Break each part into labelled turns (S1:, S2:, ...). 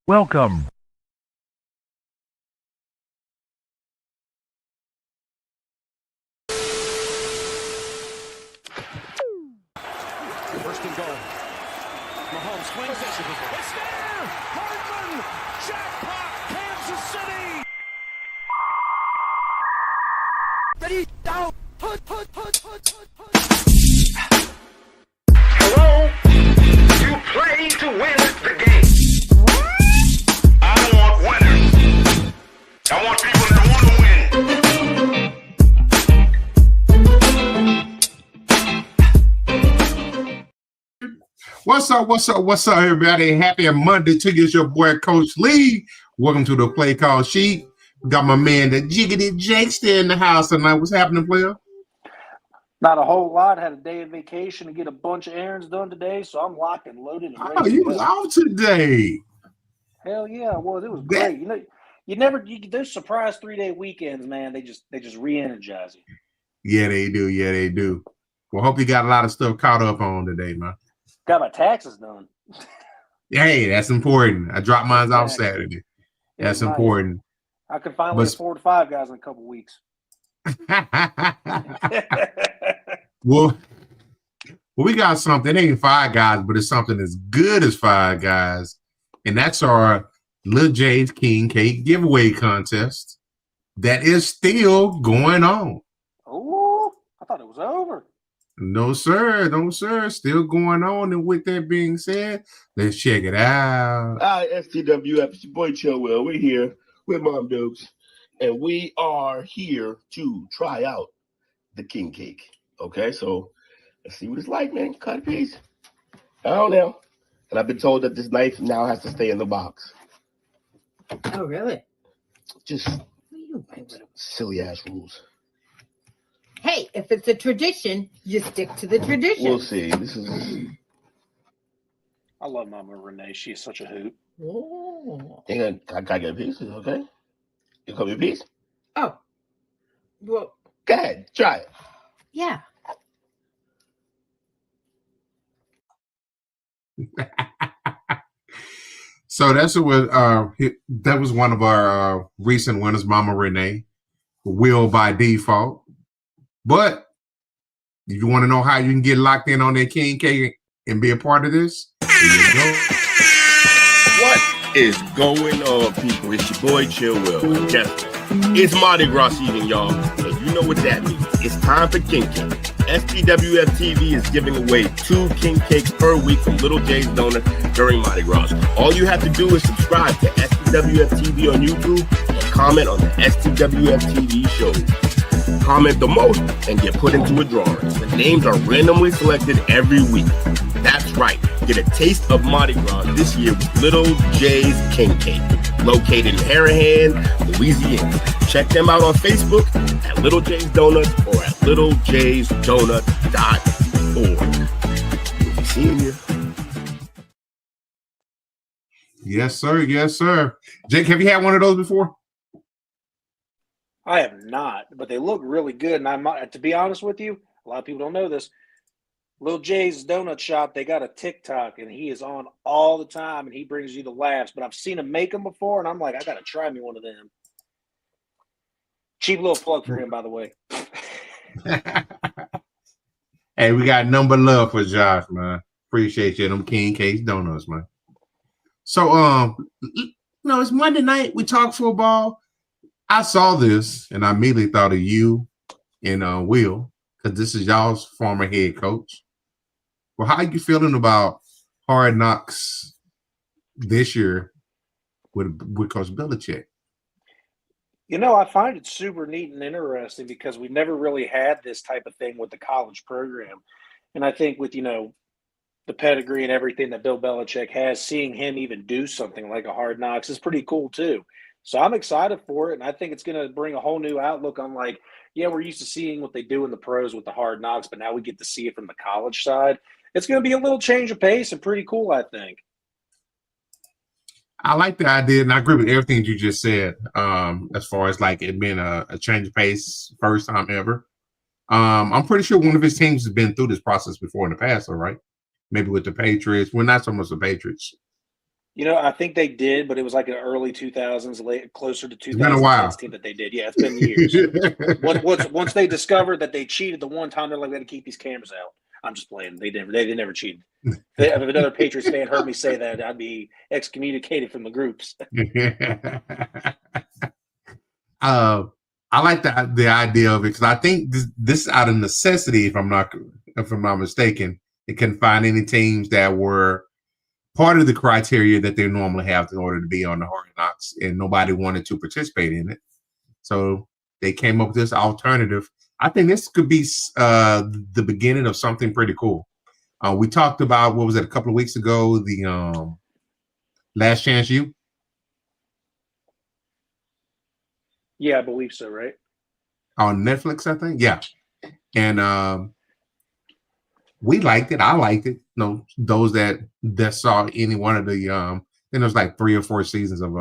S1: Welcome.
S2: First and goal. Mahomes swings it. It's there! Hardman! Jackpot! Kansas City! Ready, down! Put.
S3: Hello? You play to win the game. I don't want winners. I want people that want to win.
S4: What's up, everybody? Happy Monday to you. It's your boy, Coach Lee. Welcome to the Playcall Sheet. We got my man, the Jiggity Jakester in the house tonight. What's happening, player?
S5: Not a whole lot. Had a day of vacation to get a bunch of errands done today, so I'm locked and loaded and ready.
S4: Oh, you was off today.
S5: Hell yeah, it was. It was great. You know, those surprise 3-day weekends, man. They just re-energize you.
S4: Yeah, they do. Well, hope you got a lot of stuff caught up on today, man.
S5: Got my taxes done.
S4: Hey, that's important. I dropped mine off Saturday. That's
S5: nice.
S4: Important.
S5: I can finally afford 5 guys in a couple weeks.
S4: Well, we got something. It ain't 5 guys, but it's something as good as 5 guys. And that's our Lil J's King Cake giveaway contest that is still going on.
S5: Oh, I thought it was over.
S4: No, sir. Still going on. And with that being said, let's check it out.
S6: Hi, STWF. It's your boy Chillwell. We're here with Mom Dukes, and we are here to try out the king cake. Okay, so let's see what it's like, man. Cut a piece. I don't know. And I've been told that this knife now has to stay in the box.
S7: Oh, really?
S6: Just silly ass rules.
S7: Hey, if it's a tradition, you stick to the tradition.
S6: We'll see. This is.
S5: I love Mama Renee. She's such a hoot.
S7: Oh.
S6: Hang on, I gotta get a piece. Okay, you cut me a piece.
S7: Oh. Well,
S6: Go ahead, try it.
S7: yeah.
S4: So that was one of our recent winners, Mama Renee, will by default. But if you want to know how you can get locked in on that King Cake and be a part of this, here you go.
S6: What is going on, people? It's your boy Chillwell. And guess what? It's Mardi Gras season, y'all. And you know what that means. It's time for King Cake. STWF TV is giving away 2 King Cakes per week from Little J's Donut during Mardi Gras. All you have to do is subscribe to STWF TV on YouTube and comment on the STWF TV shows. Comment the most and get put into a drawing. The names are randomly selected every week. That's right. Get a taste of Mardi Gras this year with Little J's King Cake, located in Harahan, Louisiana. Check them out on Facebook at Little J's Donuts or at littlejsdonut.org. We'll be seeing you.
S4: Yes, sir. Jake, have you had one of those before?
S5: I have not, but they look really good. And to be honest with you, a lot of people don't know this. Lil J's Donut Shop, they got a TikTok, and he is on all the time, and he brings you the laughs. But I've seen him make them before, and I'm like, I got to try me one of them. Cheap little plug for him, by the way.
S4: Hey, we got number love for Josh, man. Appreciate you. Them King Cakes Donuts, man. So, it's Monday night. We talk football. I saw this, and I immediately thought of you and Will, because this is y'all's former head coach. Well, how are you feeling about Hard Knocks this year with Coach Belichick?
S5: You know, I find it super neat and interesting because we never really had this type of thing with the college program. And I think with, the pedigree and everything that Bill Belichick has, seeing him even do something like a Hard Knocks is pretty cool too. So I'm excited for it, and I think it's going to bring a whole new outlook on, we're used to seeing what they do in the pros with the Hard Knocks, but now we get to see it from the college side. It's going to be a little change of pace and pretty cool, I think.
S4: I like the idea, and I agree with everything you just said, as far as it being a change of pace, first time ever. I'm pretty sure one of his teams has been through this process before in the past, all right? Maybe with the Patriots. Well, not so much the Patriots.
S5: I think they did, but it was like an early 2000s, closer to
S4: It's been a while.
S5: 2010 team that they did. Yeah, it's been years. Once they discovered that they cheated the one time, they're like, we got to keep these cameras out. I'm just playing. They never cheated. If another Patriots fan heard me say that, I'd be excommunicated from the groups.
S4: I like the idea of it because I think this out of necessity, if I'm not mistaken, they couldn't find any teams that were part of the criteria that they normally have in order to be on the Hard Knocks, and nobody wanted to participate in it. So they came up with this alternative. I think this could be the beginning of something pretty cool. We talked about, what was it, a couple of weeks ago, the Last Chance U?
S5: Yeah, I believe so, right?
S4: On Netflix, I think. Yeah. And we liked it. I liked it. Those that saw any one of the then there's like 3 or 4 seasons of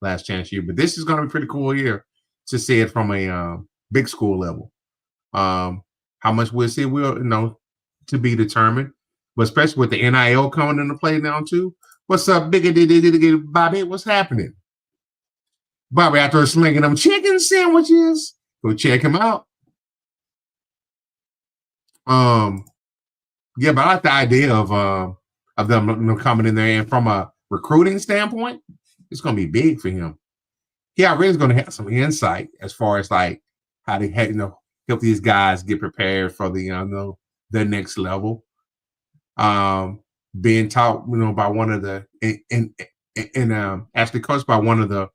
S4: Last Chance U. But this is gonna be pretty cool here to see it from a big school level. How much we'll see will to be determined. But especially with the NIL coming into play now too. What's up, Biggie Bobby? What's happening? Bobby out there slinging them chicken sandwiches. Go check him out. Yeah, but I like the idea of them coming in there, and from a recruiting standpoint, it's going to be big for him. Yeah, I really is going to have some insight as far as like how they help these guys get prepared for the next level. Being taught by one of the actually coached by one of the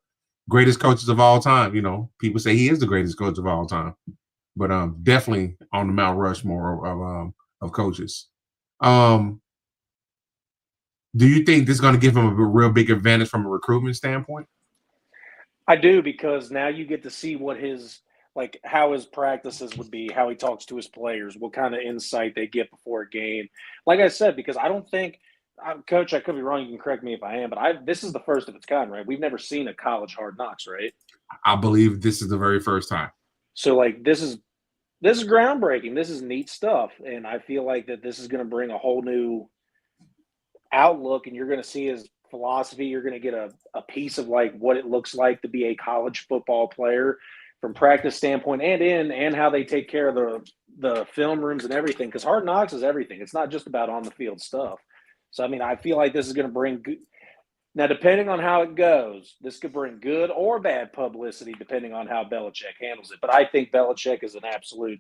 S4: greatest coaches of all time. People say he is the greatest coach of all time, but definitely on the Mount Rushmore of coaches. Do you think this is going to give him a real big advantage from a recruitment standpoint?
S5: I do, because now you get to see what how his practices would be, how he talks to his players, what kind of insight they get before a game. Like I said, because I don't think, Coach, I could be wrong. You can correct me if I am, but this is the first of its kind, right? We've never seen a college Hard Knocks, right?
S4: I believe this is the very first time.
S5: So this is groundbreaking. This is neat stuff, and I feel like that this is going to bring a whole new outlook, and you're going to see his philosophy. You're going to get a piece of what it looks like to be a college football player from practice standpoint, and how they take care of the film rooms and everything, because Hard Knocks is everything. It's not just about on the field stuff. So, I feel like this is going to bring good. Now, depending on how it goes, this could bring good or bad publicity depending on how Belichick handles it. But I think Belichick is an absolute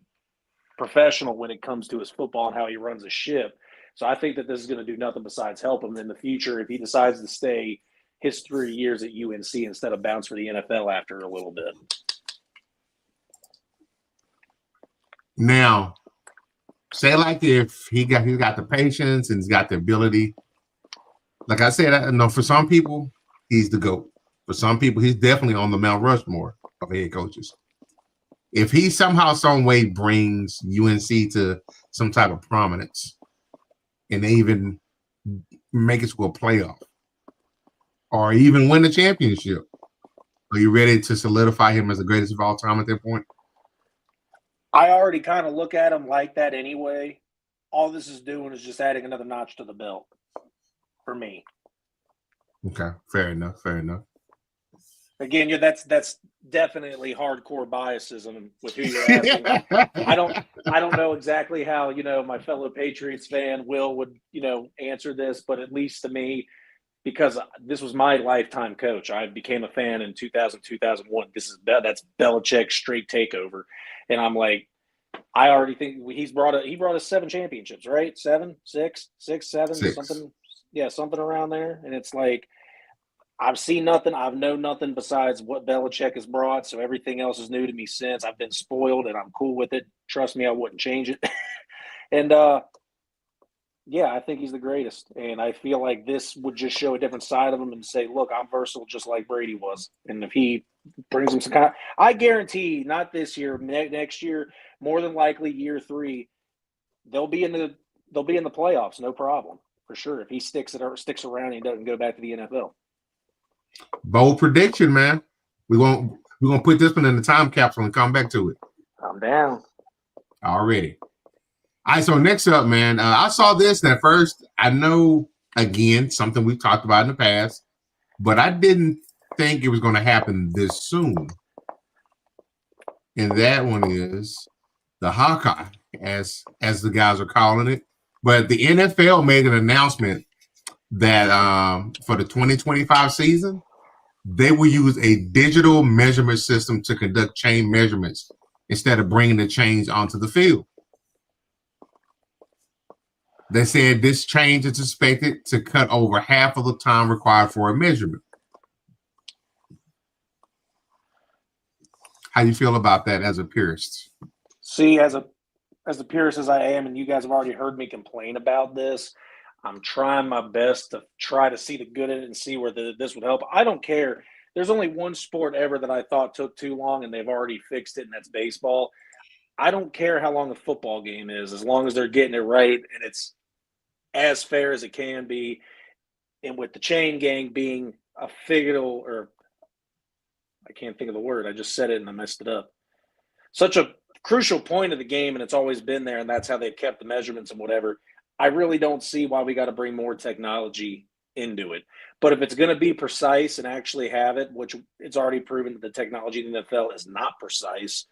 S5: professional when it comes to his football and how he runs his ship. So I think that this is going to do nothing besides help him in the future if he decides to stay his 3 years at UNC instead of bounce for the NFL after a little bit.
S4: Now, say if he's got the patience and he's got the ability. Like I said, for some people, he's the GOAT. For some people, he's definitely on the Mount Rushmore of head coaches. If he somehow, some way brings UNC to some type of prominence, and they even make it to a playoff, or even win the championship, are you ready to solidify him as the greatest of all time at that point?
S5: I already kind of look at him like that anyway. All this is doing is just adding another notch to the belt for me.
S4: Okay, fair enough.
S5: Again, that's definitely hardcore biasism with who you're asking. I don't know exactly how my fellow Patriots fan Will would answer this, but at least to me, because this was my lifetime coach, I became a fan in 2000, 2001. That's Belichick's straight takeover. And I'm like, I already think he brought us 7 championships, right? 7, 6, 7,
S4: 6.
S5: something. Yeah, something around there. And it's like, I've seen nothing. I've known nothing besides what Belichick has brought. So everything else is new to me since. I've been spoiled and I'm cool with it. Trust me, I wouldn't change it. And yeah, I think he's the greatest. And I feel like this would just show a different side of him and say, look, I'm versatile just like Brady was. And if he brings him some kind of, I guarantee, not this year, next year, more than likely year 3, they'll be in the playoffs, no problem, for sure. If he sticks around and he doesn't go back to the NFL.
S4: Bold prediction, man. We're gonna put this one in the time capsule and come back to it.
S5: I'm down.
S4: Already. All right, so next up, man, I saw this at first. I know Again, something we've talked about in the past, but I didn't think it was going to happen this soon. And that one is the Hawkeye, as the guys are calling it. But the NFL made an announcement that for the 2025 season, they will use a digital measurement system to conduct chain measurements instead of bringing the chains onto the field. They said this change is expected to cut over half of the time required for a measurement. How do you feel about that as a purist?
S5: See, as a purist as I am, and you guys have already heard me complain about this, I'm trying my best to try to see the good in it and see where this would help. I don't care. There's only one sport ever that I thought took too long, and they've already fixed it, and that's baseball. I don't care how long a football game is, as long as they're getting it right and it's as fair as it can be. And with the chain gang being a figural, or I can't think of the word. I just said it and I messed it up. Such a crucial point of the game, and it's always been there, and that's how they've kept the measurements and whatever. I really don't see why we got to bring more technology into it. But if it's going to be precise and actually have it, which it's already proven that the technology in the NFL is not precise,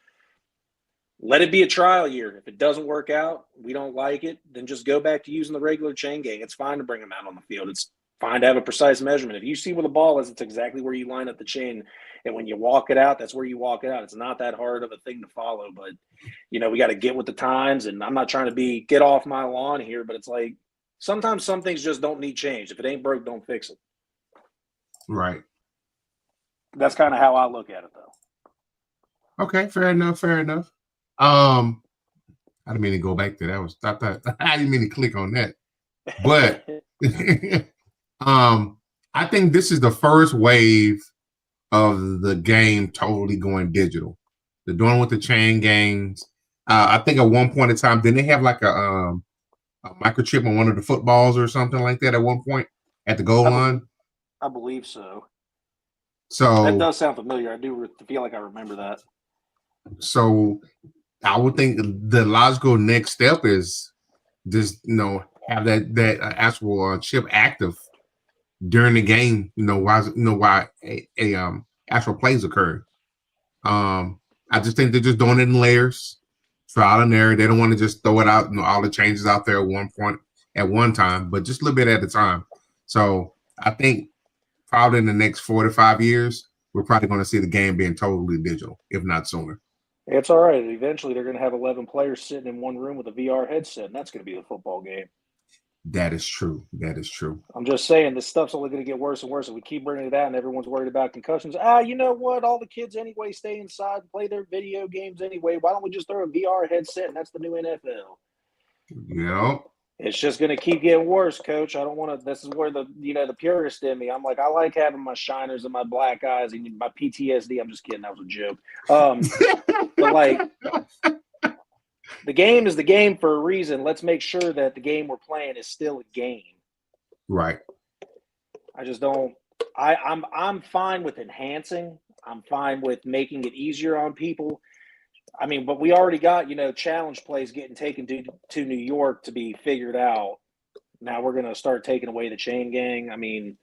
S5: let it be a trial year. If it doesn't work out, we don't like it, then just go back to using the regular chain gang. It's fine to bring them out on the field. It's fine to have a precise measurement. If you see where the ball is, it's exactly where you line up the chain. And when you walk it out, that's where you walk it out. It's not that hard of a thing to follow. But, we got to get with the times. And I'm not trying to get off my lawn here, but it's like sometimes some things just don't need change. If it ain't broke, don't fix it.
S4: Right.
S5: That's kind of how I look at it, though.
S4: Okay, fair enough. I didn't mean to go back to that. I didn't mean to click on that. But I think this is the first wave of the game totally going digital. They're doing with the chain games. I think at one point in time, didn't they have like a microchip on one of the footballs or something like that at one point at the goal line?
S5: I believe so.
S4: So
S5: that does sound familiar. I do feel like I remember that.
S4: So I would think the logical next step is just have that actual chip active during the game. Why actual plays occur. I just think they're just doing it in layers, trial and error. They don't want to just throw it out, all the changes out there at one point at one time, but just a little bit at a time. So I think probably in the next 4 to 5 years, we're probably going to see the game being totally digital, if not sooner.
S5: It's all right. Eventually, they're going to have 11 players sitting in one room with a VR headset, and that's going to be the football game.
S4: That is true.
S5: I'm just saying, this stuff's only going to get worse and worse if we keep bringing it out and everyone's worried about concussions. You know what? All the kids anyway stay inside and play their video games anyway. Why don't we just throw a VR headset, and that's the new NFL?
S4: Yep.
S5: It's just going to keep getting worse, Coach. I don't want to – this is where the purist in me. I'm like, I like having my shiners and my black eyes and my PTSD. I'm just kidding. That was a joke. But, like, the game is the game for a reason. Let's make sure that the game we're playing is still a game.
S4: Right.
S5: I just don't – I'm fine with enhancing. I'm fine with making it easier on people. I mean, but we already got, challenge plays getting taken to New York to be figured out. Now we're going to start taking away the chain gang. I mean,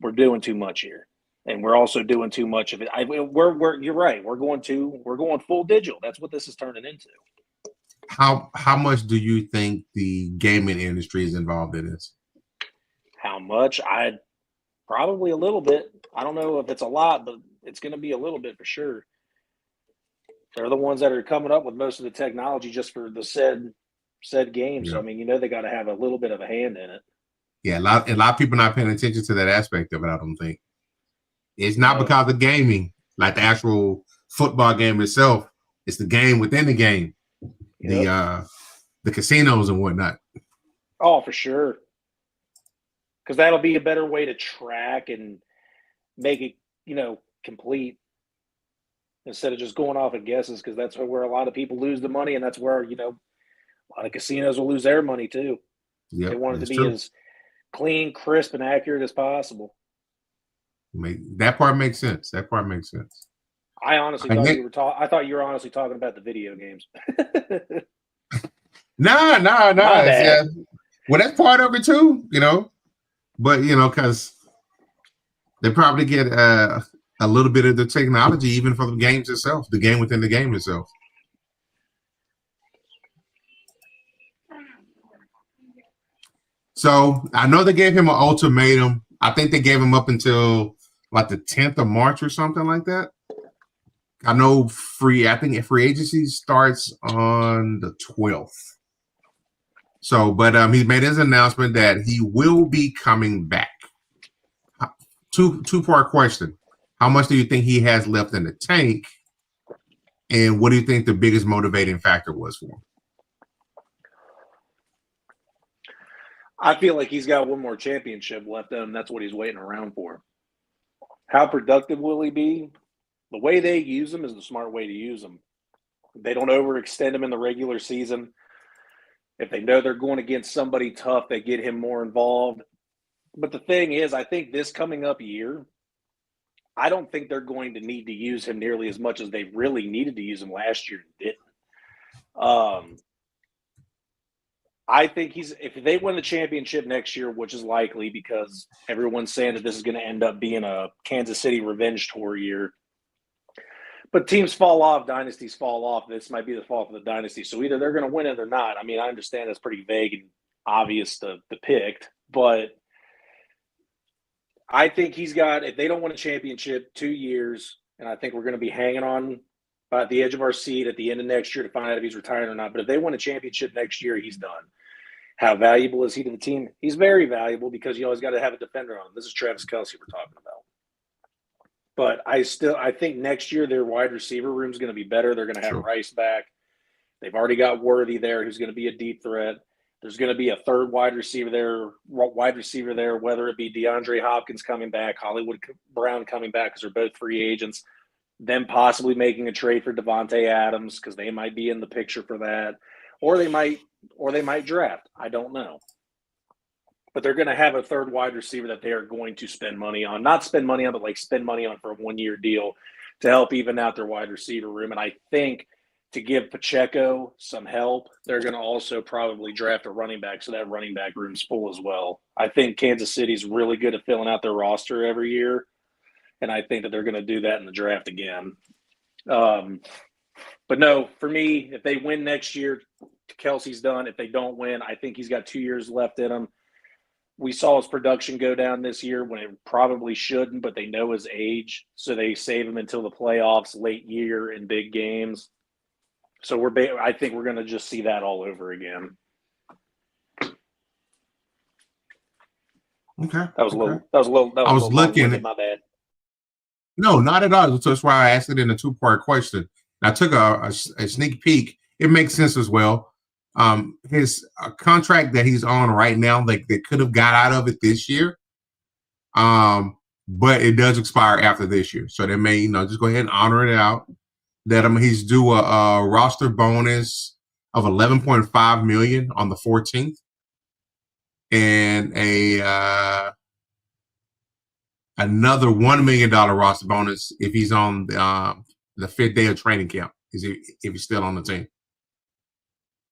S5: we're doing too much here. And we're also doing too much of it. You're right. We're going full digital. That's what this is turning into.
S4: How much do you think the gaming industry is involved in this?
S5: How much? Probably a little bit. I don't know if it's a lot, but it's going to be a little bit for sure. They're the ones that are coming up with most of the technology just for the said game.
S4: Yeah.
S5: So, I mean, they got to have a little bit of a hand in it.
S4: Yeah, a lot of people not paying attention to that aspect of it, I don't think. It's not because of gaming, like the actual football game itself. It's the game within the game. Yep. The casinos and whatnot.
S5: Oh, for sure. Because that'll be a better way to track and make it, complete. Instead of just going off of guesses, because that's where a lot of people lose the money, and that's where, a lot of casinos will lose their money too.
S4: Yep,
S5: they want it to be as clean, crisp, and accurate as possible.
S4: That part makes sense.
S5: I honestly thought I thought you were honestly talking about the video games.
S4: No. Well, that's part of it too, but because they probably get a little bit of the technology even for the games itself, the game within the game itself. So I know they gave him an ultimatum. I think they gave him up until like the 10th of March or something like that. I know I think free agency starts on the 12th. So, but he made his announcement that he will be coming back. Two-part question. How much do you think he has left in the tank? And what do you think the biggest motivating factor was for him?
S5: I feel like he's got one more championship left in him. That's what he's waiting around for. How productive will he be? The way they use him is the smart way to use him. They don't overextend him in the regular season. If they know they're going against somebody tough, they get him more involved. But the thing is, I think this coming up year, I don't think they're going to need to use him nearly as much as they really needed to use him last year and didn't. I think if they win the championship next year, which is likely because everyone's saying that this is going to end up being a Kansas City revenge tour year. But teams fall off, dynasties fall off. This might be the fault of the dynasty. So either they're going to win it or not. I mean, I understand that's pretty vague and obvious to pick, but I think he's got, if they don't win a championship, 2 years, and I think we're going to be hanging on by the edge of our seat at the end of next year to find out if he's retiring or not. But if they win a championship next year, he's done. How valuable is he to the team? He's very valuable because you always got to have a defender on him. This is Travis Kelce we're talking about. But I think next year their wide receiver room is going to be better. They're going to have Rice back. They've already got Worthy there, who's going to be a deep threat. There's going to be a third wide receiver there, whether it be DeAndre Hopkins coming back, Hollywood Brown coming back because they're both free agents, them possibly making a trade for Devontae Adams because they might be in the picture for that, or they might draft. I don't know. But they're going to have a third wide receiver that they are going to spend money on. Not spend money on, but like spend money on for a 1-year deal to help even out their wide receiver room. And I think to give Pacheco some help, they're going to also probably draft a running back so that running back room's full as well. I think Kansas City's really good at filling out their roster every year, and I think that they're going to do that in the draft again. But no, for me, if they win next year, Kelce's done. If they don't win, I think he's got 2 years left in him. We saw his production go down this year when it probably shouldn't, but they know his age, so they save him until the playoffs, late year in big games. So I think we're going to just see that all over again.
S4: Okay.
S5: That was a little. I was looking at my bad.
S4: No, not at all. So that's why I asked it in a 2-part question. I took a sneak peek. It makes sense as well. His contract that he's on right now, like they could have got out of it this year, but it does expire after this year, so they may just go ahead and honor it out. That he's due a roster bonus of $11.5 million on the 14th, and another $1 million roster bonus if he's on the 5th day of training camp, if he's still on the team.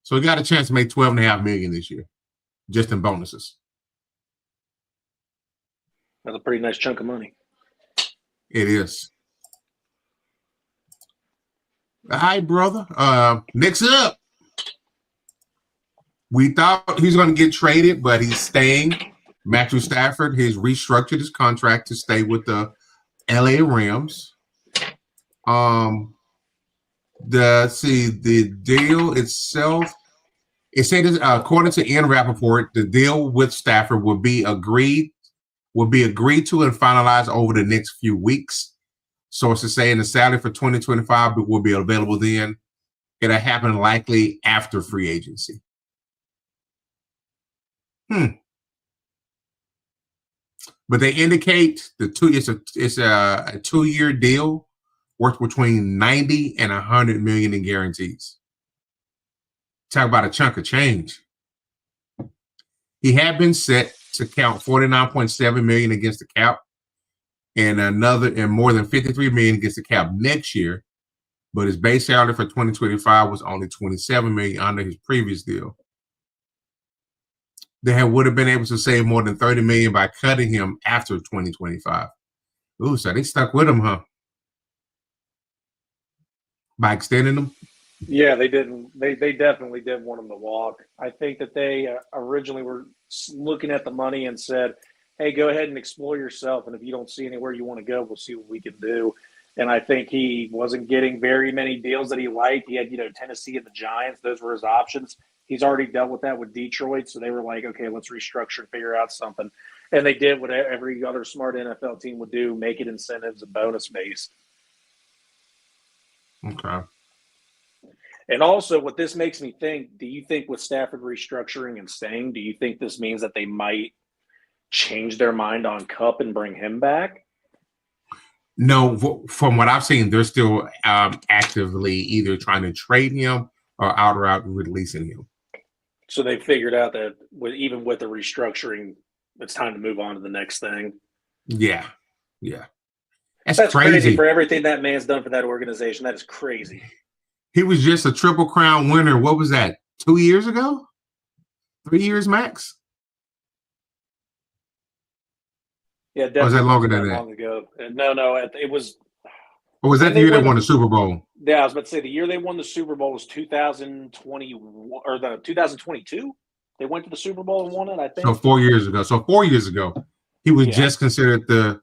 S4: So he got a chance to make $12.5 million this year, just in bonuses.
S5: That's a pretty nice chunk of money.
S4: It is. All right, brother. Next up, we thought he's going to get traded, but he's staying. Matthew Stafford has restructured his contract to stay with the LA Rams. The deal itself, it said, according to Ian Rappaport, the deal with Stafford will be agreed to and finalized over the next few weeks. Sources saying the salary for 2025 will be available then. It'll happen likely after free agency. But they indicate it's a 2-year deal worth between 90 and 100 million in guarantees. Talk about a chunk of change. He had been set to count 49.7 million against the cap and more than 53 million against the cap next year, but his base salary for 2025 was only 27 million under his previous deal. they would have been able to save more than $30 million by cutting him after 2025. Ooh, so they stuck with him, huh? By extending him?
S5: Yeah, they didn't. They definitely didn't want him to walk. I think that they originally were looking at the money and said, hey, go ahead and explore yourself. And if you don't see anywhere you want to go, we'll see what we can do. And I think he wasn't getting very many deals that he liked. He had, Tennessee and the Giants. Those were his options. He's already dealt with that with Detroit. So they were like, okay, let's restructure and figure out something. And they did what every other smart NFL team would do, make it incentives and bonus based.
S4: Okay.
S5: And also what this makes me think, do you think with Stafford restructuring and staying, do you think this means that they might change their mind on Kupp and bring him back?
S4: No, from what I've seen, they're still actively either trying to trade him or outright releasing him.
S5: So they figured out that even with the restructuring, it's time to move on to the next thing.
S4: Yeah.
S5: That's crazy for everything that man's done for that organization. That is crazy.
S4: He was just a Triple Crown winner. What was that? 2 years ago? 3 years max?
S5: Yeah, definitely.
S4: Or was that longer than that?
S5: Long ago. No, it was.
S4: Or was that the year they won the Super Bowl?
S5: Yeah, I was about to say the year they won the Super Bowl was 2020 or the 2022. They went to the Super Bowl and won it, I think.
S4: So 4 years ago. He was just considered the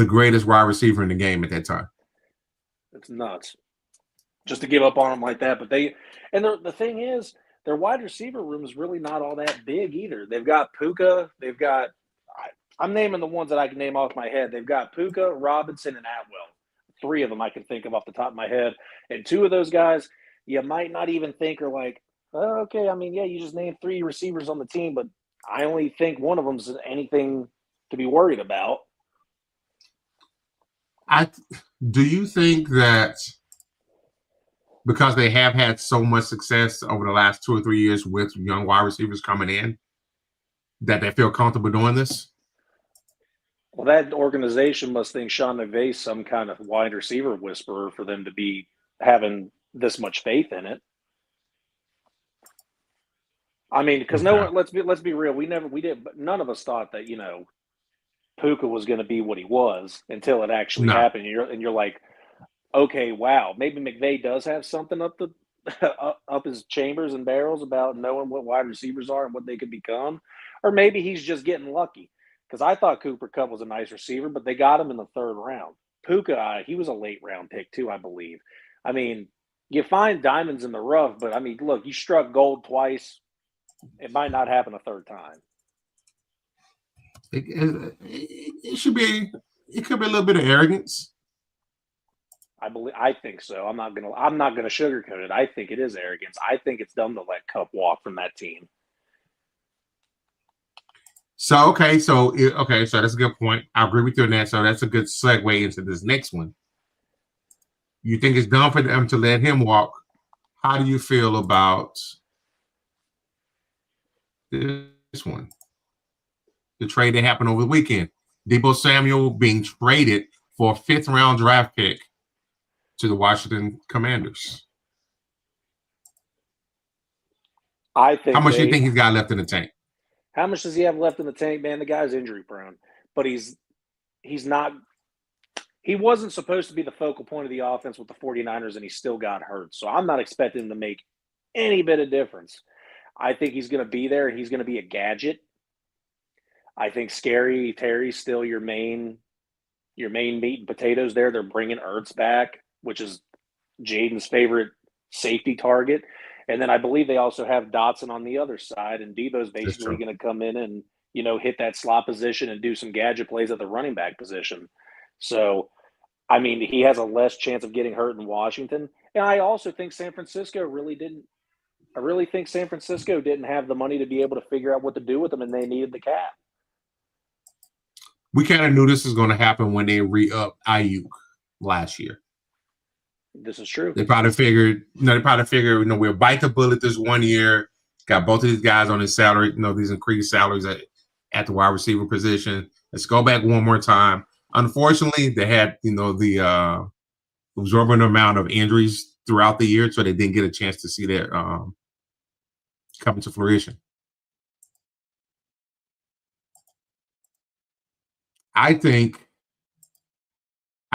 S4: greatest wide receiver in the game at that time.
S5: It's nuts. Just to give up on him like that. But the thing is, their wide receiver room is really not all that big either. They've got Puka. They've got I'm naming the ones that I can name off my head. They've got Puka, Robinson, and Atwell. 3 of them I can think of off the top of my head. And 2 of those guys, you might not even think are like, oh, okay, I mean, yeah, you just named 3 receivers on the team, but I only think one of them's anything to be worried about.
S4: Do you think that because they have had so much success over the last 2 or 3 years with young wide receivers coming in, that they feel comfortable doing this?
S5: Well, that organization must think Sean McVay's some kind of wide receiver whisperer for them to be having this much faith in it. I mean, because no one, let's be real. None of us thought that, Puka was going to be what he was until it actually happened. And you're like, okay, wow, maybe McVay does have something up his chambers and barrels about knowing what wide receivers are and what they could become. Or maybe he's just getting lucky. Because I thought Cooper Kupp was a nice receiver, but they got him in the 3rd round. Puka, he was a late round pick too, I believe. I mean, you find diamonds in the rough, but I mean, look, you struck gold twice. It might not happen a 3rd time.
S4: It should be. It could be a little bit of arrogance.
S5: I think so. I'm not gonna sugarcoat it. I think it is arrogance. I think it's dumb to let Kupp walk from that team.
S4: So that's a good point. I agree with you on that. So that's a good segue into this next one. You think it's dumb for them to let him walk? How do you feel about this one? The trade that happened over the weekend. Deebo Samuel being traded for a 5th round draft pick to the Washington Commanders.
S5: I think.
S4: How much do you think he's got left in the tank?
S5: How much does he have left in the tank, man? The guy's injury prone, but he's not. He wasn't supposed to be the focal point of the offense with the 49ers, and he still got hurt. So I'm not expecting him to make any bit of difference. I think he's going to be there, and he's going to be a gadget. I think Scary Terry's still your main meat and potatoes there. They're bringing Ertz back, which is Jaden's favorite safety target. And then I believe they also have Dotson on the other side, and Deebo's basically going to come in and, hit that slot position and do some gadget plays at the running back position. So, I mean, he has a less chance of getting hurt in Washington. And I also think San Francisco didn't have the money to be able to figure out what to do with him, and they needed the cap.
S4: We kind of knew this was going to happen when they re-upped Ayuk last year.
S5: This is true.
S4: They probably figured, we'll bite the bullet this 1 year. Got both of these guys on his salary, these increased salaries at the wide receiver position. Let's go back one more time. Unfortunately, they had, the absorbent amount of injuries throughout the year, so they didn't get a chance to see that come to fruition. I think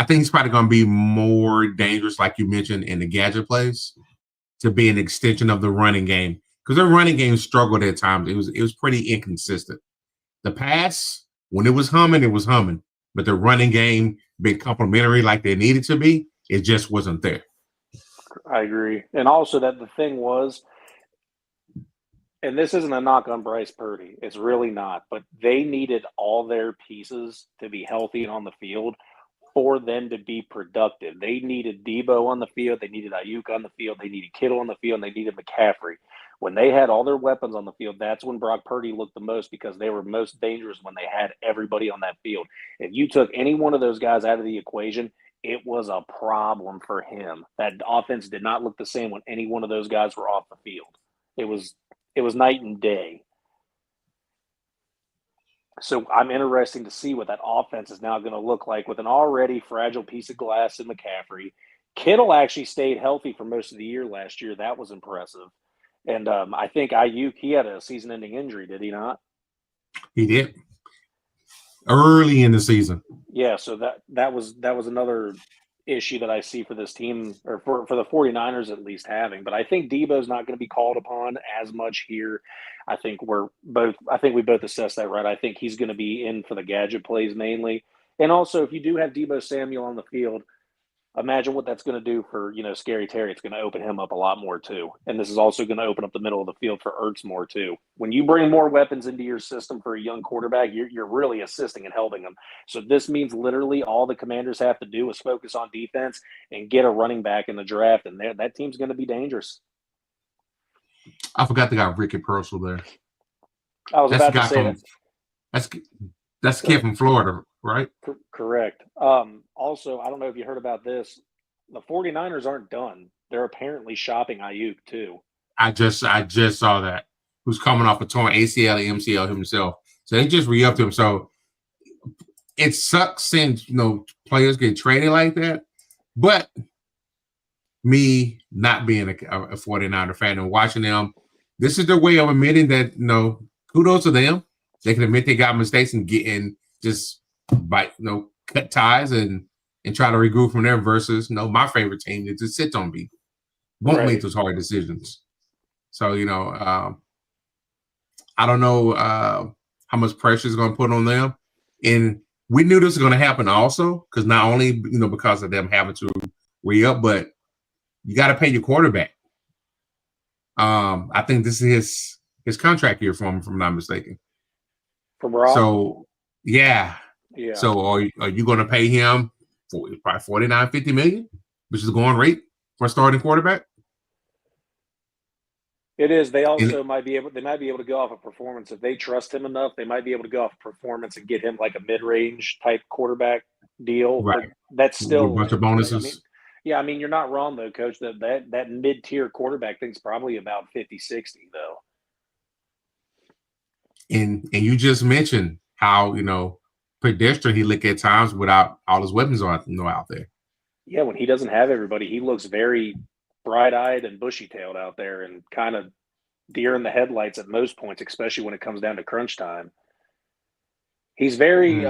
S4: he's probably going to be more dangerous, like you mentioned, in the gadget plays, to be an extension of the running game, because their running game struggled at times. It was pretty inconsistent. The pass, when it was humming, but the running game being complementary like they needed to be, it just wasn't there.
S5: I agree. And also that the thing was, and this isn't a knock on Bryce Purdy, it's really not, but they needed all their pieces to be healthy and on the field for them to be productive. They needed Deebo on the field, they needed Ayuk on the field, they needed Kittle on the field, and they needed McCaffrey. When they had all their weapons on the field, that's when Brock Purdy looked the most, because they were most dangerous when they had everybody on that field. If you took any one of those guys out of the equation, it was a problem for him. That offense did not look the same when any one of those guys were off the field. It was night and day. So I'm interested to see what that offense is now going to look like with an already fragile piece of glass in McCaffrey. Kittle actually stayed healthy for most of the year last year. That was impressive. And I think Ayuk, he had a season-ending injury, did he not?
S4: He did. Early in the season.
S5: Yeah, so that was another issue that I see for this team, or for the 49ers at least having. But I think Deebo's not going to be called upon as much here. I think we both assessed that right. I think he's going to be in for the gadget plays mainly. And also, if you do have Deebo Samuel on the field, imagine what that's going to do for, Scary Terry. It's going to open him up a lot more too. And this is also going to open up the middle of the field for Ertz more too. When you bring more weapons into your system for a young quarterback, you're really assisting and helping them. So this means literally all the Commanders have to do is focus on defense and get a running back in the draft, and that team's going to be dangerous.
S4: I forgot they got Ricky Purcell there.
S5: I was about to say that.
S4: That's the kid from Florida, right?
S5: Correct. Also, I don't know if you heard about this. The 49ers aren't done. They're apparently shopping Ayuk too. I
S4: just saw that. Who's coming off a torn ACL and MCL himself. So they just re-upped him. So it sucks seeing players get traded like that. But me not being a 49er fan and watching them, this is their way of admitting that, kudos to them. They can admit they got mistakes and cut ties and try to regroup from there versus, my favorite team that just sits on me. Won't make those hard decisions. So, I don't know how much pressure is going to put on them. And we knew this was going to happen also, because not only, because of them having to re-up, but you got to pay your quarterback. I think this is his contract year for him, if I'm not mistaken.
S5: From Rob?
S4: So, yeah. So are you going to pay him probably $49-50 million, which is the going rate for a starting quarterback?
S5: It is. They also might be able to go off a performance. If they trust him enough, they might be able to go off a performance and get him like a mid-range type quarterback deal.
S4: Right.
S5: But that's still
S4: with a bunch of bonuses.
S5: You're not wrong though, Coach. That mid-tier quarterback thing's probably about 50-60 though.
S4: And you just mentioned how pedestrian he look at times without all his weapons out there.
S5: Yeah, when he doesn't have everybody, he looks very bright-eyed and bushy-tailed out there, and kind of deer in the headlights at most points, especially when it comes down to crunch time. He's very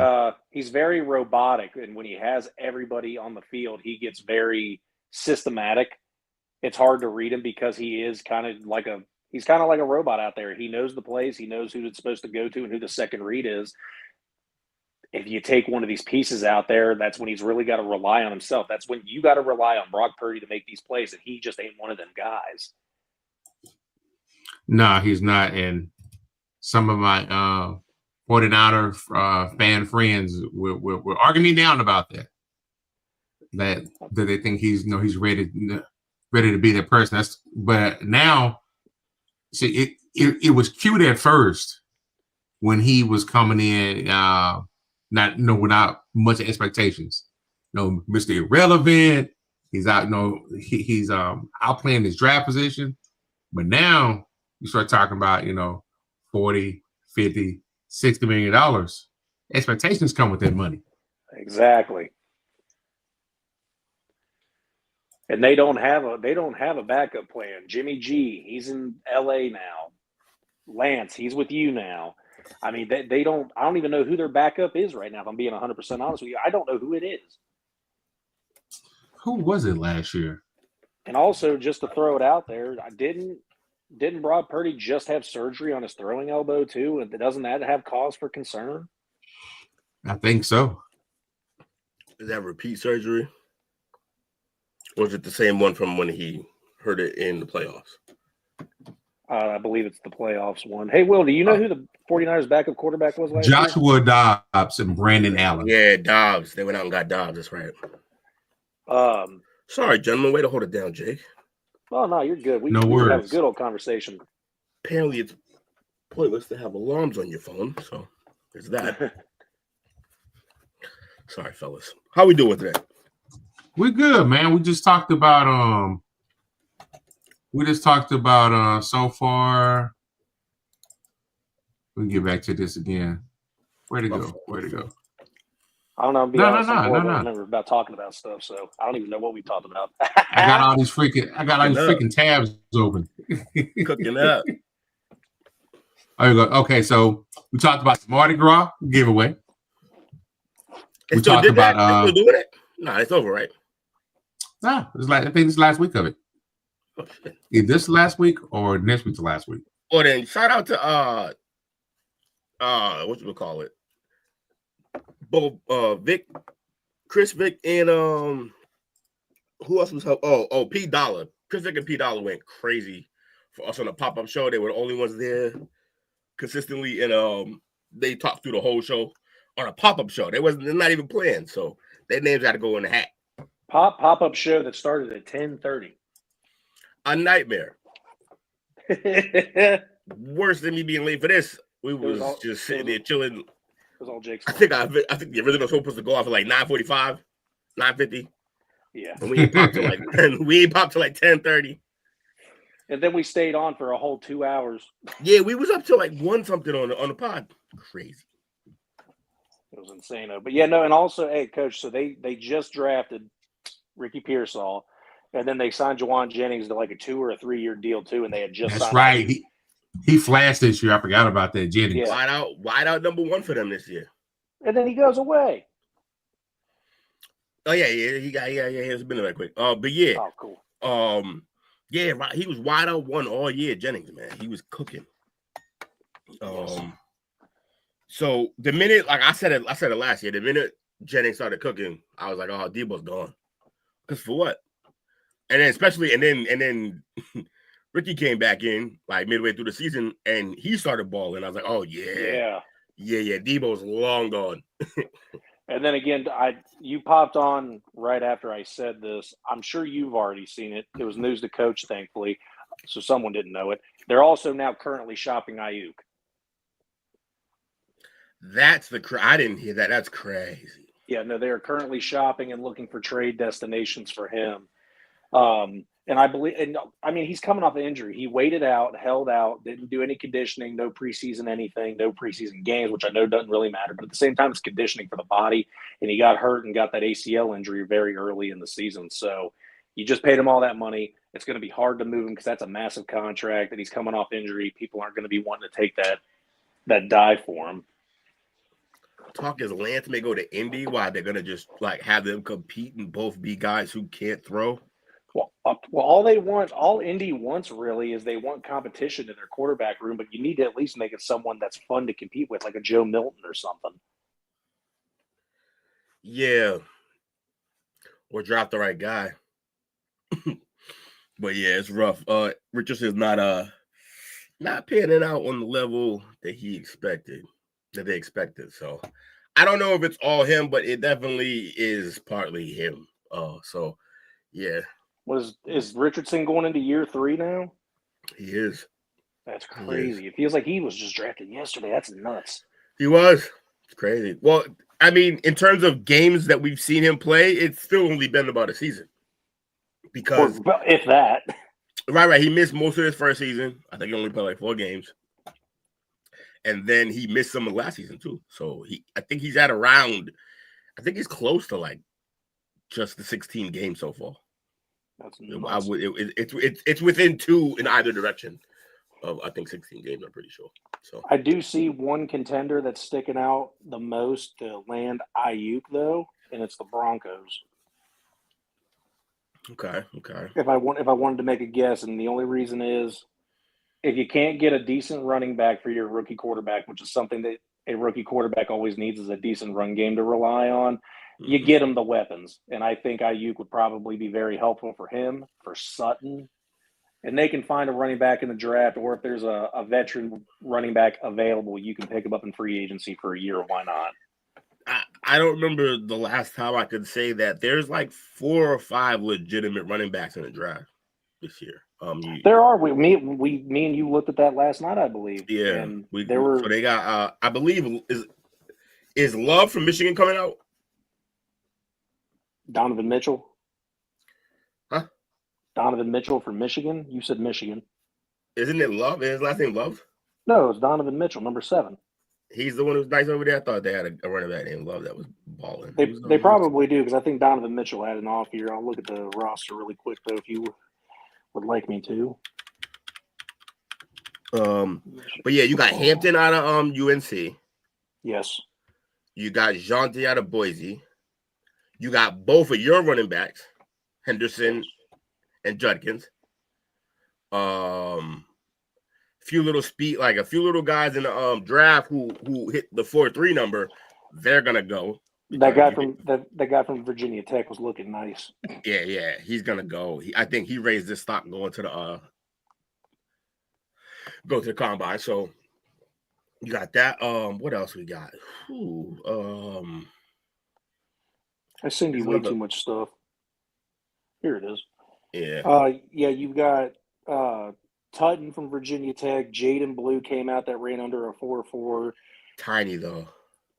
S5: robotic, and when he has everybody on the field, he gets very systematic. It's hard to read him because he is kind of like a robot out there. He knows the plays, he knows who it's supposed to go to and who the second read is. If you take one of these pieces out there, that's when he's really got to rely on himself. That's when you got to rely on Brock Purdy to make these plays, and he just ain't one of them guys.
S4: No, he's not. And some of my 49er fan friends were arguing me down about that. That they think he's ready to be that person. But now, see, it was cute at first when he was coming in. Without much expectations. Mr. Irrelevant. He's out. He's outplaying his draft position. But now you start talking about 40, 50, $60 million. Expectations come with that money.
S5: Exactly. And they don't have a backup plan. Jimmy G, he's in LA now. Lance, he's with you now. I mean, they don't. I don't even know who their backup is right now. If I'm being 100% honest with you, I don't know who it is.
S4: Who was it last year?
S5: And also, just to throw it out there, didn't Brock Purdy just have surgery on his throwing elbow too? And doesn't that have cause for concern?
S4: I think so.
S6: Is that repeat surgery? Or is it the same one from when he hurt it in the playoffs?
S5: I believe it's the playoffs one. Hey, Will, do you know who the 49ers backup quarterback was last year?
S4: Joshua Dobbs and Brandon Allen.
S6: Yeah, Dobbs. They went out and got Dobbs. That's right. Sorry, gentlemen. Way to hold it down, Jake.
S5: Oh, no, you're good. We
S4: No
S5: have a
S4: words.
S5: good old conversation.
S6: Apparently, it's pointless to have alarms on your phone, so there's that. Sorry, fellas. How we doing today?
S4: We're good, man. We just talked about so far. We can get back to this again. Where'd it go?
S5: I don't know. I'm being
S4: No,
S5: honest,
S4: no,
S5: I'm
S4: no,
S5: horrible.
S4: no, no.
S5: I remember about talking about stuff, so I don't even know what we talked about.
S4: I got all these freaking tabs open.
S6: Cooking up.
S4: Oh, you go. Okay, so we talked about the Mardi Gras giveaway.
S6: They
S4: We
S6: still
S4: talked
S6: did that?
S4: about,
S6: They still doing it? No, it's over, right?
S4: Nah, I think this is last week of it.
S6: Oh, shit.
S4: Either this last week or next week to last week.
S6: Well, then shout out to what you would call it? Both Chris Vick, and who else was help? Oh, P Dollar. Chris Vick and P Dollar went crazy for us on the pop-up show. They were the only ones there consistently, and they talked through the whole show on a pop-up show. They're not even playing, so their names had to go in the hat.
S5: Pop-up show that started at 10:30.
S6: A nightmare. Worse than me being late for this. We was just sitting there chilling.
S5: It was all Jake's.
S6: I think the original show was supposed to go off at like 9:45, 9:50.
S5: Yeah.
S6: And we ain't popped till like 10:30.
S5: And then we stayed on for a whole 2 hours.
S6: Yeah, we was up till like 1 something on the pod. Crazy.
S5: It was insane. But yeah, no, and also, hey, Coach, so they just drafted Ricky Pearsall, and then they signed Juwan Jennings to like a 2 or 3 year deal too, and they had just
S4: That's
S5: signed
S4: right. He flashed this year. I forgot about that, Jennings.
S5: Yeah.
S6: Wide out number 1 for them this year.
S5: And then he goes away.
S6: Oh yeah, it's been that quick. But yeah.
S5: Oh, cool.
S6: Yeah, right. He was wide out 1 all year, Jennings, man. He was cooking.
S5: Yes.
S6: So the minute, like I said it last year, the minute Jennings started cooking, I was like, oh, Deebo's gone. Because for what? And then Ricky came back in like midway through the season and he started balling. I was like, oh yeah. Deebo's long gone.
S5: And then again, you popped on right after I said this. I'm sure you've already seen it. It was news to Coach, thankfully, so someone didn't know it. They're also now currently shopping Ayuk.
S6: I didn't hear that. That's crazy.
S5: Yeah, no, they are currently shopping and looking for trade destinations for him. And I mean, he's coming off an injury. He waited out, held out, didn't do any conditioning, no preseason anything, no preseason games, which I know doesn't really matter. But at the same time, it's conditioning for the body. And he got hurt and got that ACL injury very early in the season. So you just paid him all that money. It's going to be hard to move him because that's a massive contract that he's coming off injury. People aren't going to be wanting to take that dive for him.
S6: Talk is Lance may go to Indy. Why they're gonna just like have them compete and both be guys who can't throw?
S5: Well, all Indy wants really is they want competition in their quarterback room, but you need to at least make it someone that's fun to compete with, like a Joe Milton or something.
S6: Yeah, or draft the right guy. But yeah, it's rough. Richardson's not panning out on the level that they expected. So I don't know if it's all him, but it definitely is partly him. So yeah.
S5: Is Richardson going into year 3 now?
S6: He is.
S5: That's crazy. It feels like he was just drafted yesterday. That's nuts.
S6: He was. It's crazy. Well, I mean, in terms of games that we've seen him play, it's still only been about a season. Because
S5: if that.
S6: Right. He missed most of his first season. I think he only played like 4 games. And then he missed some of last season too. So I think he's he's close to like just the 16 games so far.
S5: That's nuts.
S6: It's within 2 in either direction of I think 16 games. I'm pretty sure. So
S5: I do see one contender that's sticking out the most to land Ayuk though, and it's the Broncos.
S6: okay.
S5: If I wanted to make a guess, and the only reason is if you can't get a decent running back for your rookie quarterback, which is something that a rookie quarterback always needs, is a decent run game to rely on. You get him the weapons, and I think Ayuk would probably be very helpful for him, for Sutton. And they can find a running back in the draft, or if there's a veteran running back available, you can pick him up in free agency for a year. Why not?
S6: I don't remember the last time I could say that there's like 4 or 5 legitimate running backs in the draft this year.
S5: There are. Me and you looked at that last night, I believe.
S6: Yeah,
S5: and
S6: there were. So they got. I believe is Love from Michigan coming out?
S5: Donovan Mitchell.
S6: Huh?
S5: Donovan Mitchell from Michigan. You said Michigan.
S6: Isn't it Love? Is his last name Love?
S5: No, it's Donovan Mitchell, number 7.
S6: He's the one who's nice over there. I thought they had a running back named Love that was balling.
S5: They probably do, because I think Donovan Mitchell had an off year. I'll look at the roster really quick though, if you would like me to.
S6: But yeah, you got Hampton out of UNC.
S5: Yes.
S6: You got Jonte out of Boise. You got both of your running backs, Henderson and Judkins. Few little guys in the draft who hit the 4.3 number, they're gonna go.
S5: That guy from Virginia Tech was looking nice.
S6: Yeah, he's gonna go. I think he raised his stock going to the combine. So you got that. What else we got?
S5: I send you way too much stuff. Here it is.
S6: Yeah.
S5: You've got Tutton from Virginia Tech. Jaden Blue came out that ran under a 4.4.
S6: Tiny though.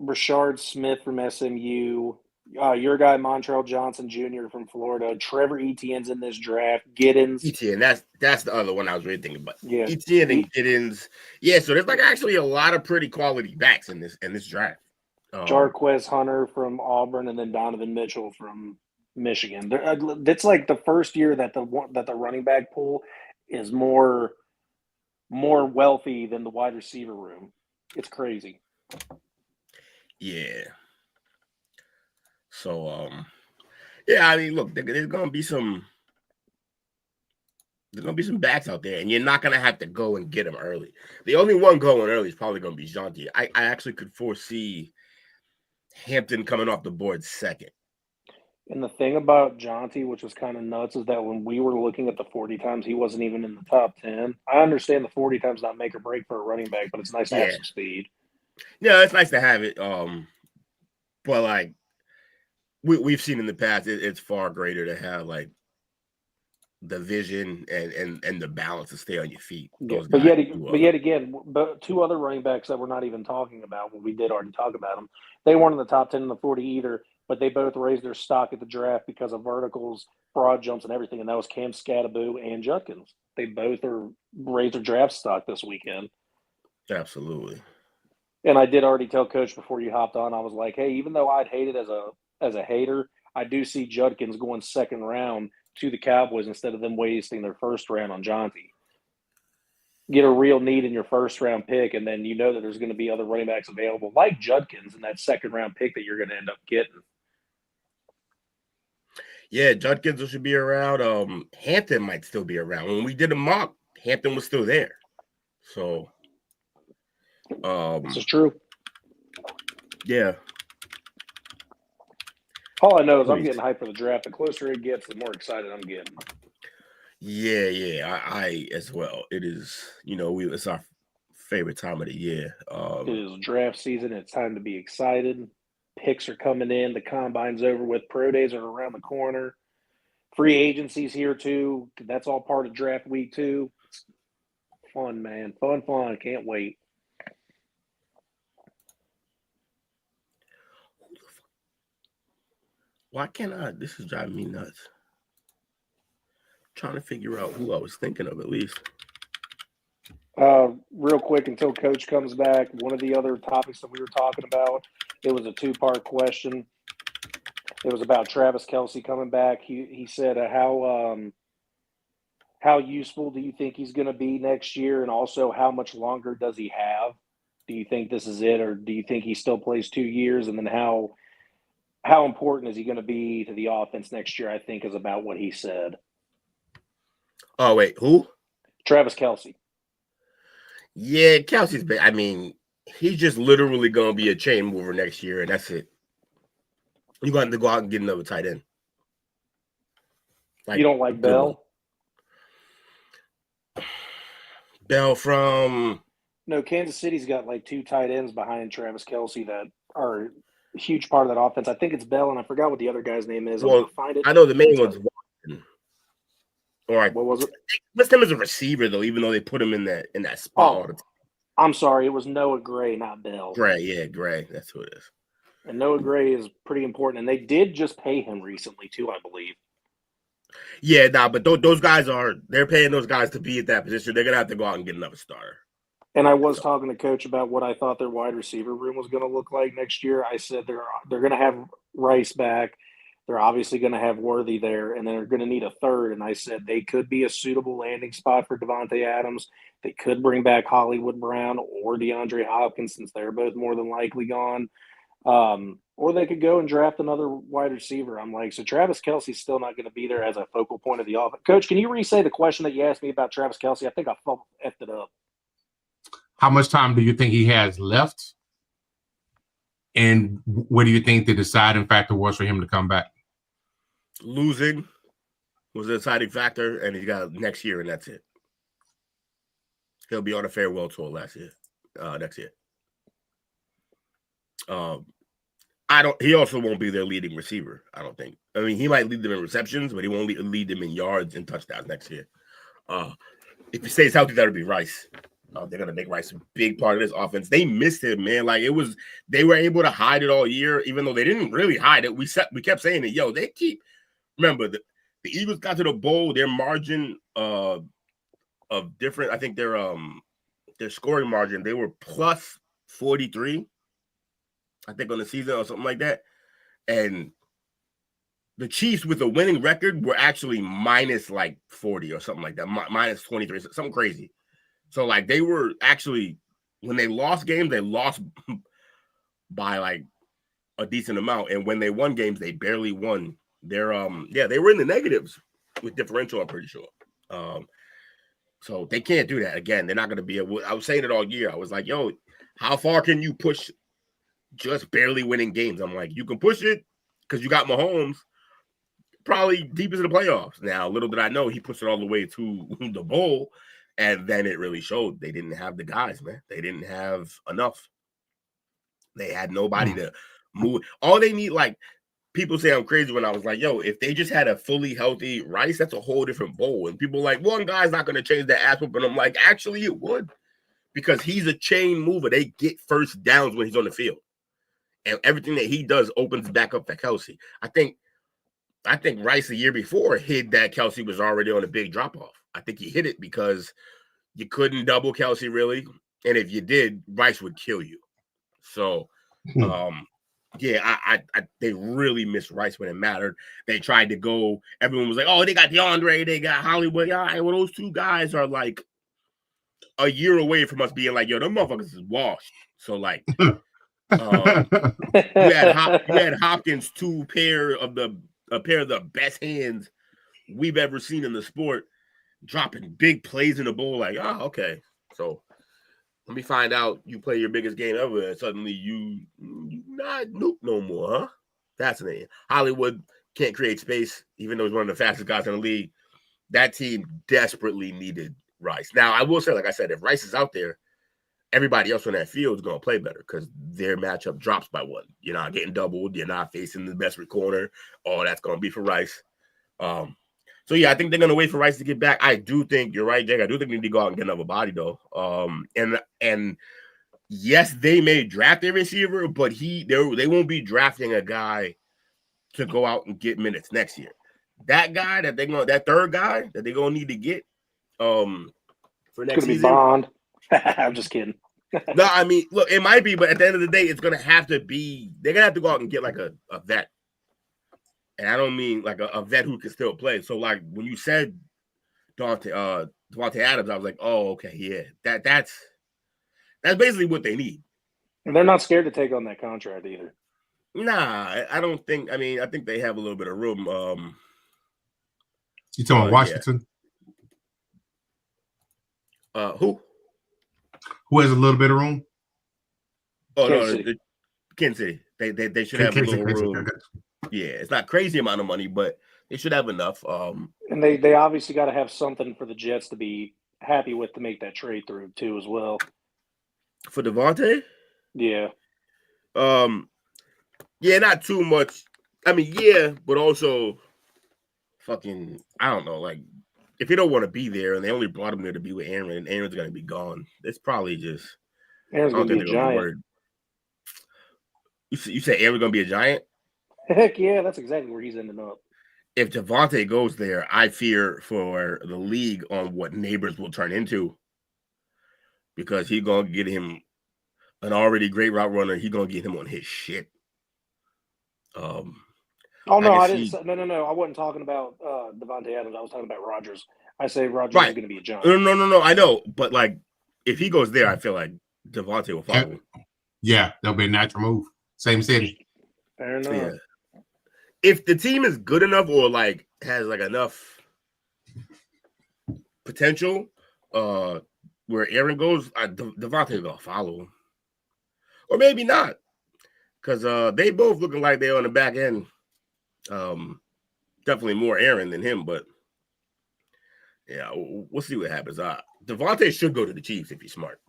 S5: Rashard Smith from SMU. Your guy Montrell Johnson Jr. from Florida. Trevor Etienne's in this draft. Giddens.
S6: Etienne, that's the other one I was really thinking about.
S5: Yeah.
S6: Etienne and Giddens. Yeah, so there's like actually a lot of pretty quality backs in this draft.
S5: Jarquez Hunter from Auburn, and then Donovan Mitchell from Michigan. It's like the first year that the running back pool is more wealthy than the wide receiver room. It's crazy.
S6: Yeah. So yeah, I mean, look, there's gonna be some backs out there, and you're not gonna have to go and get them early. The only one going early is probably gonna be Jonte. I actually could foresee Hampton coming off the board second.
S5: And the thing about Jonte, which was kind of nuts, is that when we were looking at the 40 times, he wasn't even in the top 10. I understand the 40 times not make or break for a running back, but it's nice to have some speed.
S6: Yeah, it's nice to have it. But like we've seen in the past, it's far greater to have like the vision and the balance to stay on your feet.
S5: Yeah, but yet again, two other running backs that we're not even talking about, when we did already talk about them, they weren't in the top 10 in the 40 either, but they both raised their stock at the draft because of verticals, broad jumps, and everything, and that was Cam Scattaboo and Judkins. They both raised their draft stock this weekend.
S6: Absolutely.
S5: And I did already tell Coach before you hopped on, I was like, hey, even though I'd hate it as a hater, I do see Judkins going second round to the Cowboys instead of them wasting their first round on Jonte. Get a real need in your first round pick, and then you know that there's going to be other running backs available like Judkins in that second round pick that you're going to end up getting.
S6: Yeah, Judkins should be around. Hampton might still be around. When we did a mock, Hampton was still there. So
S5: this is true.
S6: Yeah.
S5: All I know is I'm getting hyped for the draft. The closer it gets, the more excited I'm getting.
S6: Yeah, I as well. It is, it's our favorite time of the year.
S5: It is draft season. It's time to be excited. Picks are coming in. The combine's over with. Pro days are around the corner. Free agency's here too. That's all part of draft week too. It's fun, man. Fun. Can't wait.
S6: Why can't I? This is driving me nuts. Trying to figure out who I was thinking of at least.
S5: Real quick, until Coach comes back, one of the other topics that we were talking about, it was a 2-part question. It was about Travis Kelce coming back. He said how useful do you think he's going to be next year? And also, how much longer does he have? Do you think this is it, or do you think he still plays 2 years? And then how important is he going to be to the offense next year, I think, is about what he said.
S6: Oh, wait, who?
S5: Travis Kelce.
S6: Yeah, Kelsey's been, I mean, he's just literally going to be a chain mover next year, and that's it. You're going to have to go out and get another tight end.
S5: You don't like Bell?
S6: Bell from...
S5: No, Kansas City's got like 2 tight ends behind Travis Kelce that are a huge part of that offense. I think it's Bell, and I forgot what the other guy's name is.
S6: Well,
S5: find it.
S6: I know the main one's Watson. All right.
S5: What was it?
S6: List him as a receiver, though, even though they put him in that spot all the time.
S5: I'm sorry. It was Noah Gray, not Bell.
S6: Gray. That's who it is.
S5: And Noah Gray is pretty important. And they did just pay him recently, too, I believe.
S6: Yeah, but those guys they're paying those guys to be at that position. They're going to have to go out and get another starter.
S5: And I was talking to Coach about what I thought their wide receiver room was going to look like next year. I said they're going to have Rice back. They're obviously going to have Worthy there, and they're going to need a third. And I said they could be a suitable landing spot for Devontae Adams. They could bring back Hollywood Brown or DeAndre Hopkins, since they're both more than likely gone. Or they could go and draft another wide receiver. I'm like, so Travis Kelce's still not going to be there as a focal point of the offense. Coach, can you re-say the question that you asked me about Travis Kelce? I think I effed it up.
S4: How much time do you think he has left? And what do you think the deciding factor was for him to come back?
S6: Losing was the deciding factor, and he got next year, and that's it. He'll be on a farewell tour next year. He also won't be their leading receiver, I don't think. I mean, he might lead them in receptions, but he won't lead them in yards and touchdowns next year. If he stays healthy, that'll be Rice. They're gonna make Rice a big part of this offense. They missed him, man. Like they were able to hide it all year, even though they didn't really hide it. We kept saying it. Yo, they keep. Remember, the Eagles got to the bowl. Their margin of different. I think their scoring margin. They were plus 43. I think on the season or something like that, and the Chiefs with a winning record were actually minus like 40 or something like that, minus 23, something crazy. So, like, they were actually, when they lost games, they lost by, like, a decent amount. And when they won games, they barely won. They were in the negatives with differential, I'm pretty sure. So they can't do that. Again, they're not going to be able – I was saying it all year. I was like, yo, how far can you push just barely winning games? I'm like, you can push it because you got Mahomes probably deep into the playoffs. Now, little did I know, he pushed it all the way to the bowl. And then it really showed they didn't have the guys, man. They didn't have enough. They had nobody to move. All they need, like, people say I'm crazy when I was like, yo, if they just had a fully healthy Rice, that's a whole different bowl. And people are like, one guy's not going to change that ass whoop. And I'm like, actually, it would. Because he's a chain mover. They get first downs when he's on the field. And everything that he does opens back up for Kelce. I think Rice the year before hid that Kelce was already on a big drop-off. I think he hit it because you couldn't double Kelce really. And if you did, Rice would kill you. So, they really missed Rice when it mattered. They tried to go. Everyone was like, oh, they got DeAndre. They got Hollywood. All right, well, those two guys are like a year away from us being like, yo, them motherfuckers is washed. So, like, you had Hopkins, a pair of the best hands we've ever seen in the sport, dropping big plays in the bowl. Like, oh, okay. So let me find out you play your biggest game ever, and suddenly you not Nuke no more, huh? Fascinating. Hollywood can't create space, even though he's one of the fastest guys in the league. That team desperately needed Rice. Now, I will say, like I said, if Rice is out there, everybody else on that field is going to play better because their matchup drops by one. You're not getting doubled. You're not facing the best corner. All that's going to be for Rice. So, yeah, I think they're going to wait for Rice to get back. I do think you're right, Jake. I do think they need to go out and get another body, though. And yes, they may draft a receiver, but they won't be drafting a guy to go out and get minutes next year. That guy that third guy that they're going to need to get for next season.
S5: Bond. I'm just kidding.
S6: No, I mean, look, it might be, but at the end of the day, it's going to have to be – they're going to have to go out and get, like, a vet. And I don't mean, like, a vet who can still play. So, like, when you said Devontae Adams, I was like, oh, okay, yeah, that's basically what they need.
S5: And they're not scared to take on that contract either.
S6: Nah, I don't think. I mean, I think they have a little bit of room.
S4: You talking about Washington?
S6: Yeah. Who
S4: has a little bit of room?
S6: Oh, Kansas City. They should have a little room. Yeah, it's not crazy amount of money, but they should have enough.
S5: And they obviously got to have something for the Jets to be happy with to make that trade through too as well.
S6: For Devontae?
S5: Yeah.
S6: Yeah, not too much. I mean, yeah, but also fucking, I don't know, like, if you don't want to be there and they only brought him there to be with Aaron and Aaron's going to be gone, it's probably just
S5: Aaron's going to be a giant.
S6: You say Aaron's going to be a giant?
S5: Heck yeah, that's exactly where he's ending up.
S6: If Devontae goes there, I fear for the league on what Neighbors will turn into, because he's going to get him an already great route runner. He's going to get him on his shit.
S5: Oh no, I didn't. No. I wasn't talking about Devontae Adams. I was talking about Rodgers. I say Rodgers is going to be a giant.
S6: No. I know, but like, if he goes there, I feel like Devontae will follow him.
S4: Yeah, that'll be a natural move. Same city.
S5: Fair enough.
S6: Yeah. If the team is good enough or like has like enough potential, where Aaron goes, Devontae gonna follow him, or maybe not, because they both looking like they're on the back end. Definitely more Aaron than him, but yeah, we'll see what happens. Devontae should go to the Chiefs if he's smart.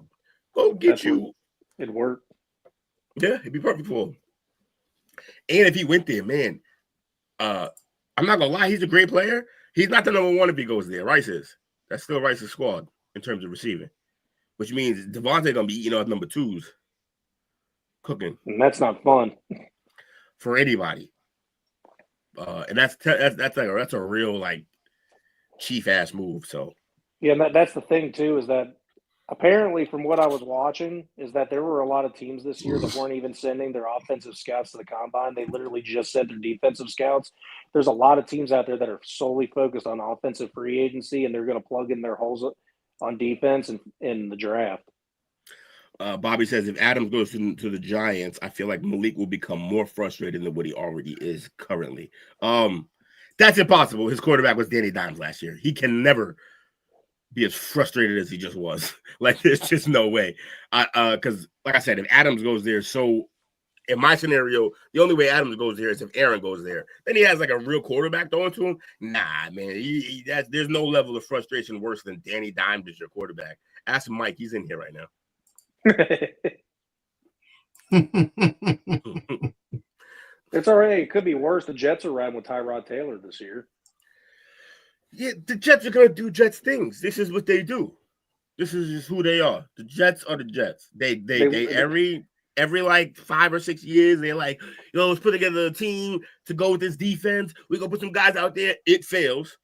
S6: Go get you.
S5: It'd work.
S6: Yeah, it'd be perfect for him. And if he went there, man, I'm not gonna lie, he's a great player. He's not the number one if he goes there. Rice is. That's still Rice's squad in terms of receiving, which means Devontae gonna be eating out number twos, cooking.
S5: And that's not fun
S6: for anybody. And that's a real like chief ass move. So
S5: yeah, and that's the thing too, is that apparently from what I was watching is that there were a lot of teams this year that weren't even sending their offensive scouts to the combine. They literally just sent their defensive scouts. There's a lot of teams out there that are solely focused on offensive free agency, and they're going to plug in their holes on defense and in the draft.
S6: Bobby says if Adams goes to the Giants, I feel like Malik will become more frustrated than what he already is currently. That's impossible. His quarterback was Danny Dimes last year. He can never be as frustrated as he just was. Like, there's just no way. Because, like I said, if Adams goes there, so in my scenario, the only way Adams goes there is if Aaron goes there. Then he has like a real quarterback throwing to him. Nah, man, there's no level of frustration worse than Danny Dimes as your quarterback. Ask Mike; he's in here right now.
S5: It's all right. It could be worse. The Jets are riding with Tyrod Taylor this year.
S6: Yeah, the Jets are gonna do Jets things. This is what they do. This is just who they are. The Jets are the Jets. They every like 5 or 6 years, they're like, let's put together a team to go with this defense. We're gonna put some guys out there. It fails.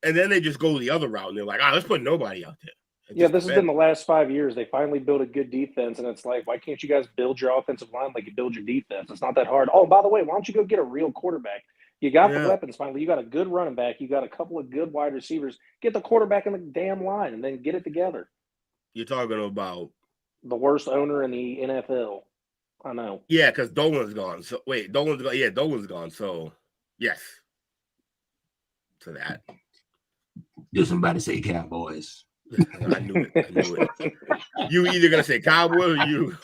S6: And then they just go the other route and they're like, let's put nobody out there.
S5: Yeah, this has been the last 5 years. They finally built a good defense, and it's like, why can't you guys build your offensive line like you build your defense? It's not that hard. Oh, by the way, why don't you go get a real quarterback? You got the weapons finally. You got a good running back. You got a couple of good wide receivers. Get the quarterback in the damn line and then get it together.
S6: You're talking about
S5: the worst owner in the NFL. I know.
S6: Yeah, because Dolan's gone. So wait, Dolan's gone. Yeah, Dolan's gone. So yes, to that.
S4: Did somebody say Cowboys?
S6: I knew it. You either gonna say Cowboys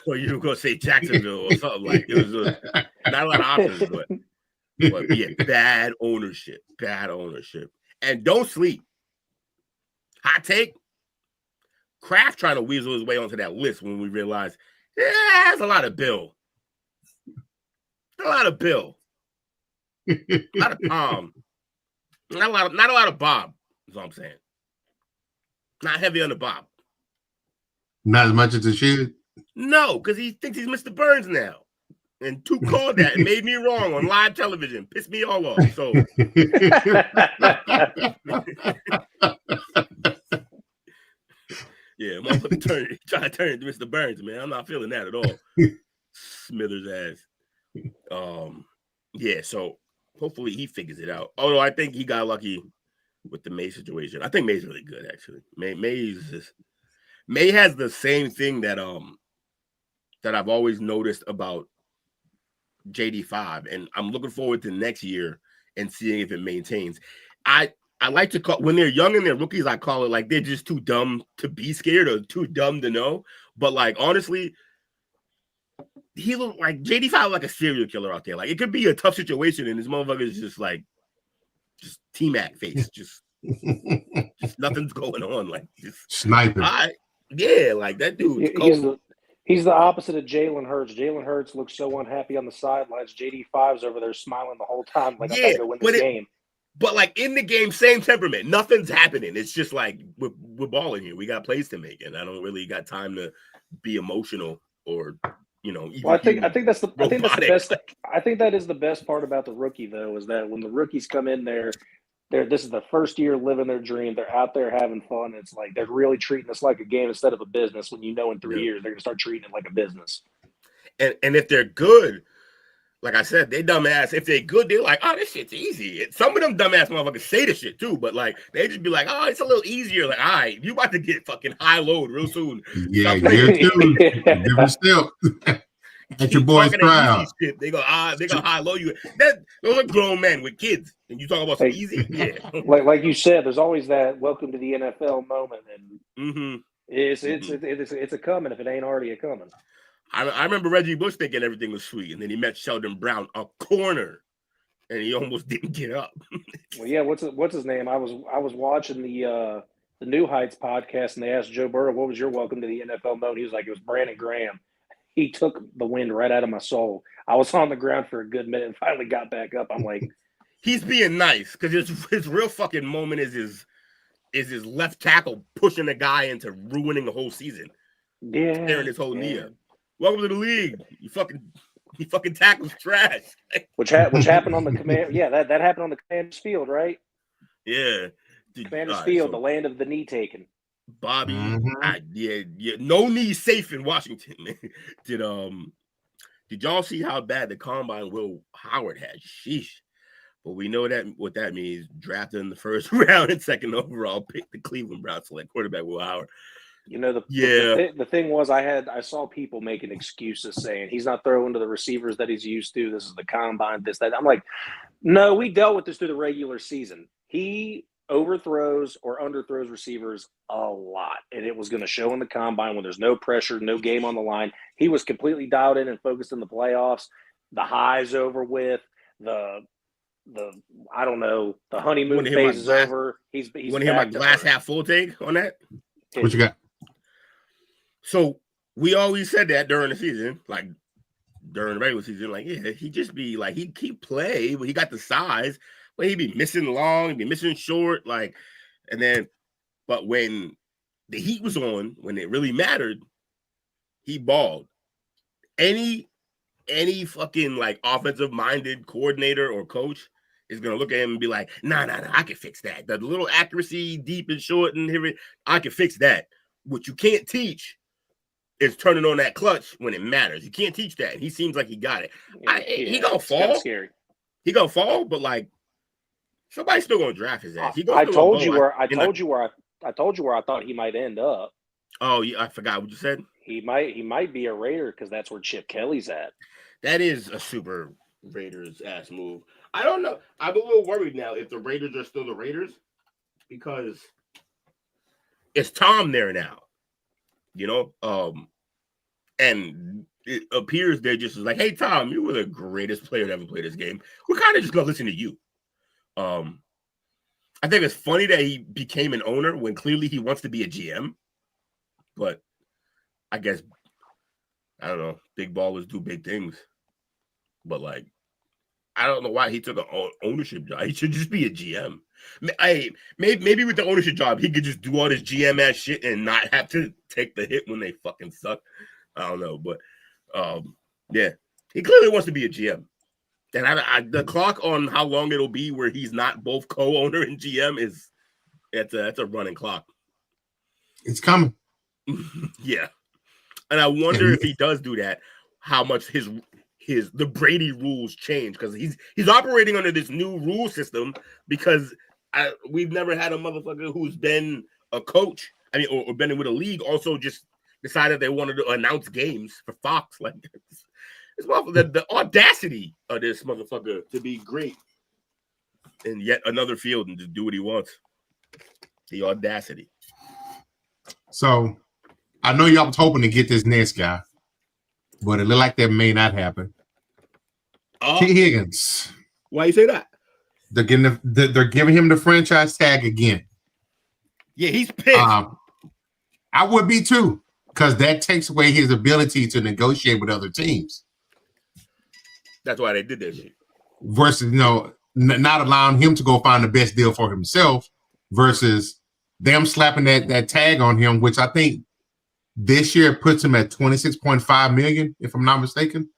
S6: or you gonna say Jacksonville or something like it was not a lot of options, but yeah, bad ownership, and don't sleep. Hot take: Kraft trying to weasel his way onto that list when we realized that's a lot of Bill, a lot of Tom, not a lot of Bob. Is what I'm saying. Not heavy on the Bob.
S4: Not as much as it should.
S6: No, because he thinks he's Mr. Burns now. And Two called that and made me wrong on live television. Pissed me all off. So yeah, motherfucker trying to turn into Mr. Burns, man. I'm not feeling that at all. Smithers ass. Yeah, so hopefully he figures it out. Although I think he got lucky with the May situation. I think May's really good, actually. May has the same thing that I've always noticed about JD5, and I'm looking forward to next year and seeing if it maintains. I like to call, when they're young and they're rookies, I call it like they're just too dumb to be scared or too dumb to know. But like honestly, he looked like JD5 like a serial killer out there. Like it could be a tough situation, and this motherfucker is just T-Mac face, just nothing's going on. Like just
S4: Sniping.
S6: Yeah, like that dude.
S5: He's the opposite of Jalen Hurts. Jalen Hurts looks so unhappy on the sidelines. JD5's over there smiling the whole time, like I gotta go win this game.
S6: But like in the game, same temperament. Nothing's happening. It's just like we're balling here. We got plays to make, and I don't really got time to be emotional or
S5: Well, I think that's the best. I think that is the best part about the rookie though, is that when the rookies come in there, this is the first year living their dream. They're out there having fun. It's like they're really treating this like a game instead of a business. When in 3 years they're gonna start treating it like a business. And if they're good, like I said, they dumbass. If they're good, they're like, oh, this shit's easy. Some of them dumbass motherfuckers say the shit too, but like they just be like, oh, it's a little easier. Like, all right, you about to get fucking high load real soon.
S4: Yeah, year 2, different still. At your boy's crowd.
S6: They go high low you. Those are grown men with kids, and you talk about some easy. Yeah,
S5: like you said, there's always that welcome to the NFL moment, and it's a coming if it ain't already a coming.
S6: I remember Reggie Bush thinking everything was sweet, and then he met Sheldon Brown a corner, and he almost didn't get up.
S5: Well, yeah, what's his name? I was watching the New Heights podcast, and they asked Joe Burrow, "What was your welcome to the NFL moment?" He was like, "It was Brandon Graham." He took the wind right out of my soul. I was on the ground for a good minute and finally got back up. I'm like,
S6: he's being nice because his real fucking moment is his left tackle pushing the guy into ruining the whole season.
S5: Yeah,
S6: tearing his whole knee up. Welcome to the league. He fucking tackles trash.
S5: Which happened on the command. Yeah, that happened on the Commanders Field, right?
S6: Yeah,
S5: Commanders Field, the land of the knee taken.
S6: Bobby, no knee safe in Washington. Did y'all see how bad the combine Will Howard had? Sheesh. But we know what that means. Drafted in the first round and second overall, pick the Cleveland Browns select quarterback Will Howard.
S5: The thing was, I saw people making excuses saying he's not throwing to the receivers that he's used to. This is the combine, this, that. I'm like, no, we dealt with this through the regular season. He overthrows or underthrows receivers a lot, and it was going to show in the combine when there's no pressure, no game on the line. He was completely dialed in and focused in the playoffs. The high's over with. The I don't know, the honeymoon phase is over. He's
S6: want to hear my glass half full take on that?
S4: What you got?
S6: So we always said that during the season, like during the regular season, like, yeah, he'd just be like, he'd keep play, but he got the size, but he'd be missing long, he'd be missing short, like, and then, but when the heat was on, when it really mattered, he balled. Any fucking like offensive minded coordinator or coach is gonna look at him and be like, nah, I can fix that. The little accuracy, deep and short, and I can fix that. What you can't teach is turning on that clutch when it matters. You can't teach that. And he seems like he got it. He gonna fall.
S5: Scary.
S6: He gonna fall, but like somebody's still gonna draft his ass.
S5: I told you where I thought he might end up.
S6: Oh, yeah, I forgot what you said.
S5: He might be a Raider because that's where Chip Kelly's at.
S6: That is a super Raiders ass move. I don't know. I'm a little worried now if the Raiders are still the Raiders because it's Tom there now. And it appears they're just like, hey, Tom, you were the greatest player to ever play this game. We're kind of just going to listen to you. I think it's funny that he became an owner when clearly he wants to be a GM. But I guess, I don't know, big ballers do big things. But, like, I don't know why he took an ownership job. He should just be a GM. Maybe with the ownership job, he could just do all this GM ass shit and not have to take the hit when they fucking suck. I don't know, but yeah, he clearly wants to be a GM. And the clock on how long it'll be where he's not both co-owner and GM is that's a running clock.
S4: It's coming.
S6: Yeah, and I wonder if he does do that, how much the Brady rules change because he's operating under this new rule system because we've never had a motherfucker who's been a coach. I mean, or been with a league also just decided they wanted to announce games for Fox. Like, it's the audacity of this motherfucker to be great in yet another field and just do what he wants. The audacity.
S4: So I know y'all was hoping to get this next guy, but it looked like that may not happen. T. Higgins.
S6: Why you say that?
S4: They're giving him the franchise tag again.
S6: Yeah, he's pissed.
S4: I would be too, because that takes away his ability to negotiate with other teams.
S6: That's why they did that shit.
S4: Versus, not allowing him to go find the best deal for himself versus them slapping that tag on him, which I think this year puts him at $26.5 million, if I'm not mistaken,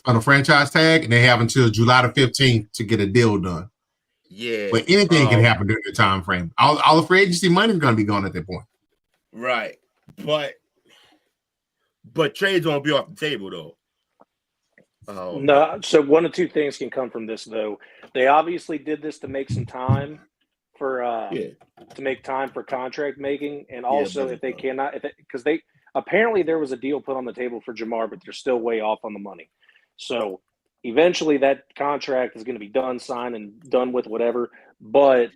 S4: on a franchise tag, and they have until July the 15th to get a deal done.
S6: Yeah.
S4: But anything can happen during the time frame. All the free agency money is going to be gone at that point.
S6: Right. But trades won't be off the table, though.
S5: No, so one of two things can come from this, though. They obviously did this to make some time for contract making, and also if they cannot, because they apparently there was a deal put on the table for Jamar, but they're still way off on the money. So eventually that contract is going to be done, signed, and done with whatever. But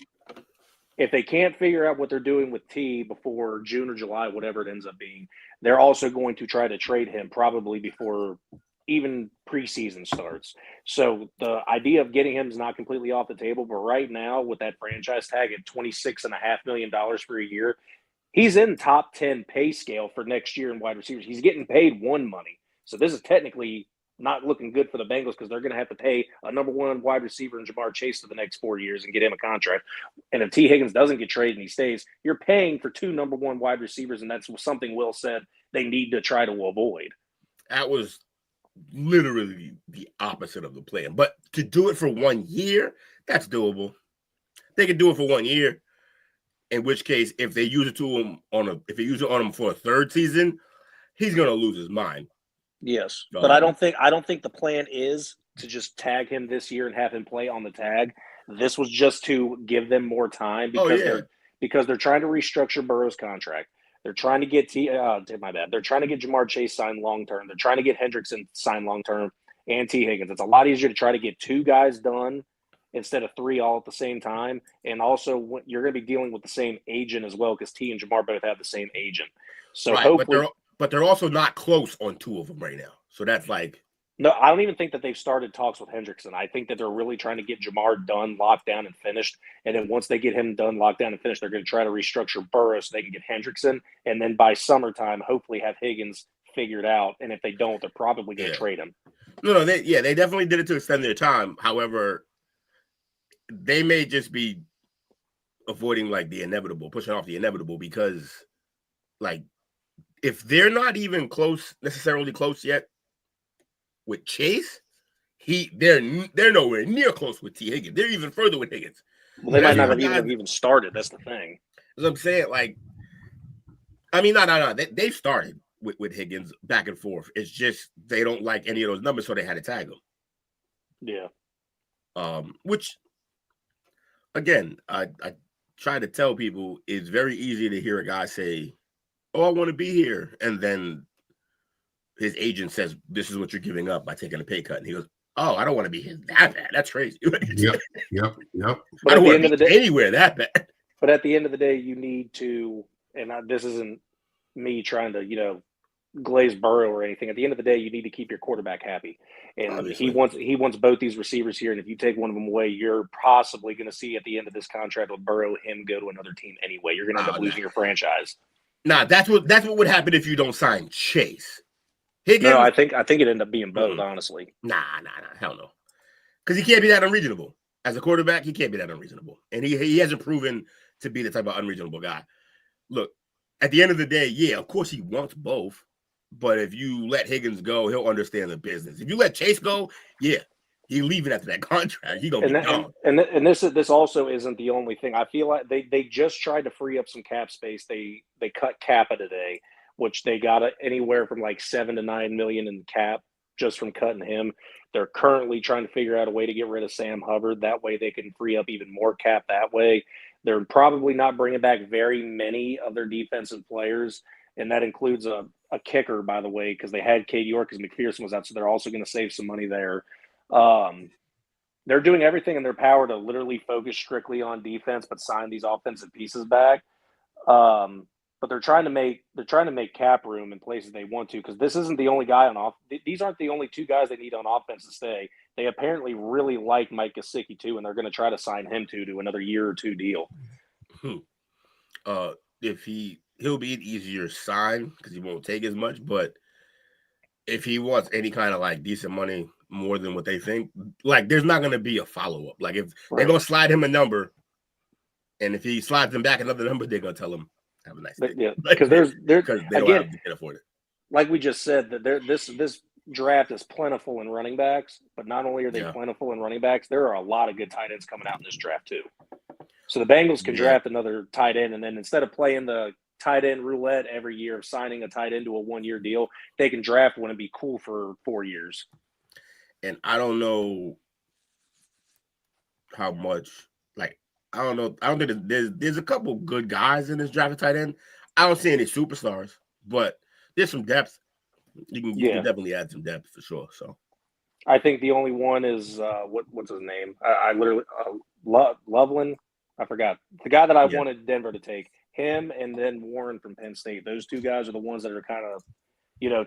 S5: if they can't figure out what they're doing with T before June or July, whatever it ends up being, they're also going to try to trade him probably before even preseason starts. So the idea of getting him is not completely off the table, but right now with that franchise tag at $26.5 million for a year, he's in top 10 pay scale for next year in wide receivers. He's getting paid one money. So this is technically not looking good for the Bengals because they're going to have to pay a number one wide receiver in Jamar Chase for the next 4 years and get him a contract. And if T. Higgins doesn't get traded and he stays, you're paying for two number one wide receivers, and that's something Will said they need to try to avoid.
S6: That was literally the opposite of the plan. But to do it for 1 year, that's doable. They can do it for 1 year. In which case, if they use it on him for a third season, he's gonna lose his mind.
S5: Yes, but I don't think the plan is to just tag him this year and have him play on the tag. This was just to give them more time because they're trying to restructure Burrow's contract. They're trying to get They're trying to get Jamar Chase signed long term. They're trying to get Hendrickson signed long term and T. Higgins. It's a lot easier to try to get two guys done instead of three all at the same time. And also, you're going to be dealing with the same agent as well because T and Jamar both have the same agent. So hopefully,
S6: but they're also not close on two of them right now. So that's like.
S5: No, I don't even think that they've started talks with Hendrickson. I think that they're really trying to get Jamar done, locked down, and finished. And then once they get him done, locked down, and finished, they're going to try to restructure Burrow so they can get Hendrickson. And then by summertime, hopefully have Higgins figured out. And if they don't, they're probably going to trade him.
S6: No, they definitely did it to extend their time. However, they may just be avoiding like the inevitable, pushing off the inevitable because, like, if they're not even necessarily close yet with Chase, they're nowhere near close with T. Higgins. They're even further with Higgins.
S5: Well, they might not have even started. That's the thing.
S6: As I'm saying, like, I mean, no. They've started with Higgins back and forth. It's just they don't like any of those numbers, so they had to tag them.
S5: Yeah.
S6: Which, again, I try to tell people it's very easy to hear a guy say, "Oh, I want to be here," and then his agent says, "This is what you're giving up by taking a pay cut," and he goes, "Oh, I don't want to be here that bad. That's crazy."
S4: Yep.
S5: But
S6: I don't want to be anywhere that bad.
S5: But at the end of the day, you need to, and this isn't me trying to, glaze Burrow or anything. At the end of the day, you need to keep your quarterback happy. And
S6: Obviously.
S5: he wants both these receivers here. And if you take one of them away, you're possibly going to see at the end of this contract with Burrow him go to another team anyway. You're going to end up losing your franchise.
S6: Nah, that's what would happen if you don't sign Chase. Higgins,
S5: no, I think it ended up being both, honestly.
S6: Nah, hell no. Because he can't be that unreasonable. As a quarterback, he can't be that unreasonable. And he hasn't proven to be the type of unreasonable guy. Look, at the end of the day, yeah, of course he wants both. But if you let Higgins go, he'll understand the business. If you let Chase go, yeah, he's leaving after that contract. He's going to be gone.
S5: And this also isn't the only thing. I feel like they just tried to free up some cap space. They cut Kappa today, which they got anywhere from like $7 to $9 million in cap just from cutting him. They're currently trying to figure out a way to get rid of Sam Hubbard. That way they can free up even more cap that way. They're probably not bringing back very many of their defensive players, and that includes a kicker, by the way, because they had Cade York because McPherson was out, so they're also going to save some money there. They're doing everything in their power to literally focus strictly on defense, but sign these offensive pieces back. But they're trying to make cap room in places they want to, because this isn't the only guy on off. These aren't the only two guys they need on offense to stay. They apparently really like Mike Gesicki too, and they're going to try to sign him to another year or two deal.
S6: If he'll be an easier sign because he won't take as much, but if he wants any kind of like decent money more than what they think, like there's not going to be a follow up. Like if they're going to slide him a number, and if he slides them back another number, they're going to tell him have a nice day.
S5: Yeah, because they
S6: don't have to afford it.
S5: Like we just said, that this draft is plentiful in running backs, but not only are they plentiful in running backs, there are a lot of good tight ends coming out in this draft too. So the Bengals can draft another tight end, and then instead of playing the tight end roulette every year of signing a tight end to a 1-year deal, they can draft one and be cool for 4 years.
S6: And I don't know how much, like, I don't know. I don't think there's a couple good guys in this draft at tight end. I don't see any superstars, but there's some depth. You can definitely add some depth for sure. So
S5: I think the only one is what's his name? I literally Loveland. I forgot the guy that I wanted Denver to take. Him and then Warren from Penn State. Those two guys are the ones that are kind of,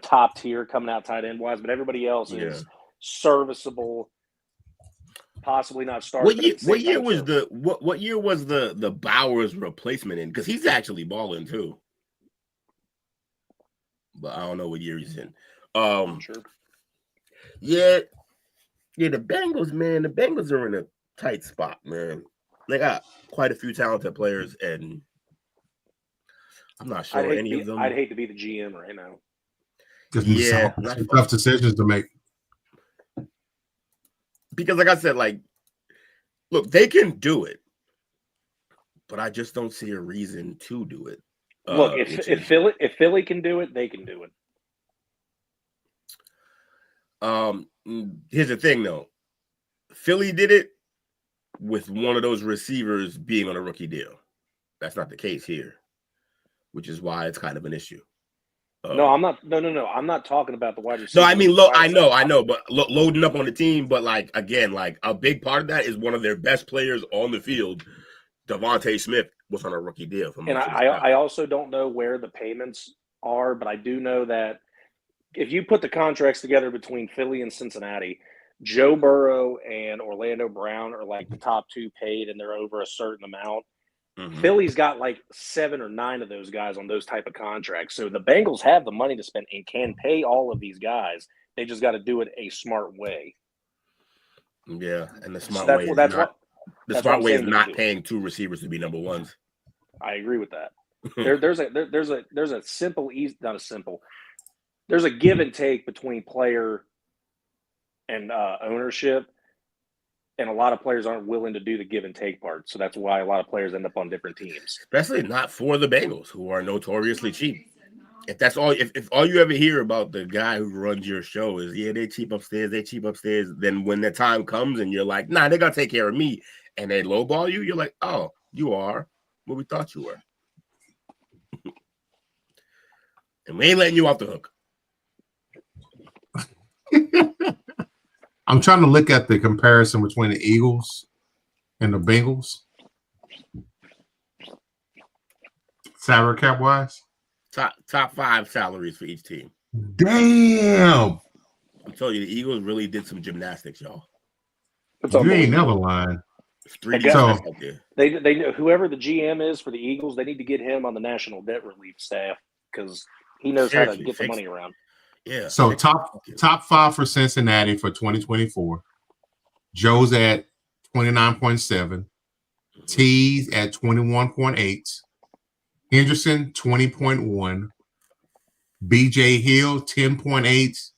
S5: top tier coming out tight end wise. But everybody else is serviceable, possibly not starting.
S6: What year was the Bowers replacement in? Because he's actually balling too. But I don't know what year he's in.
S5: Sure.
S6: Yeah, the Bengals, man. The Bengals are in a tight spot, man. They got quite a few talented players, and I'm not sure any of them.
S5: I'd hate to be the GM right now.
S4: Some tough decisions to make.
S6: Because, like I said, look, they can do it, but I just don't see a reason to do it.
S5: Look, if Philly can do it, they can do it.
S6: Here's the thing, though. Philly did it with one of those receivers being on a rookie deal. That's not the case here, which is why it's kind of an issue.
S5: No, I'm not. No. I'm not talking about the wide receiver.
S6: No, I mean, I know, but loading up on the team. But again, a big part of that is one of their best players on the field, Devontae Smith, was on a rookie deal.
S5: And I also don't know where the payments are, but I do know that if you put the contracts together between Philly and Cincinnati, Joe Burrow and Orlando Brown are the top two paid, and they're over a certain amount. Mm-hmm. Philly's got 7 or 9 of those guys on those type of contracts. So the Bengals have the money to spend and can pay all of these guys. They just got to do it a smart way.
S6: Yeah, and the smart way is not paying 2 receivers to be number ones.
S5: I agree with that. There's a simple, not a simple. There's a give and take between player and ownership. And a lot of players aren't willing to do the give and take part. So that's why a lot of players end up on different teams.
S6: Especially not for the Bengals, who are notoriously cheap. If that's all, if all you ever hear about the guy who runs your show is, they cheap upstairs, then when the time comes and you're like, nah, they're going to take care of me, and they lowball you, you're like, oh, you are what we thought you were. And we ain't letting you off the hook.
S4: I'm trying to look at the comparison between the Eagles and the Bengals. Salary cap wise?
S6: Top 5 salaries for each team.
S4: Damn.
S6: I'm telling you, the Eagles really did some gymnastics, y'all.
S4: You ain't never lying.
S5: They whoever the GM is for the Eagles, they need to get him on the national debt relief staff because he knows how to get the money around.
S6: Yeah.
S4: So top 5 for Cincinnati for 2024. Joe's at 29.7. T's at 21.8. Henderson 20.1. BJ Hill 10.8.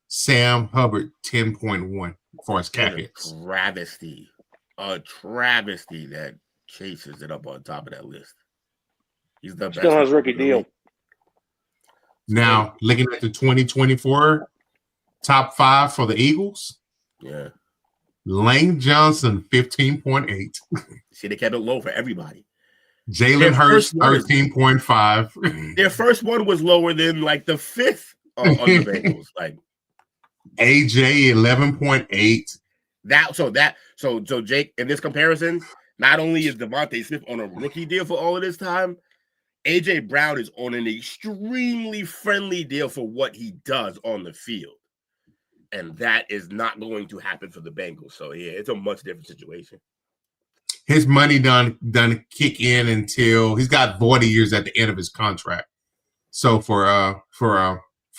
S4: Sam Hubbard 10.1 for his cap hits.
S6: A travesty that chases it up on top of that list. He's the best.
S5: Still on his rookie deal.
S4: Now, looking at the 2024 Top 5 for the Eagles.
S6: Yeah.
S4: Lane Johnson, 15.8.
S6: See, they kept it low for everybody.
S4: Jalen Hurts, 13.5.
S6: Their first one was lower than like the 5th on the Bengals. Like
S4: AJ, 11.8. So Jake, in this comparison, not only is Devontae Smith on a rookie deal for all of this time, AJ Brown is on an extremely friendly deal for what he does on the field. And that is not going to happen for the Bengals. So yeah, it's a much different situation. His money done kick in until he's got 40 years at the end of his contract. So for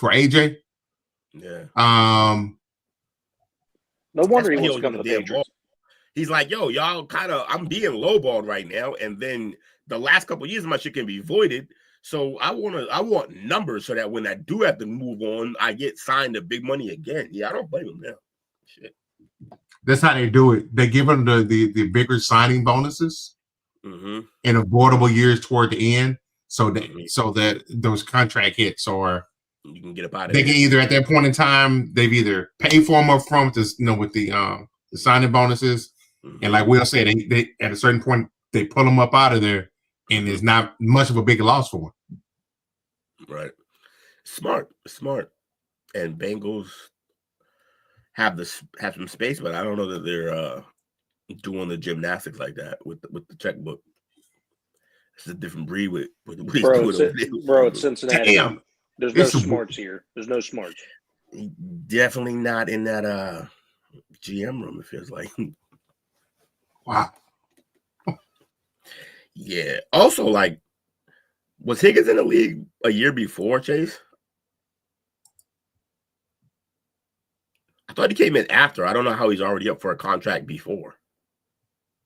S4: AJ,
S6: yeah.
S5: No wonder he wants to come to the Patriots.
S6: He's like, yo, y'all I'm being lowballed right now. And then the last couple of years, my shit can be voided. So I want numbers so that when I do have to move on, I get signed to big money again. Yeah, I don't blame him now. Shit.
S4: That's how they do it. They give them the bigger signing bonuses in avoidable years toward the end, so that those contract hits or
S6: you can get up out of
S4: they can either at that point in time they've either paid for them up front, with the signing bonuses, and like Will said, they at a certain point they pull them up out of there, and there's not much of a big loss for them.
S6: Right, smart, and Bengals have some space, but I don't know that they're doing the gymnastics like that with the checkbook. It's a different breed with
S5: it's Cincinnati.
S4: Damn.
S5: There's no smarts here. There's no smarts.
S6: Definitely not in that GM room, it feels like.
S4: Wow.
S6: Yeah. Also, like, was Higgins in the league a year before, Chase? I thought he came in after. I don't know how he's already up for a contract before.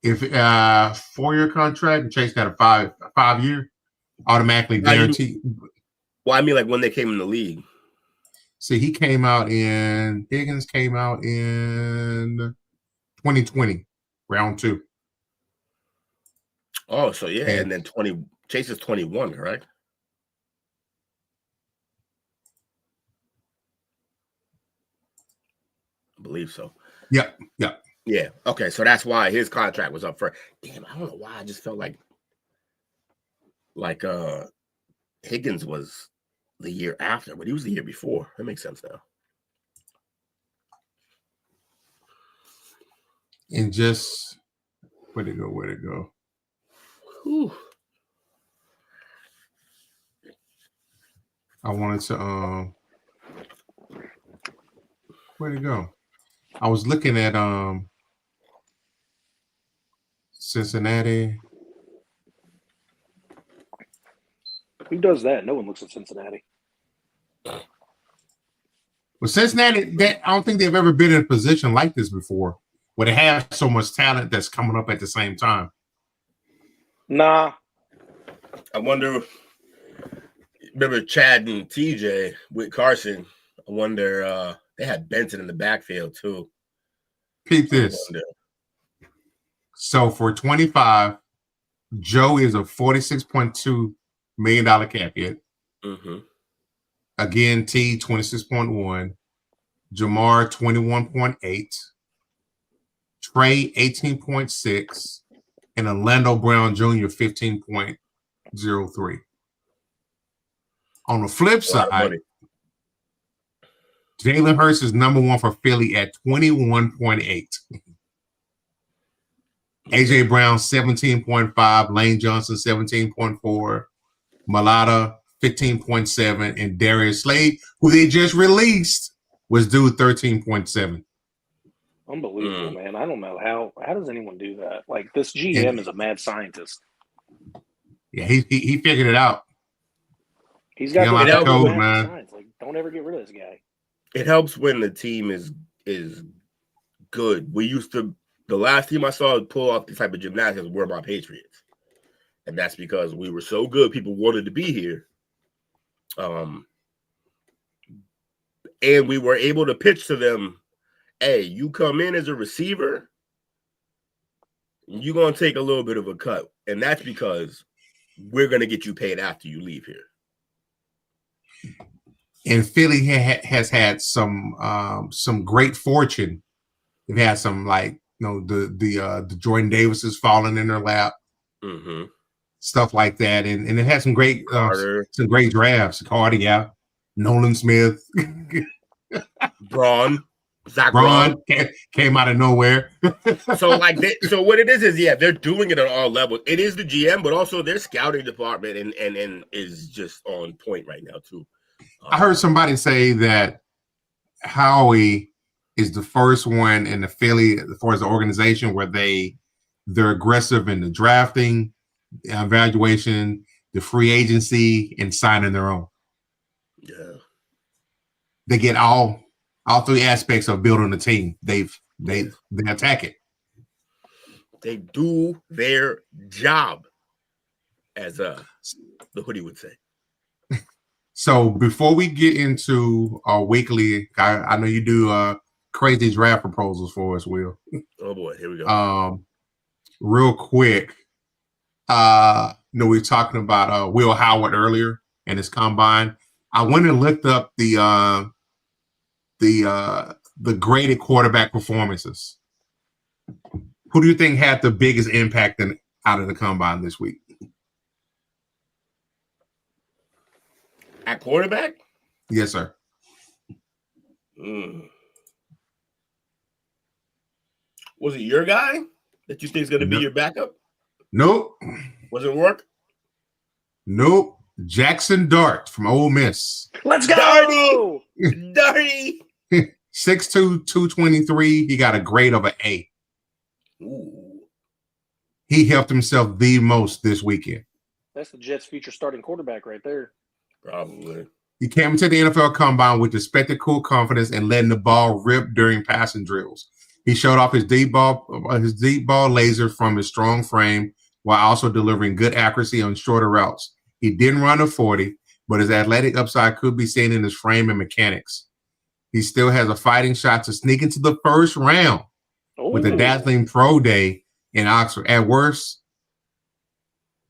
S4: If 4-year contract and Chase got a 5-year, automatically guaranteed.
S6: Well, I mean, like when they came in the league.
S4: See, Higgins came out in 2020, round 2.
S6: Oh, so yeah, and then Chase is 21, correct? I believe so.
S4: Yep.
S6: Yeah. Okay, so that's why his contract was up for. Damn, I don't know why. I just felt like Higgins was the year after, but he was the year before. That makes sense now.
S4: And just where'd it go?
S6: Whew.
S4: I wanted to where'd it go? I was looking at Cincinnati.
S5: Who does that? No one looks at Cincinnati.
S4: Well, Cincinnati, I don't think they've ever been in a position like this before, where they have so much talent that's coming up at the same time.
S5: Nah.
S6: I wonder. Remember Chad and TJ with Carson? I wonder. They had Benson in the backfield too.
S4: Peep this. So for 25, Joe is a $46.2 million cap hit. Again, T 26.1, Jamar 21.8, Trey 18.6, and Orlando Brown Jr. 15.03. On the flip side, Jalen Hurts is number 1 for Philly at 21.8. AJ Brown 17.5, Lane Johnson 17.4, Malata 15.7, and Darius Slade, who they just released, was due 13.7.
S5: Unbelievable, man. I don't know how does anyone do that? Like, this GM is a mad scientist.
S4: Yeah, he figured it out.
S5: He's got
S4: the code, man.
S5: Science. Like, don't ever get rid of this guy.
S6: It helps when the team is good. The last team I saw pull off this type of gymnastics were my Patriots. And that's because we were so good, people wanted to be here. And we were able to pitch to them, hey, you come in as a receiver, you're going to take a little bit of a cut. And that's because we're going to get you paid after you leave here.
S4: And Philly has had some great fortune. They've had some the Jordan Davises falling in their lap, stuff like that, and it had some great drafts. Carter, yeah, Nolan Smith,
S6: Zach
S4: Braun came out of nowhere.
S6: So what it is they're doing it on all levels. It is the GM, but also their scouting department and is just on point right now too.
S4: I heard somebody say that Howie is the first one in the Philly, as far as the organization, where they're aggressive in the drafting, evaluation, the free agency, and signing their own.
S6: Yeah,
S4: they get all three aspects of building a team. They attack it.
S6: They do their job, as the hoodie would say.
S4: So before we get into our weekly, I know you do crazy draft proposals for us, Will.
S6: Oh boy, here we go.
S4: Real quick, we were talking about Will Howard earlier and his combine. I went and looked up the graded quarterback performances. Who do you think had the biggest impact out of the combine this week?
S6: At quarterback?
S4: Yes, sir.
S6: Was it your guy that you think is going to be your backup?
S4: Nope.
S6: Was it work?
S4: Nope. Jackson Dart from Ole Miss.
S5: Let's go!
S6: Darty!
S4: 6'2", 223. He got a grade of an A.
S6: Ooh.
S4: He helped himself the most this weekend.
S5: That's the Jets' future starting quarterback right there.
S6: Probably.
S4: He came into the NFL Combine with expected cool confidence and letting the ball rip during passing drills. He showed off his deep ball laser from his strong frame while also delivering good accuracy on shorter routes. He didn't run a 40, but his athletic upside could be seen in his frame and mechanics. He still has a fighting shot to sneak into the first round with a dazzling pro day in Oxford. At worst,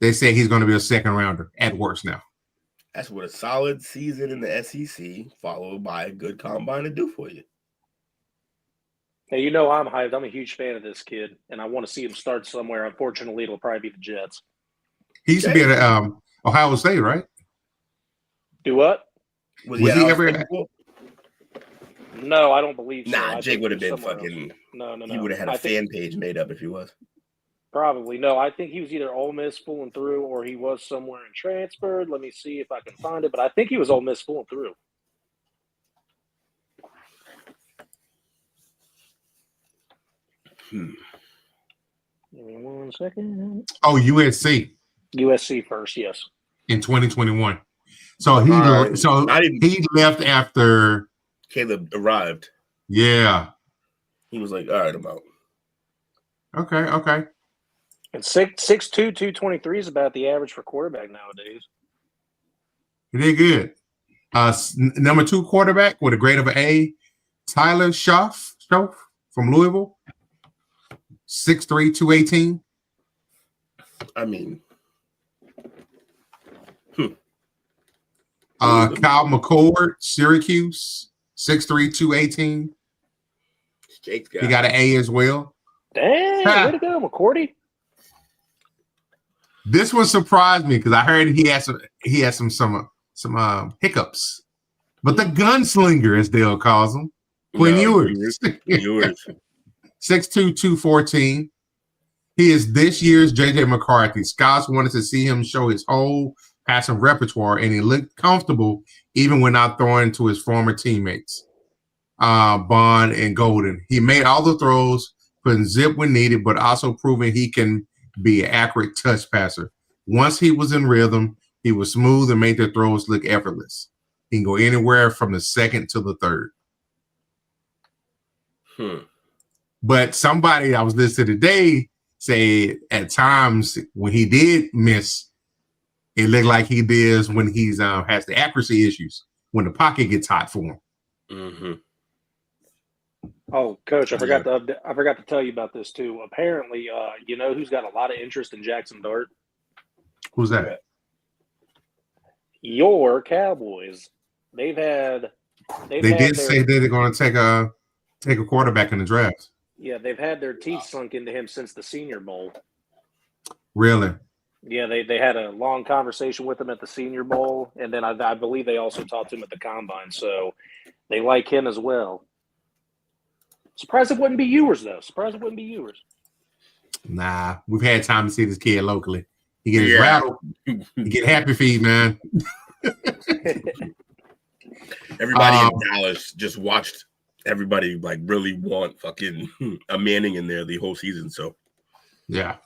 S4: they say he's going to be a second rounder. At worst now.
S6: That's what a solid season in the SEC followed by a good combine to do for you.
S5: Hey, you know I'm hyped. I'm a huge fan of this kid, and I want to see him start somewhere. Unfortunately, it'll probably be the Jets.
S4: He used to be at Ohio State, right?
S5: Do what?
S6: Was he ever?
S5: No, I don't believe so.
S6: Nah, Jake would have been fucking.
S5: No.
S6: He would have had a fan page made up if he was.
S5: Probably. No, I think he was either Ole Miss fooling through or he was somewhere and transferred. Let me see if I can find it. But I think he was Ole Miss fooling through. Give me 1 second.
S4: Oh, USC.
S5: USC first, yes.
S4: In 2021. So he left after
S6: Caleb arrived.
S4: Yeah.
S6: He was like, all right, I'm out.
S4: Okay.
S5: And 6'2", 223 is about the average for quarterback nowadays.
S4: He did good. Number 2 quarterback with a grade of an A, Tyler Schaff from Louisville. 6'3", 218.
S6: I mean,
S4: Kyle McCord, Syracuse, 6'3", 218.
S6: Jake's
S4: He got an A as well.
S5: Dang, way to go, McCourty.
S4: This one surprised me because I heard he had some hiccups. But the gunslinger, as Dale calls him, Quinn Ewers. 6'2", 214. He is this year's J.J. McCarthy. Scouts wanted to see him show his whole passing repertoire, and he looked comfortable even when not throwing to his former teammates, Bond and Golden. He made all the throws, putting zip when needed, but also proving he can be an accurate touch passer. Once he was in rhythm, he was smooth and made the throws look effortless. He can go anywhere from the second to the third. But somebody I was listening to today say at times when he did miss, it looked like he does when he's has the accuracy issues, when the pocket gets hot for him.
S6: Mm-hmm.
S5: Oh, Coach, I forgot to tell you about this too. Apparently, you know who's got a lot of interest in Jackson Dart?
S4: Who's that?
S5: Your Cowboys. They
S4: did say they're going to take a quarterback in the draft.
S5: Yeah, they've had their teeth sunk into him since the Senior Bowl.
S4: Really?
S5: Yeah, they had a long conversation with him at the Senior Bowl, and then I believe they also talked to him at the Combine. So they like him as well. Surprised it wouldn't be Ewers, though.
S4: Nah, we've had time to see this kid locally. He get his rattle. He get happy feet, man.
S6: Everybody in Dallas just watched everybody like really want fucking a Manning in there the whole season. So
S4: yeah.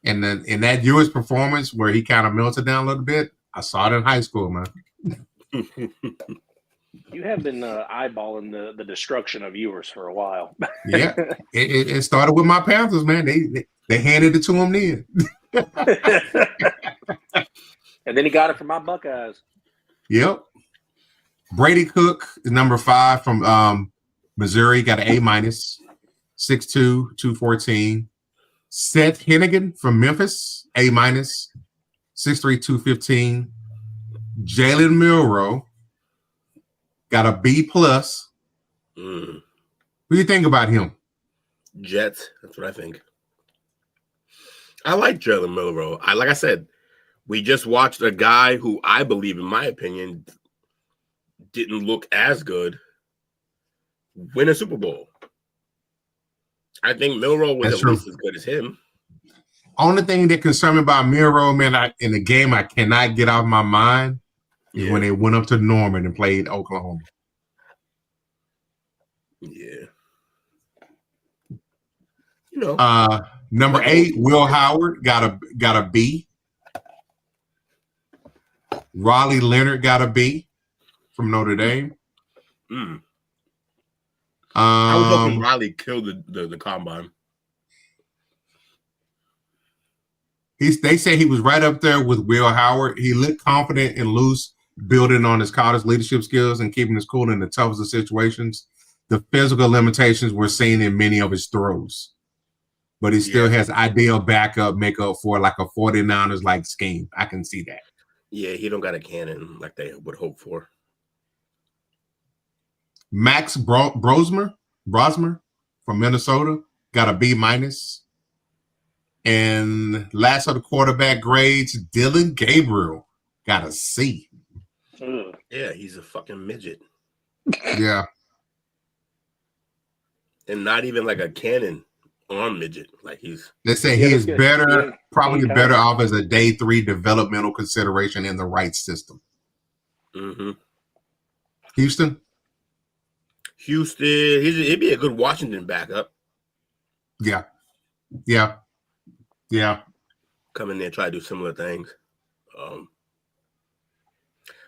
S4: And then in that Ewers performance where he kind of melted down a little bit, I saw it in high school, man.
S5: You have been eyeballing the destruction of Ewers for a while.
S4: Yeah, it started with my Panthers, man. They handed it to him then.
S5: And then he got it from my Buckeyes.
S4: Yep. Brady Cook is number 5 from Missouri. Got an A-, 6'2", 214. Seth Hennigan from Memphis, A-, 6'3", 215. Jalen Milroe got a B+. What do you think about him?
S6: Jets. That's what I think. I like Jalen Milroe. Like I said, we just watched a guy who I believe, in my opinion, didn't look as good win a Super Bowl. I think Milroe was at least as good as him.
S4: Only thing that concerned me about Milroe, man, in the game I cannot get off my mind is when they went up to Norman and played Oklahoma.
S6: Yeah. You know.
S4: Number 8, Will Howard got a B. Raleigh Leonard got a B from Notre Dame.
S6: I was hoping Riley killed the combine.
S4: They say he was right up there with Will Howard. He looked confident and loose, building on his college leadership skills and keeping his cool in the toughest of situations. The physical limitations were seen in many of his throws, but he still has ideal backup makeup for like a 49ers like scheme. I can see that.
S6: Yeah, he don't got a cannon like they would hope for.
S4: Max Brosmer from Minnesota got a B-. And last of the quarterback grades, Dylan Gabriel got a C.
S6: Yeah, he's a fucking midget.
S4: Yeah.
S6: And not even like a cannon arm midget. Like
S4: they say he is better, probably better off as a day 3 developmental consideration in the right system. Houston,
S6: he'd be a good Washington backup.
S4: Yeah.
S6: Come in there and try to do similar things.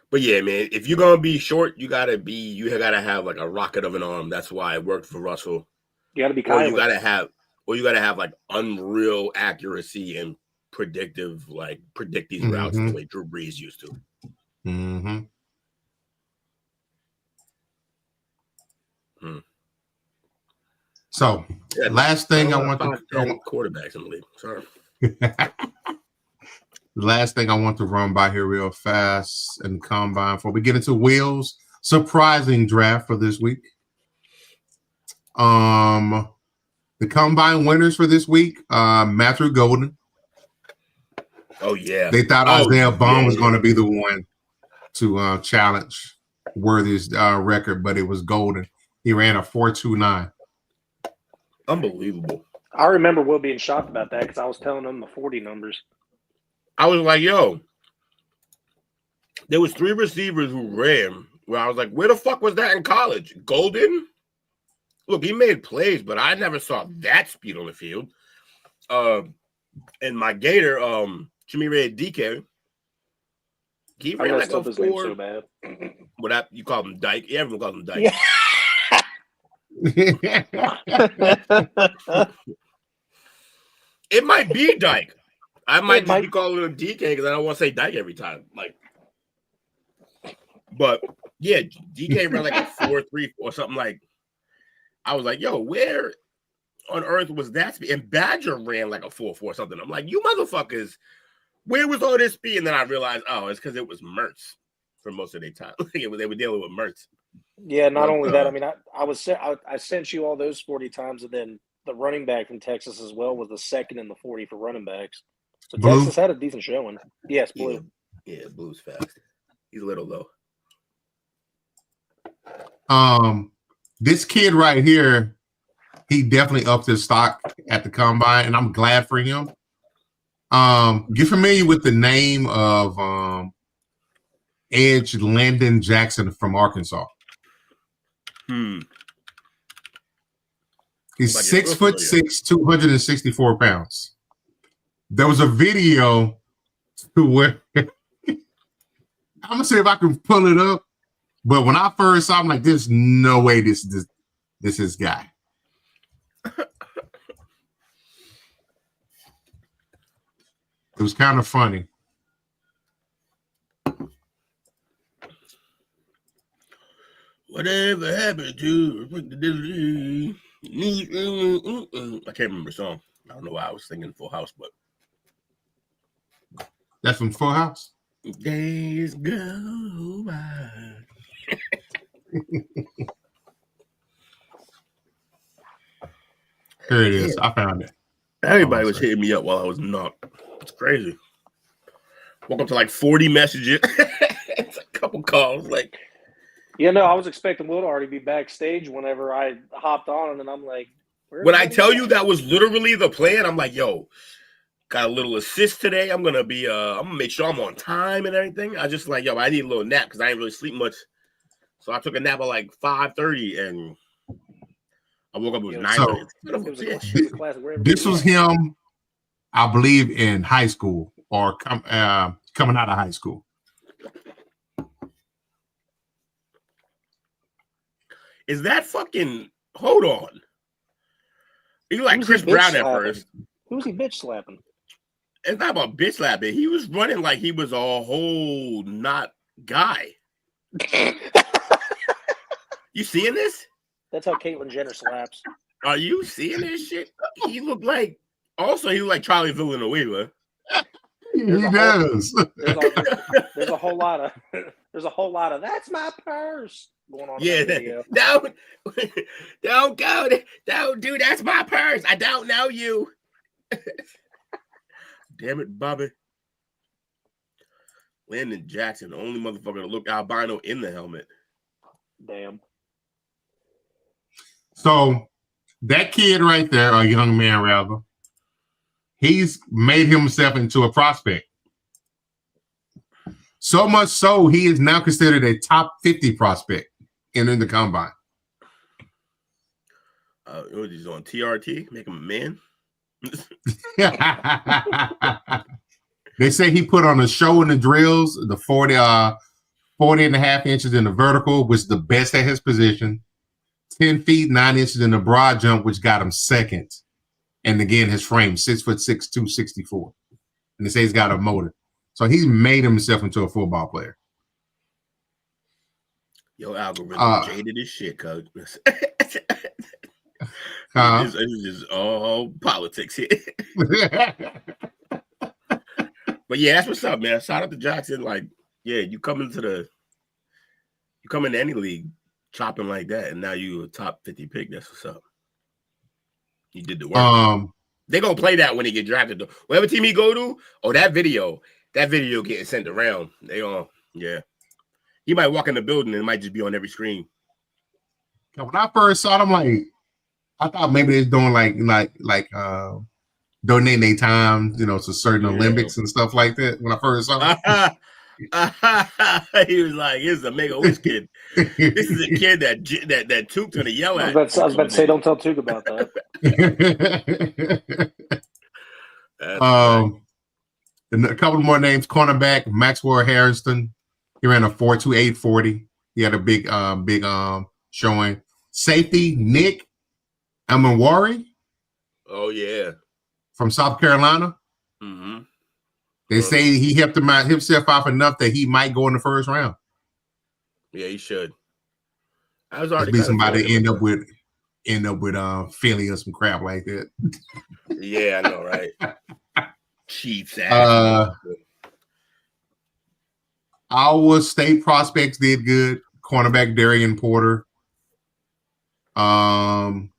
S6: But yeah, man, if you're gonna be short, you gotta have like a rocket of an arm. That's why it worked for Russell.
S5: You gotta be
S6: Kyler. You gotta have like unreal accuracy and predict these routes the way Drew Brees used to.
S4: So last thing I want to
S6: quarterbacks in the league. Sorry.
S4: Last thing I want to run by here real fast and combine before we get into Will's surprising draft for this week. The combine winners for this week, Matthew Golden.
S6: Oh yeah.
S4: They thought Isaiah Bond was going to be the one to challenge Worthy's record, but it was Golden. He ran a 4.29.
S6: Unbelievable.
S5: I remember Will being shocked about that because I was telling him the 40 numbers.
S6: I was like, yo, there was 3 receivers who ran where I was like, where the fuck was that in college? Golden? Look, he made plays, but I never saw that speed on the field. And my Gator, Jimmy Red DK, he ran like a 4.
S5: So bad.
S6: What you call him Dyke? Yeah, everyone calls him Dyke.
S5: Yeah.
S6: It might be Dyke. I might just be calling him DK because I don't want to say Dyke every time. But yeah, DK ran like a 4.3 or something like. I was like, yo, where on earth was that speed? And Badger ran like a 4.4 something. I'm like, you motherfuckers, where was all this speed? And then I realized, it's because it was Mertz. for most of their time. They were dealing with Mertz.
S5: Yeah, not only that. I mean, I sent you all those 40 times, and then the running back from Texas as well was the second in the 40 for running backs. So
S4: Blue?
S5: Texas had a decent showing. Yes, Blue.
S6: Yeah, Blue's fast. He's a little low.
S4: This kid right here, he definitely upped his stock at the combine, and I'm glad for him. Get familiar with the name of Edge Landon Jackson from Arkansas. He's 6'6", 264 pounds. There was a video to where I'm gonna see if I can pull it up. But when I first saw him, like, there's no way this is guy. It was kind of funny.
S6: Whatever happened to I can't remember the song. I don't know why I was singing Full House, but
S4: That's from Full House.
S6: days go by.
S4: Here it is. I found it.
S6: Everybody was hitting me up while I was knocked. It's crazy. Woke up to like 40 messages. It's a couple calls. Like,
S5: Yeah, no, I was expecting Will to already be backstage whenever I hopped on, and I'm like,
S6: when I tell you that was literally the plan, I'm like, yo, got a little assist today. I'm gonna make sure I'm on time and everything. I just like, yo, I need a little nap because I didn't really sleep much. So I took a nap at like 5:30 and I woke up with 9:30.
S4: This was him, I believe, in high school or coming out of high school.
S6: Is that fucking? Hold on. You like Chris Brown at first?
S5: Who's he bitch slapping?
S6: It's not about bitch slapping. He was running like he was a whole not guy. You seeing this?
S5: That's how Caitlyn Jenner slaps.
S6: Are you seeing this shit? He looked like. Also, he looked like Charlie Villanueva.
S4: He does.
S5: There's a whole lot of. There's a whole lot of. That's my purse going on.
S6: Yeah, don't go. Don't do. That's my purse. I don't know you. Damn it, Bobby. Landon Jackson, the only motherfucker to look albino in the helmet.
S5: Damn.
S4: So that kid right there, a young man rather, he's made himself into a prospect. So much so, he is now considered a top 50 prospect in the combine.
S6: He's on TRT, make him a man.
S4: They say he put on a show in the drills, the 40 and a half inches in the vertical, was the best at his position. 10 feet, 9 inches in the broad jump, which got him second. And again, his frame, 6'6", 264. And they say he's got a motor. So he's made himself into a football player.
S6: Yo, algorithm jaded as shit, cuz. It's just all politics here. But yeah, that's what's up, man. Shout out to Jackson. Like, yeah, you come into any league chopping like that, and now you a top 50 pick. That's what's up. You did the work. They gonna play that when he get drafted though. Whatever team he go to, that video getting sent around. They all, yeah. He might walk in the building and it might just be on every screen.
S4: When I first saw them, I thought maybe they're doing like donating their time, to certain Olympics and stuff like that. When I first saw them,
S6: he was like, "Here's a Make-A-Wish kid. This is a kid that Took's gonna yell at."
S5: I was about to say, don't tell Took about that.
S4: And a couple more names: cornerback Maxwell Harrison. He ran a 4.28 40. He had a big showing. Safety Nick Amanwari.
S6: Oh yeah,
S4: from South Carolina.
S6: Mm-hmm.
S4: They say he helped himself out enough that he might go in the first round.
S6: Yeah, he should. I was already
S4: be somebody end up with Philly or some crap like that.
S6: Yeah, I know, right? Chiefs ass.
S4: Our state prospects did good. Cornerback Darian Porter. Jalen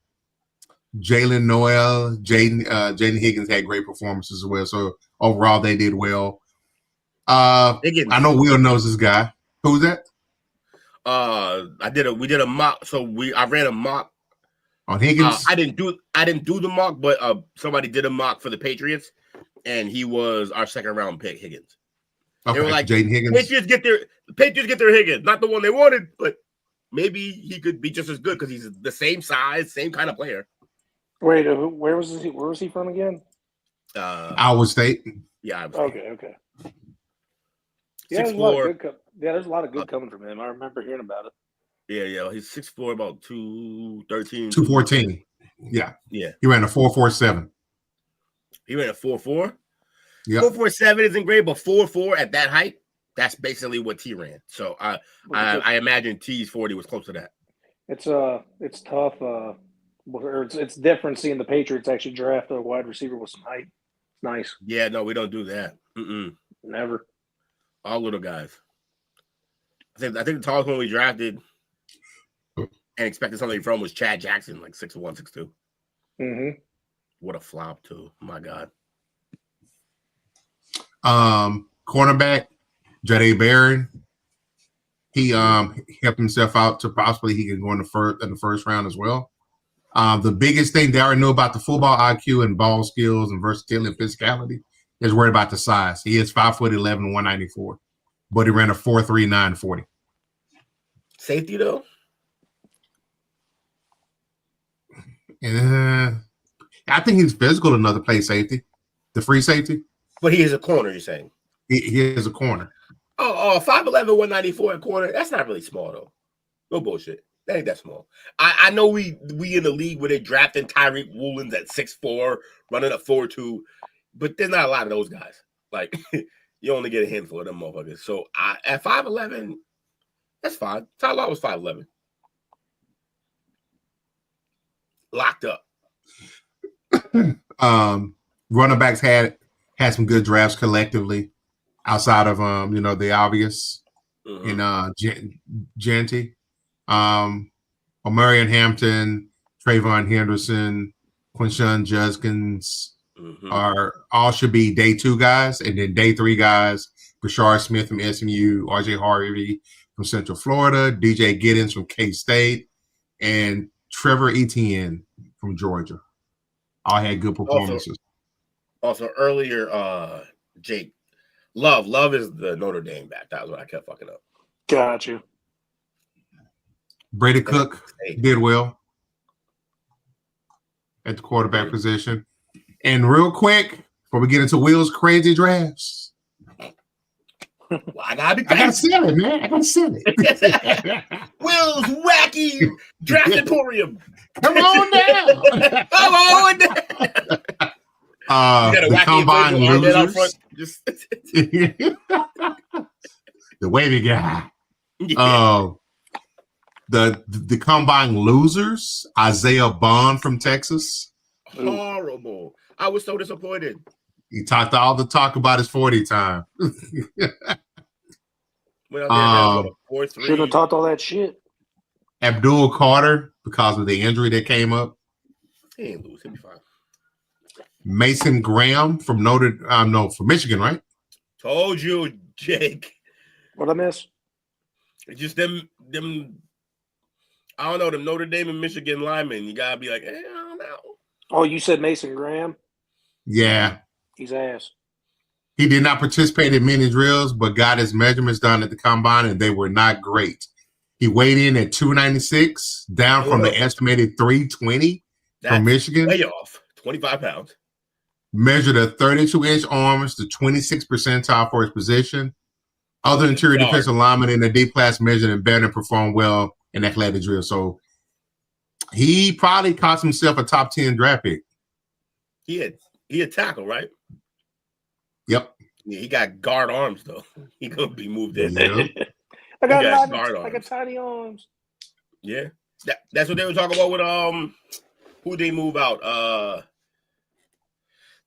S4: Noel, Jaden Higgins had great performances as well. So overall, they did well.
S6: Higgins.
S4: I know Will knows this guy. Who's that?
S6: We did a mock. I ran a mock
S4: On Higgins.
S6: I didn't do the mock, but somebody did a mock for the Patriots, and he was our second round pick, Higgins.
S4: Okay,
S6: They were like,
S4: Jaden Higgins.
S6: Patriots get their Higgins, not the one they wanted, but maybe he could be just as good because he's the same size, same kind of player.
S5: Wait, where was he from again?
S4: Iowa State.
S6: Yeah.
S5: Okay. Yeah, there's a lot of good coming from him. I remember hearing about it.
S6: Yeah. He's 6'4", about 213.
S4: 214. Yeah. He ran a 4.47.
S6: He ran a 4.4.
S4: Yeah.
S6: 4.47 isn't great, but 4.4 at that height, that's basically what T ran. So I imagine T's 40 was close to that.
S5: It's tough. It's different seeing the Patriots actually draft a wide receiver with some height. It's nice.
S6: Yeah, no, we don't do that.
S5: Never.
S6: All little guys. I think the tallest one we drafted and expected something from was Chad Jackson, like 6'1", 6'2".
S5: Mm-hmm.
S6: What a flop, too. My God.
S4: Cornerback Jade Barron. He helped himself out to possibly he could go in the first round as well. The biggest thing they already know about the football IQ and ball skills and versatility and physicality is worried about the size. He is 5'11", 194, but he ran a 4.39 40.
S6: Safety though?
S4: I think he's physical enough to play safety, the free safety.
S6: But he is a corner, you're saying?
S4: He is a corner.
S6: 5'11", 194 at corner. That's not really small though. No bullshit. That ain't that small. I know we in the league where they drafting Tyreek Woolens at 6'4", running a 4.2, but there's not a lot of those guys. Like you only get a handful of them motherfuckers. So at 5'11", that's fine. Tyler was 5'11". Locked up.
S4: Running backs had some good drafts collectively outside of the obvious in Genty. Omarion Hampton, Trayvon Henderson, Quinshon Judkins should be day 2 guys, and then day 3 guys, Bashard Smith from SMU, RJ Harvey from Central Florida, DJ Giddens from K-State, and Trevor Etienne from Georgia. All had good performances.
S6: Also earlier, Jake, Love is the Notre Dame back. That was what I kept fucking up.
S5: Got you.
S4: Brady Cook did well at the quarterback position. And real quick, before we get into Will's crazy drafts,
S6: well, I gotta
S4: sell it, man. I gotta sell it.
S6: Will's wacky draft emporium.
S4: Come on down.
S6: Come on down.
S4: The combine losers. The wavy guy.
S6: Yeah.
S4: The combine losers, Isaiah Bond from Texas.
S6: Horrible. I was so disappointed.
S4: He talked all the talk about his 40 time.
S5: Should have talked all that shit.
S4: Abdul Carter, because of the injury that came up.
S6: He ain't lose. He'll be fine.
S4: Mason Graham from from Michigan, right?
S6: Told you, Jake.
S5: What I miss?
S6: It's just them. I don't know, them Notre Dame and Michigan linemen. You gotta be like, I don't know.
S5: Oh, you said Mason Graham?
S4: Yeah.
S5: He's ass.
S4: He did not participate in many drills, but got his measurements done at the combine, and they were not great. He weighed in at 296, down from the estimated 320 from Michigan.
S6: Way off, 25 pounds.
S4: Measured a 32-inch arms, the 26th percentile for his position. Other interior defensive linemen in the D class measured and better and performed well in athletic drill. So he probably cost himself a top 10 draft pick.
S6: He had tackle, right?
S4: Yep.
S6: Yeah, he got guard arms though. He gonna be moved in.
S4: Yep.
S5: I got tiny arms.
S6: Yeah, that's what they were talking about with who they move out.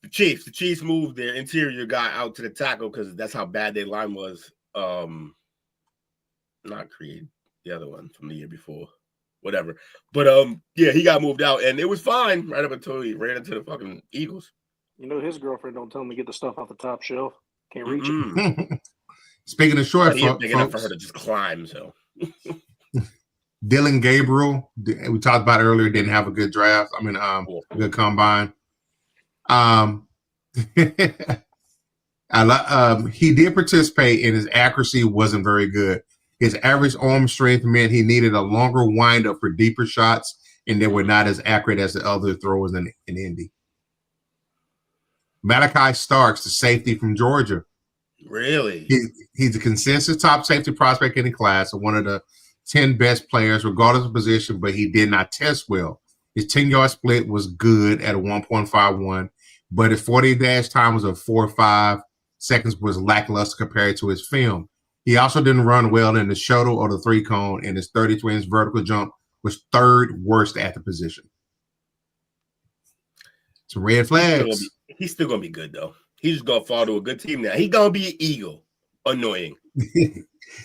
S6: The Chiefs. The Chiefs moved their interior guy out to the tackle because that's how bad their line was Not Creed, the other one from the year before. Whatever. But yeah, he got moved out and it was fine right up until he ran into the fucking Eagles.
S5: You know, his girlfriend don't tell him to get the stuff off the top shelf. Can't reach it.
S4: Speaking of short,
S6: He big enough for her to just climb, so
S4: Dylan Gabriel, we talked about earlier, didn't have a good draft. I mean, good combine. He did participate, and his accuracy wasn't very good. His average arm strength meant he needed a longer windup for deeper shots, and they were not as accurate as the other throwers in Indy. Malachi Starks, the safety from Georgia.
S6: Really?
S4: He's a consensus top safety prospect in the class and one of the 10 best players, regardless of position, but he did not test well. His 10-yard split was good at a 1.51, but his 40 dash time was a 4.5 seconds was lackluster compared to his film. He also didn't run well in the shuttle or the 3-cone, and his 33-inch vertical jump was third worst at the position. Some red flags.
S6: He's still going to be good, though. He's just going to fall to a good team now. He's going to be an Eagle. Annoying.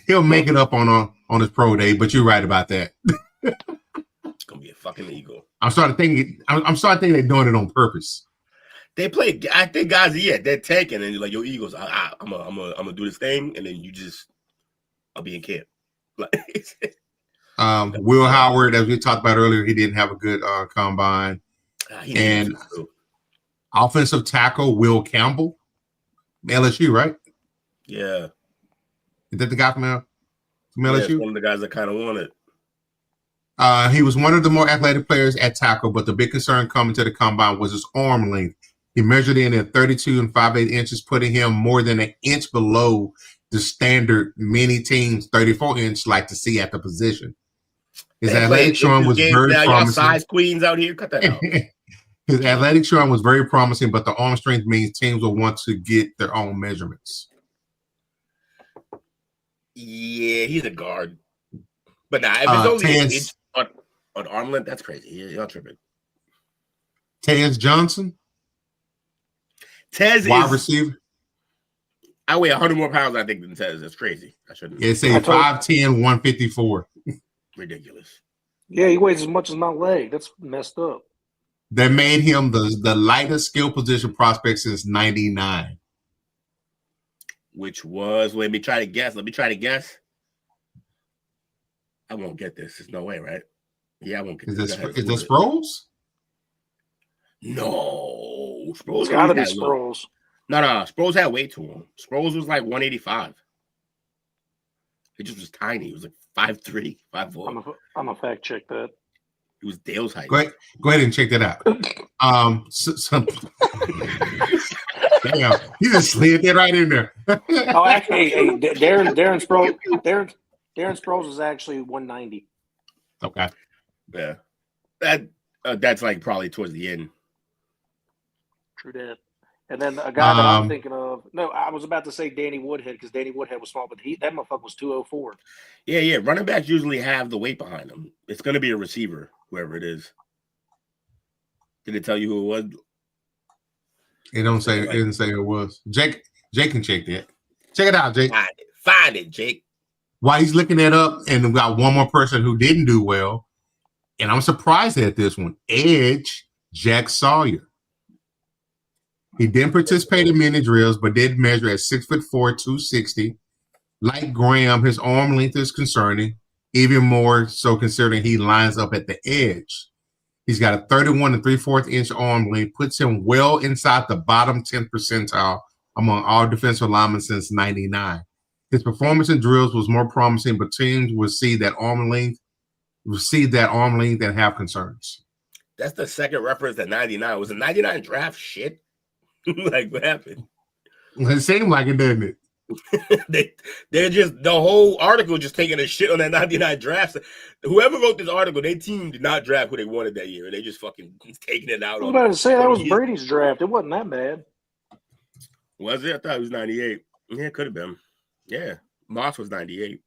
S4: He'll make it up on his pro day, but you're right about that.
S6: It's going to be a fucking Eagle.
S4: I'm starting to think they're doing it on purpose.
S6: They play. I think guys, they're tanking, and you're like, "Yo, Eagles, I'm gonna do this thing," and then I'll be in camp. Like,
S4: Will Howard, as we talked about earlier, he didn't have a good combine, and offensive tackle Will Campbell, LSU, right?
S6: Yeah,
S4: is that the guy from LSU?
S6: Yeah, one of the guys I kind of wanted.
S4: He was one of the more athletic players at tackle, but the big concern coming to the combine was his arm length. He measured in at 32 and 5/8 inches, putting him more than an inch below the standard many teams 34-inch like to see at the position. His athletic showing was very promising.
S6: Size queens out here, cut that out.
S4: His athletic showing was very promising, but the arm strength means teams will want to get their own measurements.
S6: Yeah, he's a guard. But nah, if it's only an inch on arm length, that's crazy. You're tripping.
S4: Tez Johnson.
S6: Tez
S4: wide receiver.
S6: I weigh 100 more pounds, I think, than Tez. That's crazy. I shouldn't.
S4: It's a 5'10", 154.
S6: Ridiculous.
S5: Yeah, he weighs as much as my leg. That's messed up.
S4: That made him the lightest skill position prospect since '99.
S6: Which was, let me try to guess. I won't get this. There's no way, right? Yeah, I won't get this.
S4: Is this Sproles?
S6: No. Sproles
S5: It's got to be Sproles.
S6: No. Sproles had weight to him. Sproles was like 185. He just was tiny. He was like 5'3", 5'4".
S5: I'm a fact check that.
S6: He was Dale's height.
S4: Go ahead and check that out. Damn, he just slid that right in there.
S5: Oh, actually, Darren Sproles is actually 190.
S4: Okay.
S6: Yeah. That's like probably towards the end.
S5: True that. And then a guy that I'm thinking of, no, I was about to say Danny Woodhead because Danny Woodhead was small, but that motherfucker was 204.
S6: Yeah. Running backs usually have the weight behind them. It's going to be a receiver, whoever it is. Did it tell you who it was?
S4: It didn't say who it was. Jake can check that. Check it out, Jake.
S6: Find it, Jake.
S4: While he's looking that up, and we got one more person who didn't do well, and I'm surprised at this one. Edge Jack Sawyer. He didn't participate in many drills, but did measure at 6'4", 260. Like Graham, his arm length is concerning, even more so considering he lines up at the edge. He's got a 31 and 3/4 inch arm length, puts him well inside the bottom 10th percentile among all defensive linemen since '99. His performance in drills was more promising, but teams will see that arm length and have concerns.
S6: That's the second reference to 99. Was the 99 draft shit? Like, what happened?
S4: It seemed like it, didn't it?
S6: They're just, the whole article just taking a shit on that 99 draft. Whoever wrote this article, their team did not draft who they wanted that year, and they just fucking taking it out.
S5: I was about to say that was Brady's draft. It wasn't that bad.
S6: Was it? I thought it was 98. Yeah, it could have been. Yeah, Moss was 98.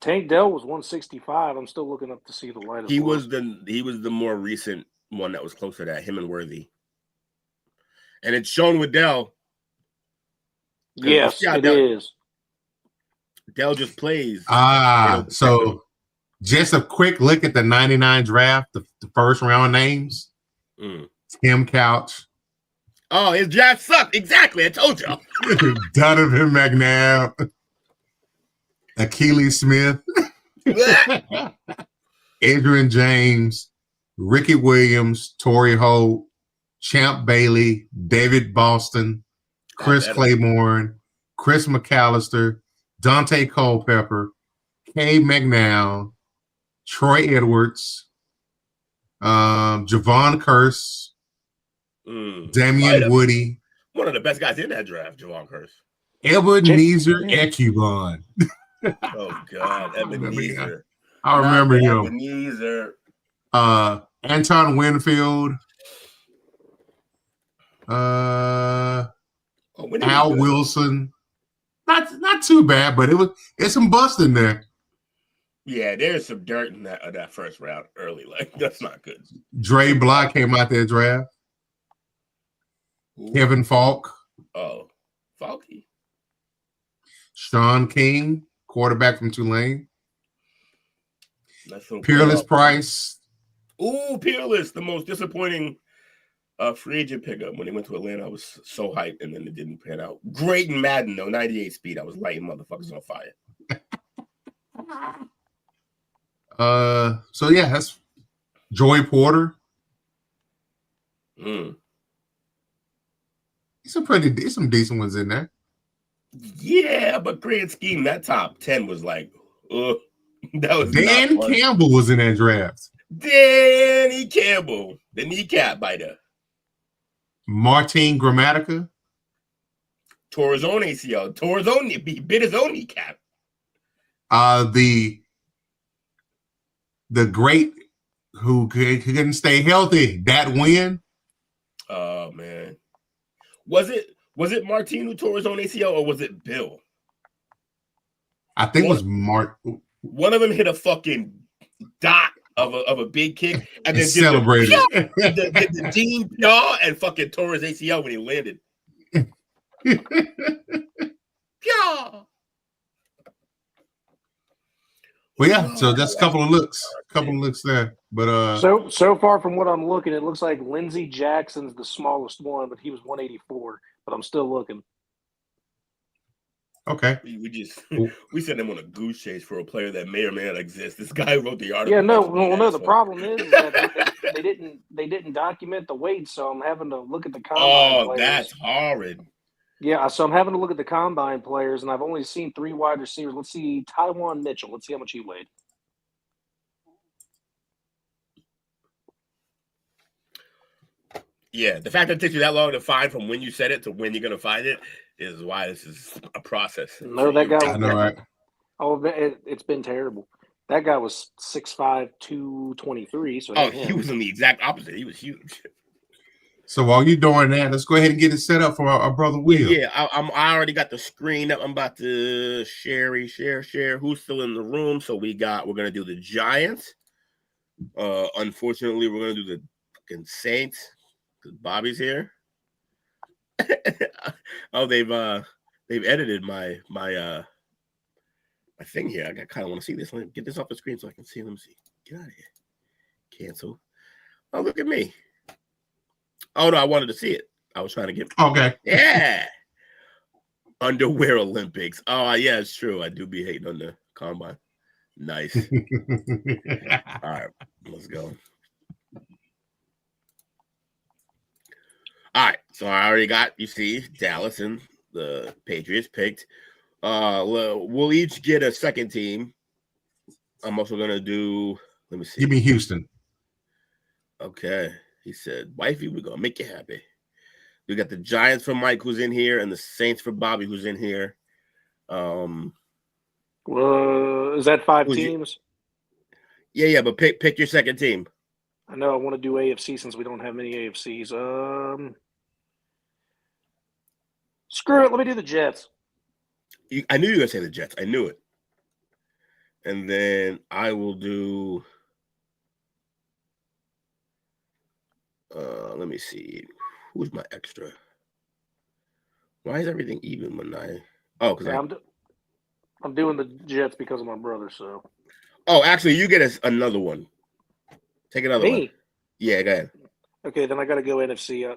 S5: Tank Dell was 165. I'm still looking up to see the latest.
S6: He was the more recent one that was closer to that, him and Worthy. And it's shown with Dell.
S5: Yes, it is.
S6: Dell just plays.
S4: So just a quick look at the 99 draft, the first round names. Tim Couch.
S6: Oh, his draft sucked. Exactly. I told y'all.
S4: Donovan McNabb. Achilles Smith. Adrian James. Ricky Williams. Torrey Holt. Champ Bailey. David Boston. Chris Claiborne. Chris McAllister. Dante Culpepper. Kay McNown. Troy Edwards. Javon Curse. Damian Woody.
S6: One of the best guys in that draft, Javon Curse.
S4: Ebenezer Ecubon.
S6: Oh, God. Ebenezer.
S4: I remember him.
S6: Ebenezer.
S4: Anton Winfield. Al Wilson. Not too bad, but it's some bust in there.
S6: Yeah, there's some dirt in that first round early. Like, that's not good.
S4: Dre Block came out there draft.
S6: Ooh.
S4: Kevin Falk.
S6: Oh, Falky.
S4: Sean King, quarterback from Tulane. Peerless Price.
S6: Ooh, Peerless, the most disappointing free agent pickup. When he went to Atlanta, I was so hyped, and then it didn't pan out. Great in Madden, though, 98 speed. I was lighting motherfuckers on fire.
S4: So yeah, that's Joey Porter. Some decent ones in there.
S6: Yeah, but grand scheme, that top 10 was like, that was
S4: Dan Campbell was in that draft.
S6: Danny Campbell, the kneecap biter.
S4: Martin Gramatica.
S6: Tore his own ACL. He bit his own kneecap.
S4: The great who couldn't stay healthy, that win.
S6: Oh man. Was it Martin who tore his own ACL, or was it Bill?
S4: I think it was Mark.
S6: One of them hit a fucking dot of a big kick and then
S4: celebrated.
S6: Did the Dean Yaw and fucking tore his ACL when he landed. Yeah.
S4: Well, yeah. So that's a couple of looks there. But
S5: so far from what I'm looking, it looks like Lindsey Jackson's the smallest one, but he was 184. But I'm still looking.
S4: Okay.
S6: We sent him on a goose chase for a player that may or may not exist. This guy wrote the article.
S5: Yeah, no. The problem is that they didn't document the weight, so I'm having to look at the combine players.
S6: That's horrid.
S5: Yeah, so I'm having to look at the combine players, and I've only seen 3 wide receivers. Let's see, Tywan Mitchell. Let's see how much he weighed.
S6: Yeah, the fact that it takes you that long to find from when you said it to when you're going to find it is why this is a process.
S5: No, that guy.
S4: I know, right?
S5: Oh, it's been terrible. That guy was 6'5", 223. So
S6: he was in the exact opposite. He was huge.
S4: So while you're doing that, let's go ahead and get it set up for our brother Will.
S6: Yeah, I already got the screen up. I'm about to share. Who's still in the room? So we're gonna do the Giants. Unfortunately, we're gonna do the fucking Saints because Bobby's here. Oh, they've edited my thing here. I kind of want to see this. Let me get this off the screen so I can see. Let me see. Get out of here. Cancel. Oh, look at me. Oh, no, I wanted to see it. I was trying to get...
S4: Okay.
S6: Yeah. Underwear Olympics. Oh, yeah, it's true. I do be hating on the combine. Nice. All right, let's go. All right, so I already got, you see, Dallas and the Patriots picked. We'll each get a second team. I'm also going to do... Let me see.
S4: Give me Houston.
S6: Okay. He said, wifey, we're going to make you happy. We got the Giants for Mike, who's in here, and the Saints for Bobby, who's in here.
S5: Is that 5 teams?
S6: Yeah, but pick your second team.
S5: I know I want to do AFC since we don't have many AFCs. Screw it. Let me do the Jets.
S6: I knew you were going to say the Jets. I knew it. And then I will do... let me see. Who's my extra? Why is everything even when I... Oh, because
S5: I'm doing the Jets because of my brother. So.
S6: Oh, actually, you get another one. Take another one.
S5: Me?
S6: Yeah, go ahead.
S5: Okay, then I got to go NFC.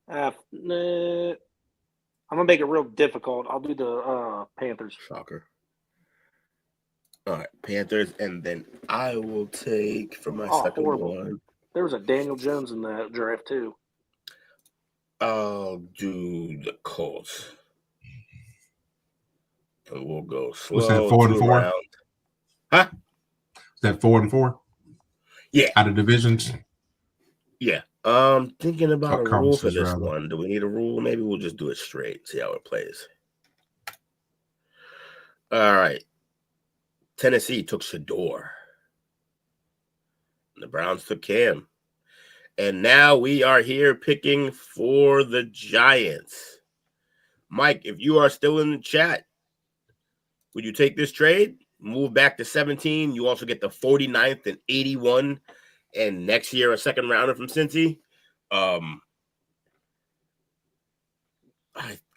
S5: I'm gonna make it real difficult. I'll do the Panthers.
S6: Shocker. All right, Panthers, and then I will take for my second
S5: horrible.
S6: one.
S5: There was a Daniel Jones in that draft too.
S6: I'll do the Colts. And we'll go slow.
S4: What's that, 4-4?
S6: Round. Huh?
S4: Is that 4-4?
S6: Yeah.
S4: Out of divisions?
S6: Yeah. Thinking about a rule for this one. Do we need a rule? Maybe we'll just do it straight, see how it plays. All right. Tennessee took Shador. The Browns took Cam. And now we are here picking for the Giants. Mike, if you are still in the chat, would you take this trade? Move back to 17. You also get the 49th and 81. And next year, a second rounder from Cincy. I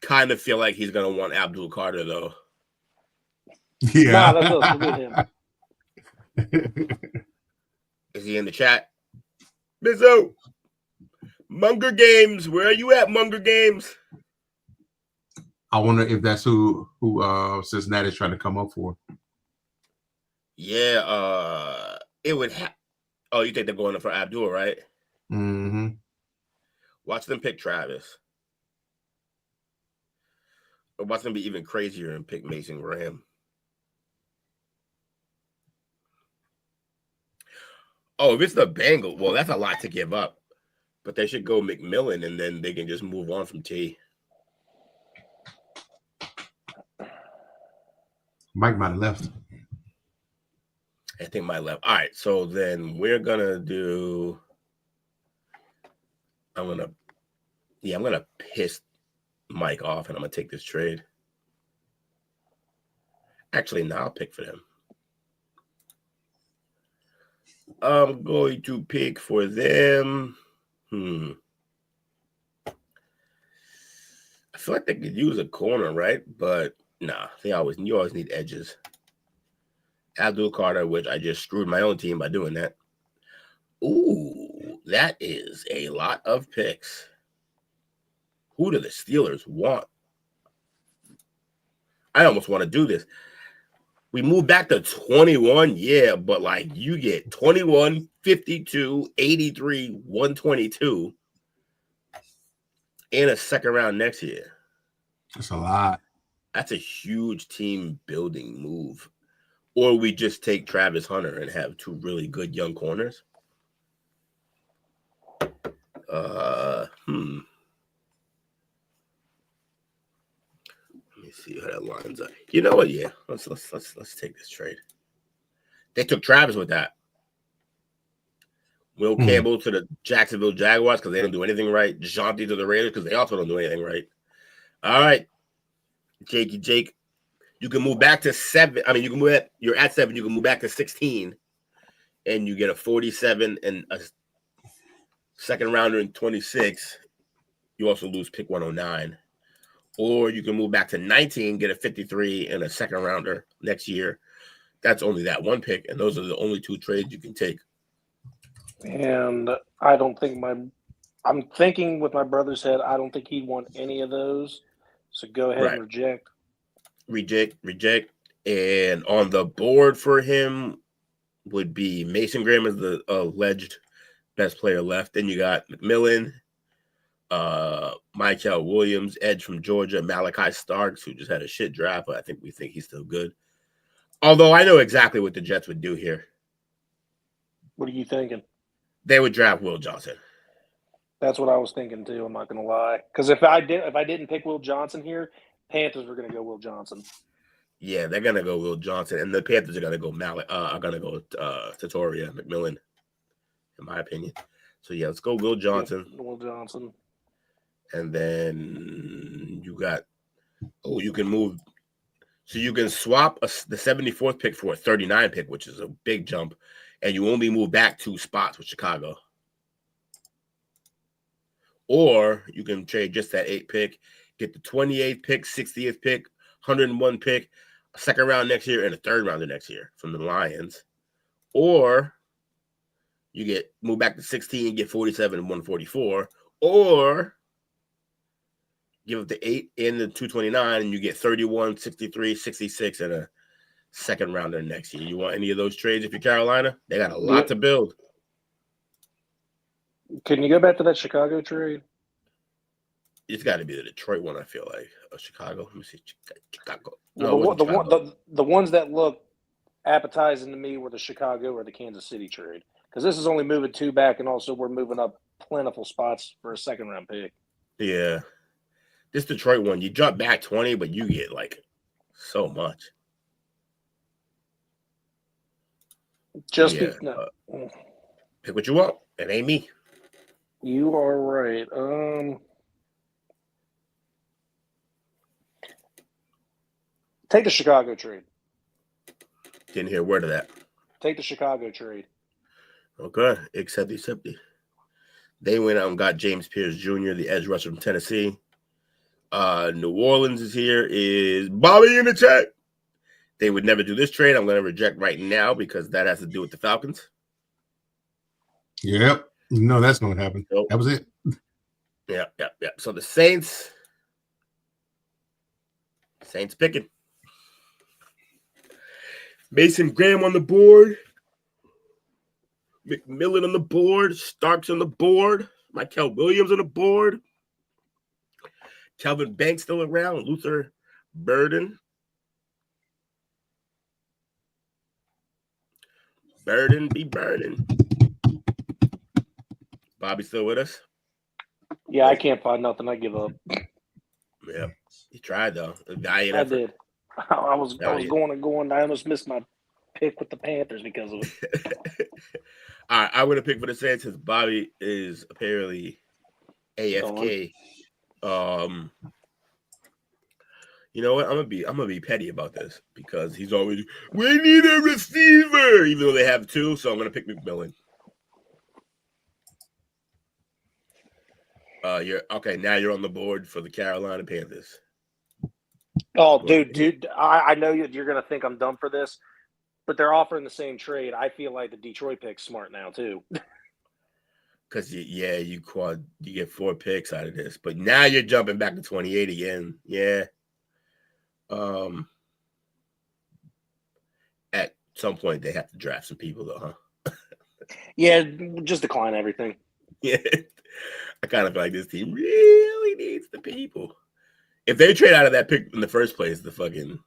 S6: kind of feel like he's going to want Abdul Carter, though.
S4: Yeah.
S5: Nah, that's us. Forget him.
S6: Is he in the chat? Bizzo. Munger Games. Where are you at, Munger Games?
S4: I wonder if that's who Cincinnati's trying to come up for.
S6: Yeah, it would have. Oh, you think they're going for Abdul, right?
S4: Mm-hmm.
S6: Watch them pick Travis. Or watch them be even crazier and pick Mason Graham. Oh, if it's the Bengals, well, that's a lot to give up. But they should go McMillan, and then they can just move on from T.
S4: Mike might have left.
S6: I think my left. All right, so then we're gonna do. I'm gonna piss Mike off, and I'm gonna take this trade. Actually, now I'll pick for them. I'm going to pick for them. I feel like they could use a corner, right? But nah, you always need edges. Abdul Carter, which I just screwed my own team by doing that. Ooh, that is a lot of picks. Who do the Steelers want? I almost want to do this. We move back to 21, yeah, but like you get 21, 52, 83, 122 in a second round next year.
S4: That's a lot.
S6: That's a huge team building move. Or we just take Travis Hunter and have two really good young corners. Let me see how that lines up. You know what? Yeah, let's take this trade. They took Travis with that. Will Campbell to the Jacksonville Jaguars because they don't do anything right. Jonty to the Raiders because they also don't do anything right. All right, Jake. You can move back to 7. I mean, you're at 7. You can move back to 16, and you get a 47 and a second rounder in 26. You also lose pick 109. Or you can move back to 19, get a 53 and a second rounder next year. That's only that one pick, and those are the only two trades you can take.
S5: And I don't think I'm thinking with my brother's head, I don't think he'd want any of those. So go ahead and reject.
S6: Reject. And on the board for him would be Mason Graham as the alleged best player left. Then you got McMillan, Michael Williams, edge from Georgia, Malachi Starks, who just had a shit draft, but we think he's still good. Although I know exactly what the Jets would do here.
S5: What are you thinking?
S6: They would draft Will Johnson.
S5: That's what I was thinking too. I'm not going to lie, because if I didn't pick Will Johnson here, Panthers were going to go Will Johnson.
S6: Yeah, they're going to go Will Johnson, and the Panthers are going to go Tatoria McMillan, in my opinion. So yeah, let's go Will Johnson.
S5: Yeah, Will Johnson.
S6: And then you can move. So you can swap the 74th pick for a 39 pick, which is a big jump, and you only move back 2 spots with Chicago. Or you can trade just that 8 pick, get the 28th pick, 60th pick, 101 pick. a second round next year and a third rounder next year from the Lions, or you move back to 16, get 47 and 144, or give up the 8 and the 229, and you get 31, 63, 66, and a second rounder next year. You want any of those trades if you're Carolina? They got a lot to build.
S5: Can you go back to that Chicago trade?
S6: It's got to be the Detroit one, I feel like. Or Chicago. Let me see. Chicago.
S5: No, the ones that look appetizing to me were the Chicago or the Kansas City trade. Because this is only moving 2 back, and also we're moving up plentiful spots for a second-round pick.
S6: Yeah. This Detroit one, you jump back 20, but you get, like, so much.
S5: Pick
S6: what you want. It ain't me.
S5: You are right. Take the Chicago trade.
S6: Didn't hear a word of that.
S5: Take the Chicago trade.
S6: Okay. Accept. They went out and got James Pierce Jr., the edge rusher from Tennessee. New Orleans is here. Is Bobby in the chat? They would never do this trade. I'm going to reject right now because that has to do with the Falcons.
S4: Yep. No, that's going to happen.
S6: Nope.
S4: That was it.
S6: Yeah. So the Saints picking. Mason Graham on the board. McMillan on the board. Starks on the board. Michael Williams on the board. Kelvin Banks still around. Luther Burden. Burden be burden. Bobby still with us?
S5: Yeah, I can't find nothing. I give up.
S6: Yeah, he tried though.
S5: I did. I was going. I almost missed my pick with the Panthers because of it.
S6: All right, I'm gonna pick for the Saints since Bobby is apparently AFK. You know what? I'm gonna be petty about this because he's always we need a receiver, even though they have 2. So I'm gonna pick McMillan. You're okay. Now you're on the board for the Carolina Panthers.
S5: Oh, dude, I know you're gonna think I'm dumb for this, but they're offering the same trade. I feel like the Detroit pick's smart now too.
S6: Because you get 4 picks out of this, but now you're jumping back to 28 again. Yeah. At some point they have to draft some people though, huh?
S5: Yeah, just decline everything.
S6: Yeah. I kind of feel like this team really needs the people. If they trade out of that pick in the first place, the fucking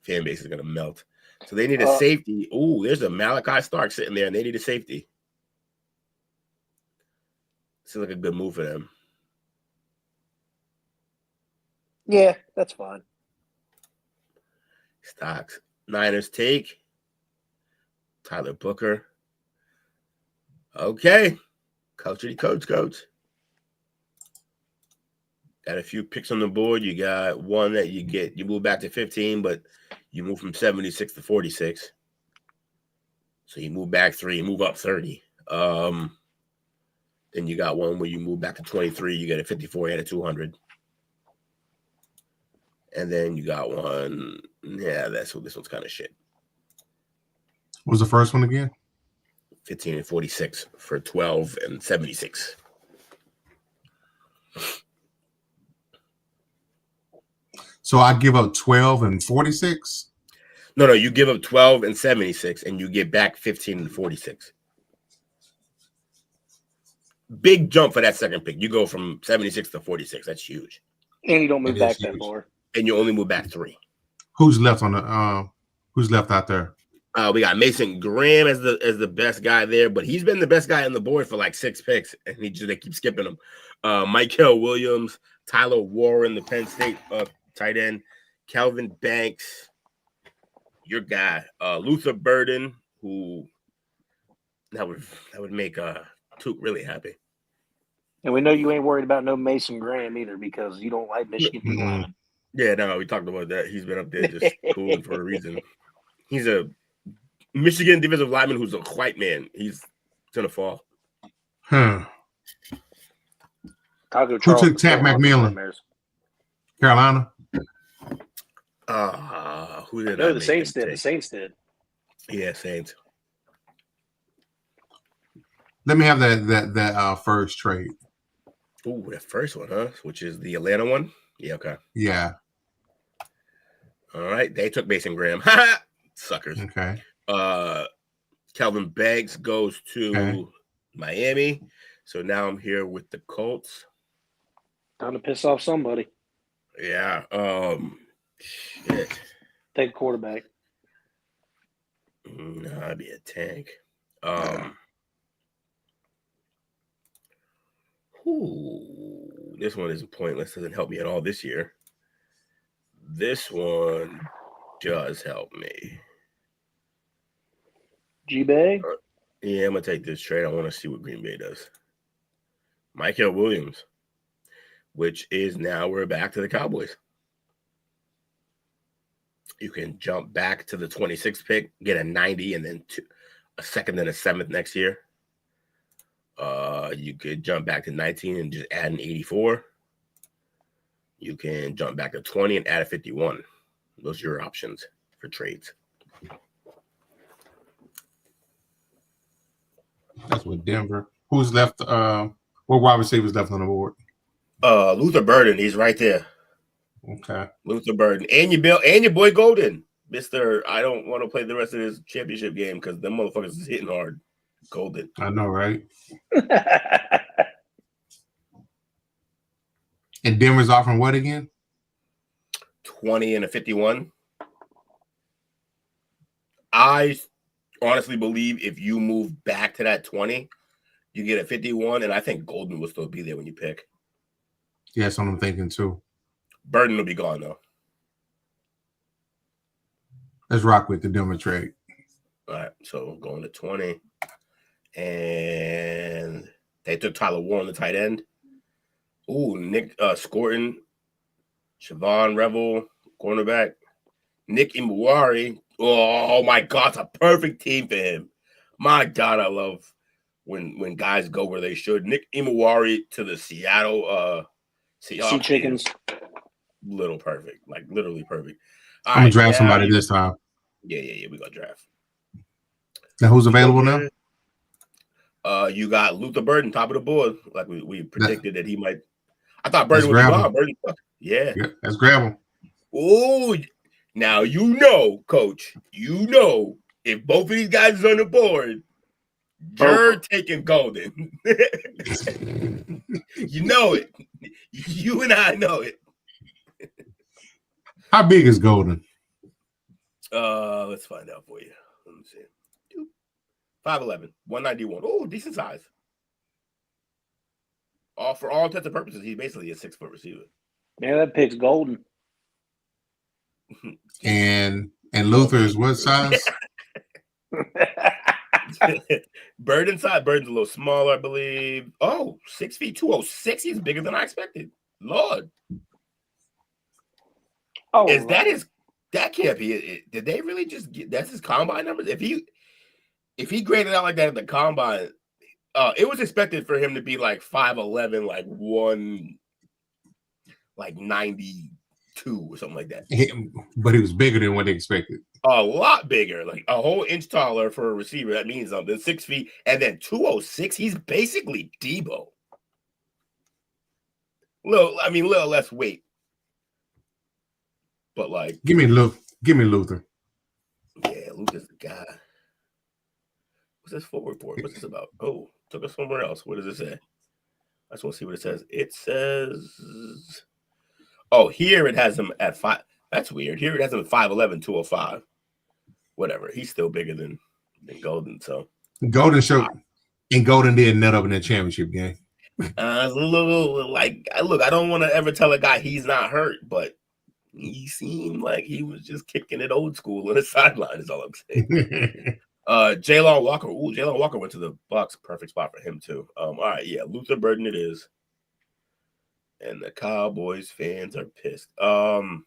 S6: fan base is gonna melt. So they need a safety. Ooh, there's a Malachi Stark sitting there, and they need a safety. Seems like a good move for them.
S5: Yeah, that's fine.
S6: Stocks. Niners take Tyler Booker. Okay. Coach. Got a few picks on the board. You got one that you move back to 15, but you move from 76 to 46. So you move back 3, you move up 30. Then you got one where you move back to 23, you get a 54 and a 200. And then you got one. Yeah, this one's kind of shit.
S4: What was the first one again?
S6: 15 and 46 for 12 and 76.
S4: So I give up 12 and 46?
S6: No, you give up 12 and 76, and you get back 15 and 46. Big jump for that second pick. You go from 76 to 46. That's huge.
S5: And you don't move back that far.
S6: And you only move back 3.
S4: Who's left on the who's left out there?
S6: We got Mason Graham as the best guy there, but he's been the best guy on the board for like 6 picks, and they keep skipping him. Michael Williams, Tyler Warren, the Penn State tight end, Kelvin Banks, your guy, Luther Burden, who that would make Took really happy.
S5: And we know you ain't worried about no Mason Graham either because you don't like Michigan people.
S4: Mm-hmm.
S6: Yeah, no, we talked about that. He's been up there just cooling for a reason. He's a Michigan defensive lineman who's a white man. He's gonna fall.
S4: Who
S5: Charles,
S4: took Tab McMillan? Carolina.
S6: Who did
S5: No, the Saints did. The Saints did.
S6: Yeah, Saints.
S4: Let me have that first trade.
S6: Ooh, the first one, huh? Which is the Atlanta one? Yeah, okay.
S4: Yeah.
S6: All right. They took Mason Graham. Suckers.
S4: Okay.
S6: Kelvin Banks goes to Miami. So now I'm here with the Colts.
S5: Time to piss off somebody.
S6: Yeah. Shit.
S5: Take a quarterback.
S6: No, I'd be a tank. This one is pointless. Doesn't help me at all this year. This one does help me.
S5: G-Bay?
S6: Yeah, I'm going to take this trade. I want to see what Green Bay does. Michael Williams, which is now we're back to the Cowboys. You can jump back to the 26th pick, get a 90, and then a second and a seventh next year. You could jump back to 19 and just add an 84. You can jump back to 20 and add a 51. Those are your options for trades.
S4: That's with Denver. Who's left? What wide receivers left on the board?
S6: Luther Burden, he's right there.
S4: Okay.
S6: Luther Burden. And your boy Golden. Mr. I don't want to play the rest of this championship game because them motherfuckers is hitting hard. Golden.
S4: I know, right? And Denver's offering what again?
S6: 20 and a 51. I honestly believe if you move back to that 20, you get a 51, and I think Golden will still be there when you pick.
S4: Yeah, that's what I'm thinking too.
S6: Burden will be gone, though.
S4: Let's rock with the Denver trade.
S6: All right, so going to 20. And they took Tyler Warren, the tight end. Ooh, Nick Scorton, Siobhan Revel, cornerback. Nick Imawari. Oh, my God, it's a perfect team for him. My God, I love when guys go where they should. Nick Imawari to the Seattle
S5: Sea Chickens.
S6: Little perfect, like literally perfect.
S4: I'm going to draft somebody this time.
S6: Yeah, we got to draft.
S4: Now, who's available now?
S6: You got Luther Burden, top of the board. Like we predicted that he might. I thought Burden would be gone. Burden, yeah,
S4: let's grab him.
S6: Oh, now you know, Coach. You know, if both of these guys is on the board, you're taking Golden. You know it. You and I know it.
S4: How big is Golden?
S6: Let's find out for you. Let me see. 5'11", 191. Oh, decent size. For all intents and purposes, he's basically a 6-foot receiver.
S5: Yeah, that pick's Golden.
S4: And Luther is what size?
S6: Burden's a little smaller, I believe. Oh, 6 feet, 206. He's bigger than I expected. Lord.
S5: Oh,
S6: that can't be it. Did they really just get that's his combine numbers? If he graded out like that at the combine, it was expected for him to be like 5'11", like 92 or something like that.
S4: But he was bigger than what they expected.
S6: A lot bigger, like a whole inch taller for a receiver. That means something. 6 feet and then 206. He's basically Deebo. Little less weight. But like,
S4: give me Luther.
S6: Yeah, Luther's the guy. What's this full report? What's this about? Oh, took us somewhere else. What does it say? I just want to see what it says. It says, oh, here it has him at 5. That's weird. Here it has him at 5'11", 205. Whatever. He's still bigger than Golden. So
S4: Golden did nut up in the championship game.
S6: A little like, look, I don't want to ever tell a guy he's not hurt, but he seemed like he was just kicking it old school on the sideline. Is all I'm saying. Jalen Walker. Ooh, Jalen Walker went to the Bucs. Perfect spot for him too. All right, yeah, Luther Burden it is. And the Cowboys fans are pissed. No,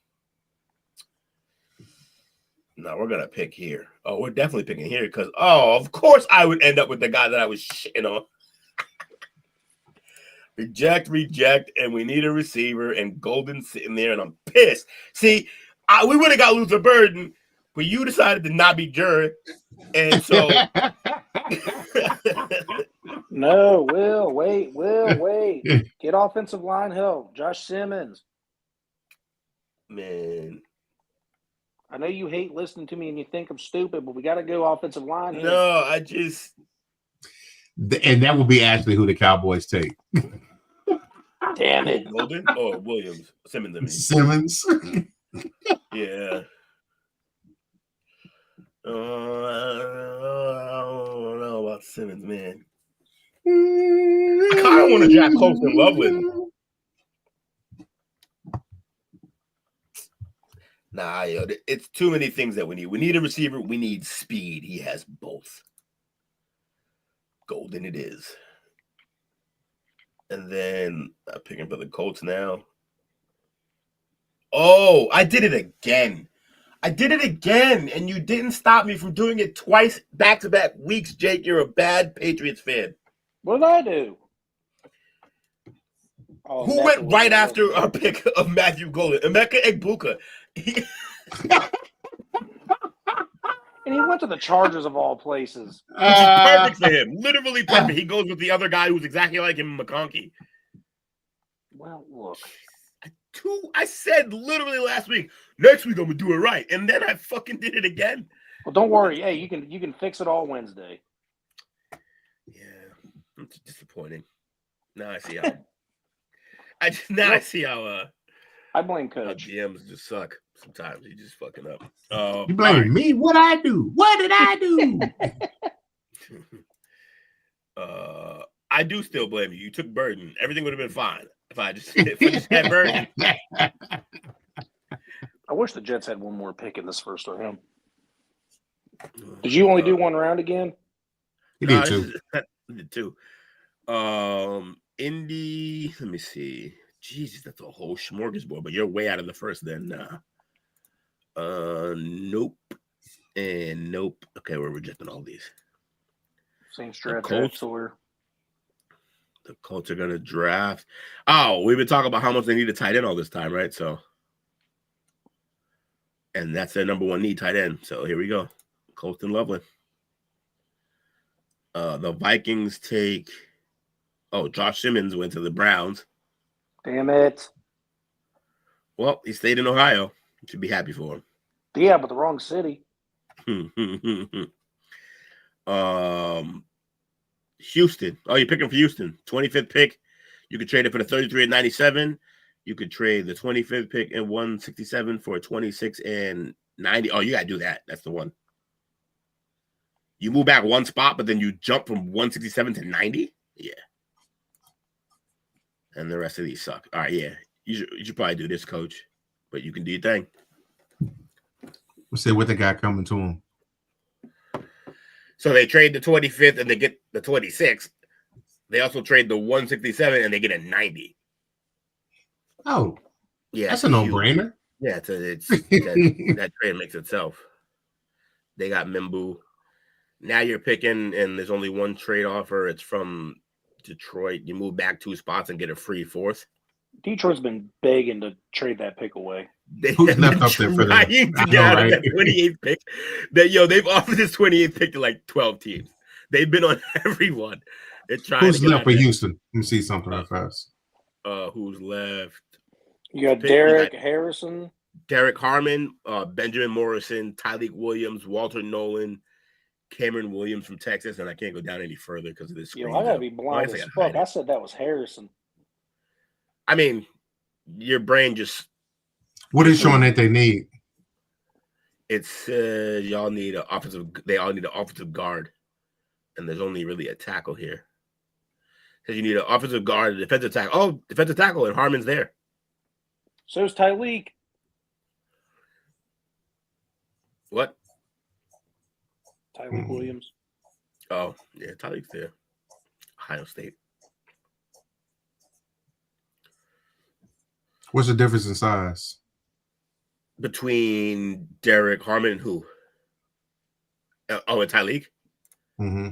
S6: we're gonna pick here. Oh, we're definitely picking here because of course I would end up with the guy that I was shitting on. Reject, and we need a receiver, and Golden's sitting there, and I'm pissed. See, We would have got Luther Burden, but you decided to not be Jerry. And so
S5: No, Will, wait. Get offensive line help. Josh Simmons.
S6: man.
S5: I know you hate listening to me and you think I'm stupid, but we got to go offensive line here.
S6: No, I just
S4: and that would be actually who the Cowboys take.
S5: Damn it.
S6: Golden? Oh, Williams. Simmons, I mean.
S4: Simmons.
S6: Yeah. I don't know about Simmons, man. I kind of want to draft Colston Loveland. Nah, yo, it's too many things that we need. We need a receiver. We need speed. He has both. Golden it is. And then I'm picking for the Colts now. Oh, I did it again. And you didn't stop me from doing it twice back-to-back weeks, Jake. You're a bad Patriots fan.
S5: What did I do? Oh,
S6: Who
S5: Mecca
S6: went
S5: was
S6: right
S5: the
S6: after our pick of Matthew Golden? Emeka Egbuka.
S5: And he went to the Chargers of all places.
S6: Which is perfect for him. Literally perfect. He goes with the other guy who's exactly like him, McConkey.
S5: Well, look.
S6: I said literally last week, next week I'm going to do it right. And then I fucking did it again.
S5: Well, don't worry. Hey, you can fix it all Wednesday.
S6: Yeah. It's disappointing. Now I see how I see how
S5: I blame Coach.
S6: GMs just suck sometimes. He just fucking up.
S4: You blame me? What I do? What did I do?
S6: I do still blame you. You took Burden. Everything would have been fine if I just had Burden.
S5: I wish the Jets had one more pick in this first round. Did you only do one round again?
S4: He did too.
S6: Did too. Indy. Let me see. Jesus, that's a whole smorgasbord. But you're way out of the first. Then, nope, and nope. Okay, we're rejecting all these.
S5: Same stretch.
S6: The Colts are gonna draft. Oh, we've been talking about how much they need a tight end all this time, right? So, and that's their number one need, tight end. So here we go. Colston Loveland. The Vikings take. Oh, Josh Simmons went to the Browns.
S5: Damn it.
S6: Well, he stayed in Ohio. You should be happy for him.
S5: Yeah, but the wrong city.
S6: Houston. Oh, you're picking for Houston. 25th pick. You could trade it for the 33 and 97. You could trade the 25th pick and 167 for a 26 and 90. Oh, you got to do that. That's the one. You move back one spot, but then you jump from 167 to 90? Yeah. And the rest of these suck. All right, yeah. You should probably do this, coach. But you can do your thing.
S4: We'll see what they got coming to him.
S6: So they trade the 25th and they get the 26th. They also trade the 167 and they get a 90.
S4: Oh,
S6: yeah,
S4: that's a no-brainer.
S6: Yeah, that trade makes itself. They got Mimbu. Now you're picking, and there's only one trade offer. It's from Detroit. You move back 2 spots and get a free 4th.
S5: Detroit's been begging to trade that pick away.
S6: Who's left up there for them? To get out of that 28th pick. They've offered this 28th pick to like 12 teams. They've been on everyone. They're trying.
S4: Who's left for Houston? Let me see something real fast.
S6: Who's left?
S5: You got Derek Harrison,
S6: Derek Harmon, Benjamin Morrison, Tyleek Williams, Walter Nolan, Cameron Williams from Texas, and I can't go down any further because of this screen.
S5: Yo, I gotta be blind as fuck. I said that was Harrison.
S6: I mean, your brain just.
S4: What is showing that they need?
S6: It's y'all need an offensive. They all need an offensive guard, and there's only really a tackle here. Because you need an offensive guard, a defensive tackle. Oh, defensive tackle, and Harmon's there.
S5: So's Tyleek.
S6: What?
S5: Tyleek Williams.
S6: Oh, yeah, Tyleek's there. Ohio State.
S4: What's the difference in size?
S6: Between Derek Harmon and who? And Tyleek?
S4: Mm-hmm.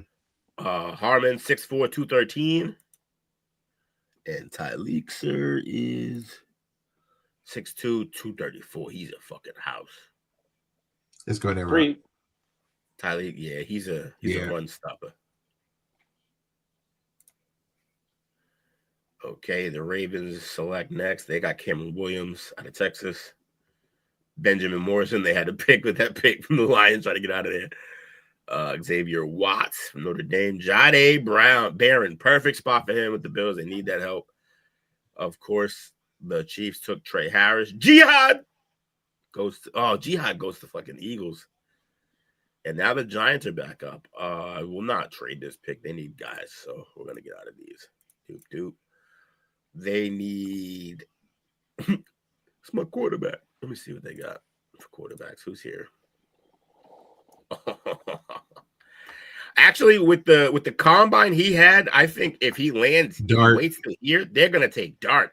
S6: Harmon, 6'4", 213. And Tyleek, sir, is 6'2", 234. He's a fucking house.
S4: Let's go there, right?
S6: Tyler, yeah, he's a run stopper. Okay, the Ravens select next. They got Cameron Williams out of Texas. Benjamin Morrison, they had to pick with that pick from the Lions, trying to get out of there. Xavier Watts from Notre Dame. Jahdae Barron, perfect spot for him with the Bills. They need that help. Of course, the Chiefs took Trey Harris. Jihad goes to fucking Eagles. And now the Giants are back up. I will not trade this pick. They need guys, so we're going to get out of these. Doop. They need it's my quarterback. Let me see what they got for quarterbacks. Who's here? Actually, with the combine he had, I think if he lands,
S4: Dart.
S6: Waits till here, they're gonna take Dart.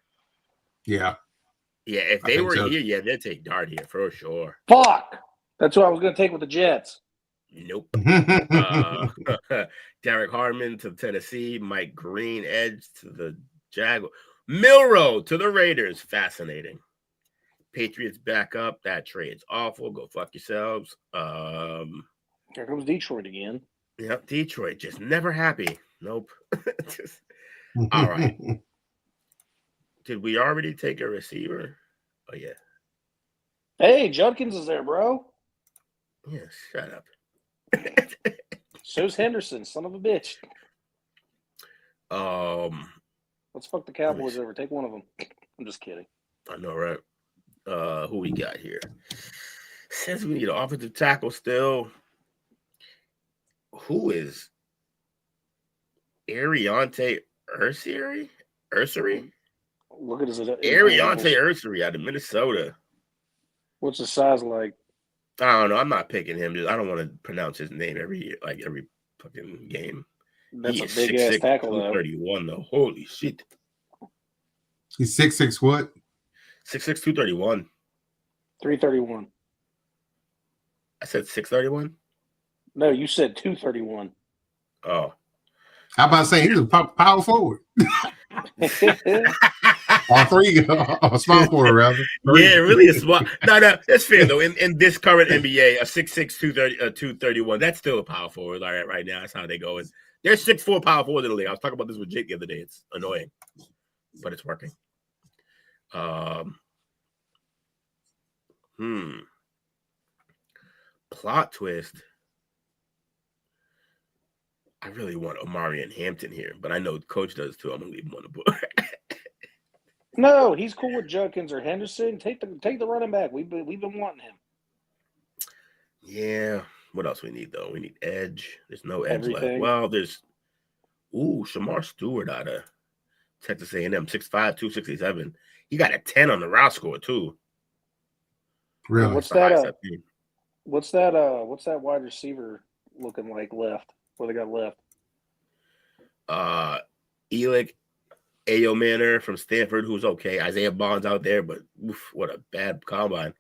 S4: Yeah.
S6: Yeah, if they were here, yeah, they'd take Dart here for sure.
S5: Fuck. That's what I was gonna take with the Jets.
S6: Nope. Derek Harmon to Tennessee, Mike Green, edge to the Jaguars. Milroe to the Raiders. Fascinating. Patriots back up. That trade's awful. Go fuck yourselves.
S5: Here comes Detroit again.
S6: Yep, Detroit. Just never happy. Nope. All right. Did we already take a receiver? Oh, yeah.
S5: Hey, Judkins is there, bro.
S6: Yeah, shut up.
S5: So's Henderson, son of a bitch. Let's fuck the Cowboys over. Take one of them. I'm just kidding.
S6: I know, right? Who we got here? Says we need an offensive tackle still. Who is Ariante Ursery?
S5: Look at his
S6: Ariante Ursery out of Minnesota.
S5: What's his size like?
S6: I don't know. I'm not picking him. I don't want to pronounce his name every fucking game.
S5: That's a big ass tackle, though.
S6: 231 though. Holy shit.
S4: He's 6'6" what?
S6: 6'6", 231.
S5: 331.
S6: I said 631?
S5: No, you said 231.
S6: Oh.
S4: How about saying he's a power forward? Or three, or small forward, rather.
S6: Yeah, really a small. No, that's fair, though. In this current NBA, a 6'6", 231, that's still a power forward. All right now, that's how they go. There's 6'4" power forwards in the league. I was talking about this with Jake the other day. It's annoying, but it's working. Plot twist. I really want Omari and Hampton here, but I know the coach does too. I'm gonna leave him on the board.
S5: No, he's cool with Judkins or Henderson. Take the running back. We've been wanting him.
S6: Yeah. What else we need though? We need edge. There's no edge
S5: Everything.
S6: left. Well, there's Shamar Stewart out of Texas A&M, 6'5", 267. He got a 10 on the route score too.
S4: Really?
S5: What's that wide receiver looking like left? What they got left?
S6: Elick Ayo Manor from Stanford, who's okay. Isaiah Bond's out there, but what a bad combine.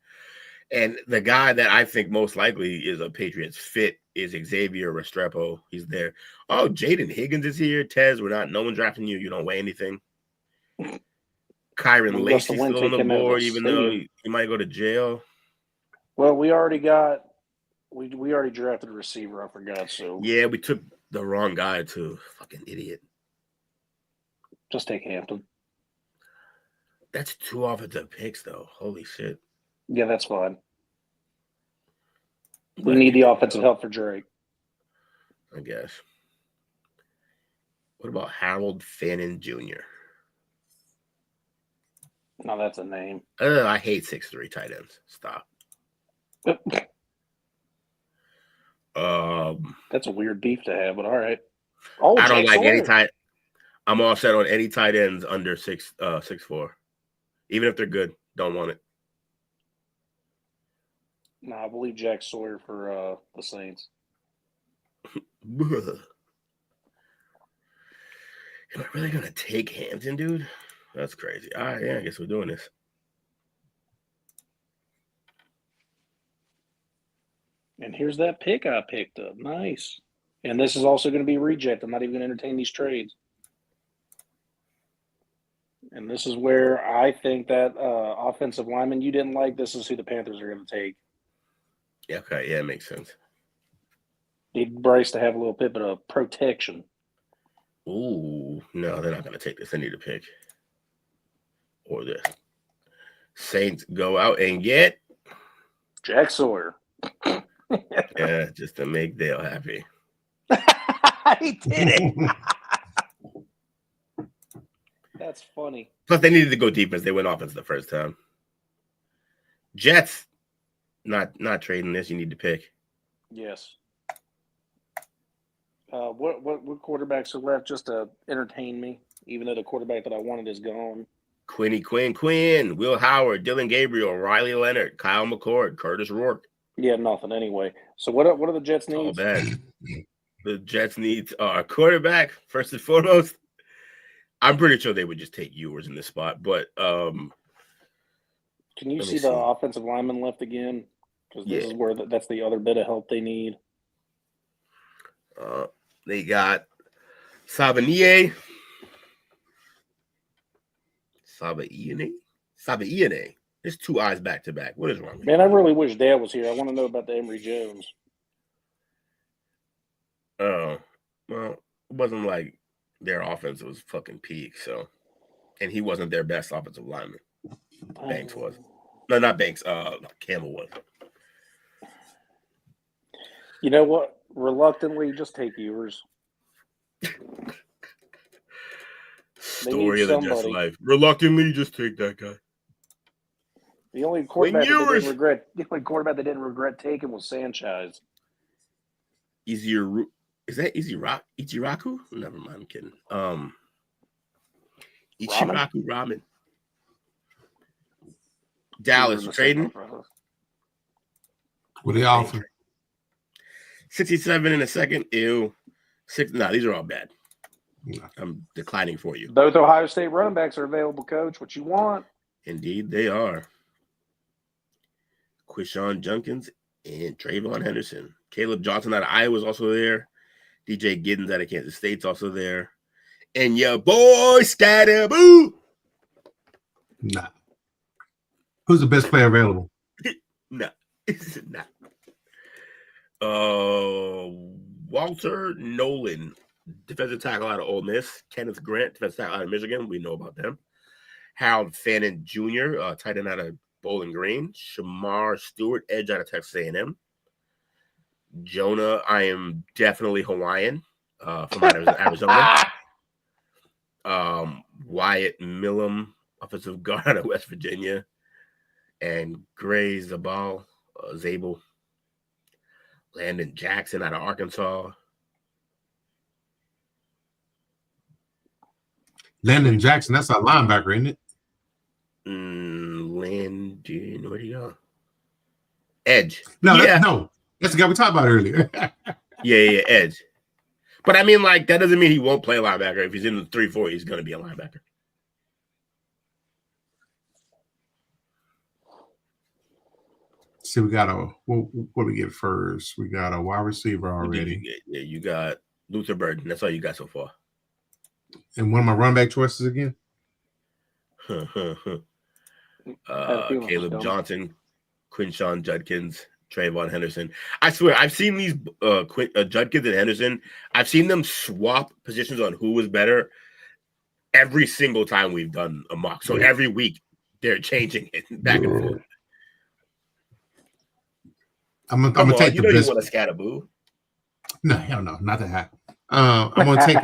S6: And the guy that I think most likely is a Patriots fit is Xavier Restrepo. He's there. Oh, Jaden Higgins is here. Tez, no one drafting you. You don't weigh anything. Kyron Lacey's still on the board, even though he might go to jail.
S5: Well, we already drafted a receiver. I forgot. So
S6: yeah, we took the wrong guy too. Fucking idiot.
S5: Just take Hampton.
S6: That's 2 offensive picks, though. Holy shit.
S5: Yeah, that's fine. We need the offensive help for Drake.
S6: I guess. What about Harold Fannin Jr.?
S5: No, that's a name.
S6: I hate 6'3" tight ends. Stop.
S5: That's a weird beef to have, but all right.
S6: Oh, I don't like any tight. I'm all set on any tight ends under 6'4". Even if they're good, don't want it.
S5: No, I believe Jack Sawyer for the Saints.
S6: Am I really gonna take Hampton, dude? That's crazy. All right, yeah, I guess we're doing this.
S5: And here's that pick I picked up. Nice. And this is also going to be a reject. I'm not even going to entertain these trades. And this is where I think that offensive lineman you didn't like, this is who the Panthers are going to take.
S6: Okay, yeah, it makes sense.
S5: Need Bryce to have a little bit of protection.
S6: Ooh, no, they're not going to take this. They need a pick. Or this. Saints go out and get
S5: Jack Sawyer.
S6: yeah, just to make Dale happy.
S5: He did it. That's funny.
S6: Plus, they needed to go defense. They went offense the first time. Jets, not trading this. You need to pick.
S5: Yes. What quarterbacks are left just to entertain me, even though the quarterback that I wanted is gone?
S6: Quinn, Will Howard, Dylan Gabriel, Riley Leonard, Kyle McCord, Curtis Rourke.
S5: Yeah, nothing anyway. So what do the Jets
S6: All
S5: need?
S6: bad. The Jets need a quarterback first and foremost. I'm pretty sure they would just take Ewers in this spot, but
S5: Can you see the offensive lineman left again? Because this is where that's the other bit of help they need.
S6: They got Saba'iene. There's two eyes back to back. What is wrong with
S5: Man, I really wish Dale was here. I want to know about the Emory Jones.
S6: Oh, well, it wasn't like their offense was fucking peak, so. And he wasn't their best offensive lineman. Banks was. No, not Banks. Campbell was.
S5: You know what? Reluctantly, just take Ewers.
S6: Story of the Jets life. Reluctantly, just take that guy.
S5: The only quarterback that didn't regret taking was Sanchez.
S6: Is that Ichiraku? Never mind, I'm kidding. Ichiraku Ramen. Dallas trading.
S4: What do they offer?
S6: 67 in a second. Ew. These are all bad. I'm declining for you.
S5: Both Ohio State running backs are available, Coach. What you want?
S6: Indeed, they are. Quishon Junkins and Trayvon Henderson. Caleb Johnson out of Iowa is also there. DJ Giddens out of Kansas State's also there. And your boy Scatterboo.
S4: Nah. Who's the best player available?
S6: No, it's not. Walter Nolan, defensive tackle out of Ole Miss. Kenneth Grant, defensive tackle out of Michigan. We know about them. Harold Fannin Jr., tight end out of Bowling Green. Shamar Stewart, edge out of Texas A&M. Jonah, I am definitely Hawaiian from Arizona. Wyatt Millam, offensive guard out of West Virginia. And Gray Zabal, Zabel. Landon Jackson out of Arkansas.
S4: Landon Jackson, that's our linebacker, isn't it?
S6: Landon, where'd he go? Edge.
S4: No, that's the guy we talked about earlier.
S6: yeah, Edge. But I mean, like, that doesn't mean he won't play linebacker. If he's in the 3-4, he's going to be a linebacker.
S4: See, we got what do we get first? We got a wide receiver already.
S6: You got Luther Burden. That's all you got so far.
S4: And one of my running back choices again?
S6: Caleb Johnson, Quinshon Judkins, Trayvon Henderson. I swear, I've seen these Judkins and Henderson. I've seen them swap positions on who was better every single time we've done a mock. So every week they're changing it back and forth. I'm gonna take the best. You want a Scatterboo?
S4: No, hell no, not that high. I'm gonna take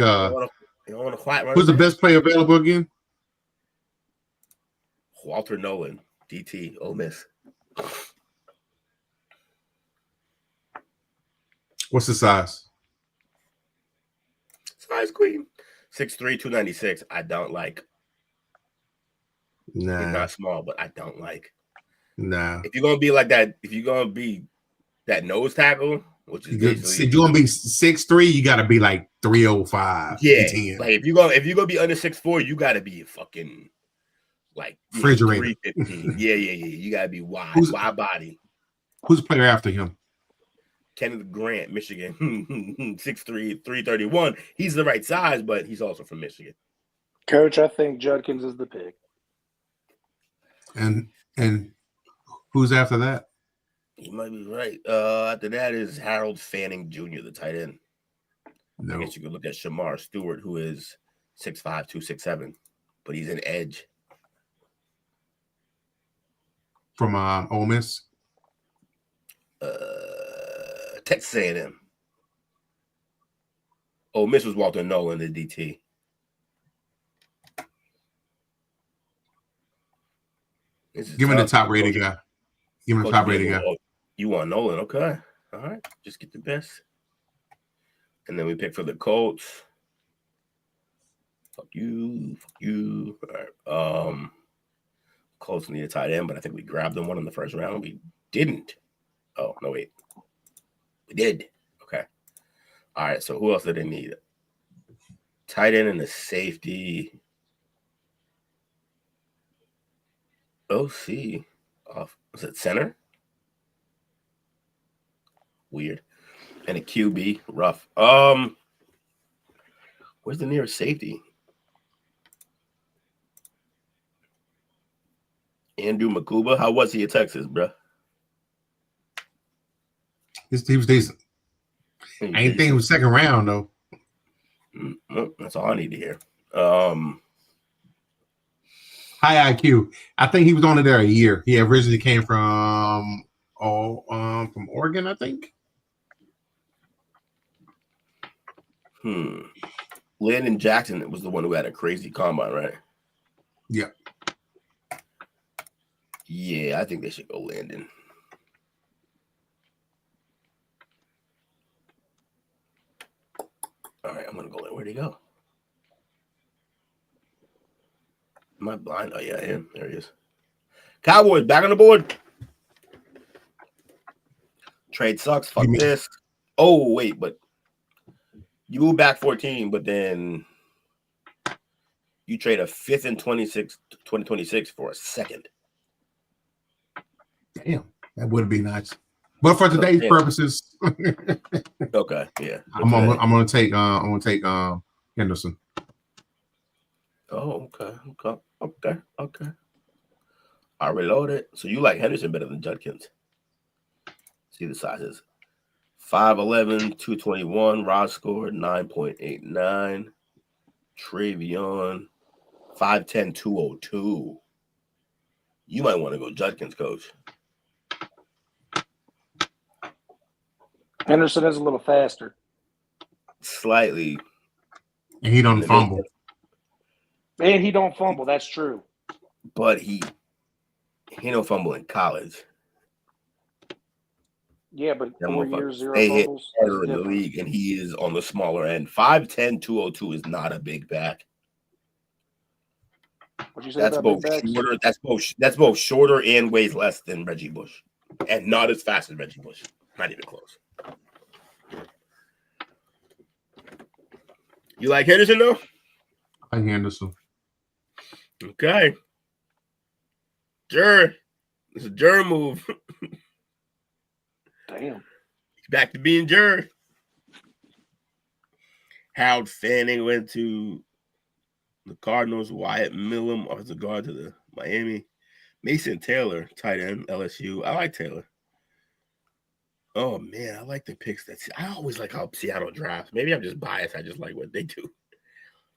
S4: who's the best player available again?
S6: Walter Nolan, DT, Ole Miss.
S4: What's the size?
S6: Size queen. 6'3", 296. I don't like.
S4: Nah.
S6: He's not small, but I don't like.
S4: Nah.
S6: If you're gonna be like that, if you're gonna be that nose tackle, which is
S4: if you're gonna be 6'3", you gotta be like 305.
S6: Yeah,
S4: 310.
S6: like if you're gonna be under 6'4", you gotta be fucking like
S4: refrigerator.
S6: 315. Yeah. You gotta be wide body.
S4: Who's the player after him?
S6: Kenneth Grant, Michigan, 6'3", 331. He's the right size, but he's also from Michigan.
S5: Coach, I think Judkins is the pick.
S4: And who's after that?
S6: You might be right. After that is Harold Fanning Jr., the tight end.
S4: No.
S6: I guess you could look at Shamar Stewart, who is 6'5", 267, but he's an edge.
S4: From Ole Miss?
S6: Texas A&M. Ole Miss was Walter Nolan, the DT.
S4: Give me the top rated guy. Give me the top rated guy.
S6: You want Nolan? Okay. All right. Just get the best. And then we pick for the Colts. Fuck you. All right. Colts need a tight end, but I think we grabbed them one in the first round. We didn't. Oh, no, wait. We did. Okay. All right. So who else did they need? Tight end and a safety. OC. Was it center? Weird. And a QB. Rough. Where's the nearest safety? Andrew Makuba. How was he at Texas, bro?
S4: He was decent. I didn't think he was second round, though.
S6: That's all I need to hear.
S4: High IQ. I think he was only there a year. He originally came from Oregon, I think.
S6: Landon Jackson was the one who had a crazy combine, right?
S4: Yeah.
S6: Yeah, I think they should go Landon. All right, I'm going to go there. Where'd he go? Am I blind? Oh, yeah, I am. There he is. Cowboys, back on the board. Trade sucks. Fuck this. Oh, wait, but you move back 14, but then you trade a 5th and 2026 for a second.
S4: Damn, that would be nice. But for today's purposes,
S6: okay, yeah,
S4: I'm gonna take Henderson.
S6: Oh, okay. I reloaded. So you like Henderson better than Judkins? See the sizes: 5'11", 221. Rod scored 9.89. Travion 5'10", 202. You might want to go Judkins, coach.
S5: Henderson is a little faster.
S6: Slightly.
S4: And he don't fumble.
S5: And he don't fumble. That's true.
S6: But he don't fumble in college.
S5: Yeah, but 4 years, 0
S6: they
S5: fumbles.
S6: Hit harder in the league, and he is on the smaller end. 5'10", 202 is not a big back.
S5: What'd you say
S6: That's
S5: about
S6: both
S5: big backs?
S6: shorter. That's both shorter and weighs less than Reggie Bush, and not as fast as Reggie Bush. Not even close. You like Henderson though?
S4: I like Henderson.
S6: Okay. Jur. It's a Jur move.
S5: Damn.
S6: He's back to being Jur. Harold Fanning went to the Cardinals. Wyatt Millum, offensive guard, to the Miami. Mason Taylor, tight end, LSU. I like Taylor. Oh, man, I like the picks. I always like how Seattle drafts. Maybe I'm just biased. I just like what they do.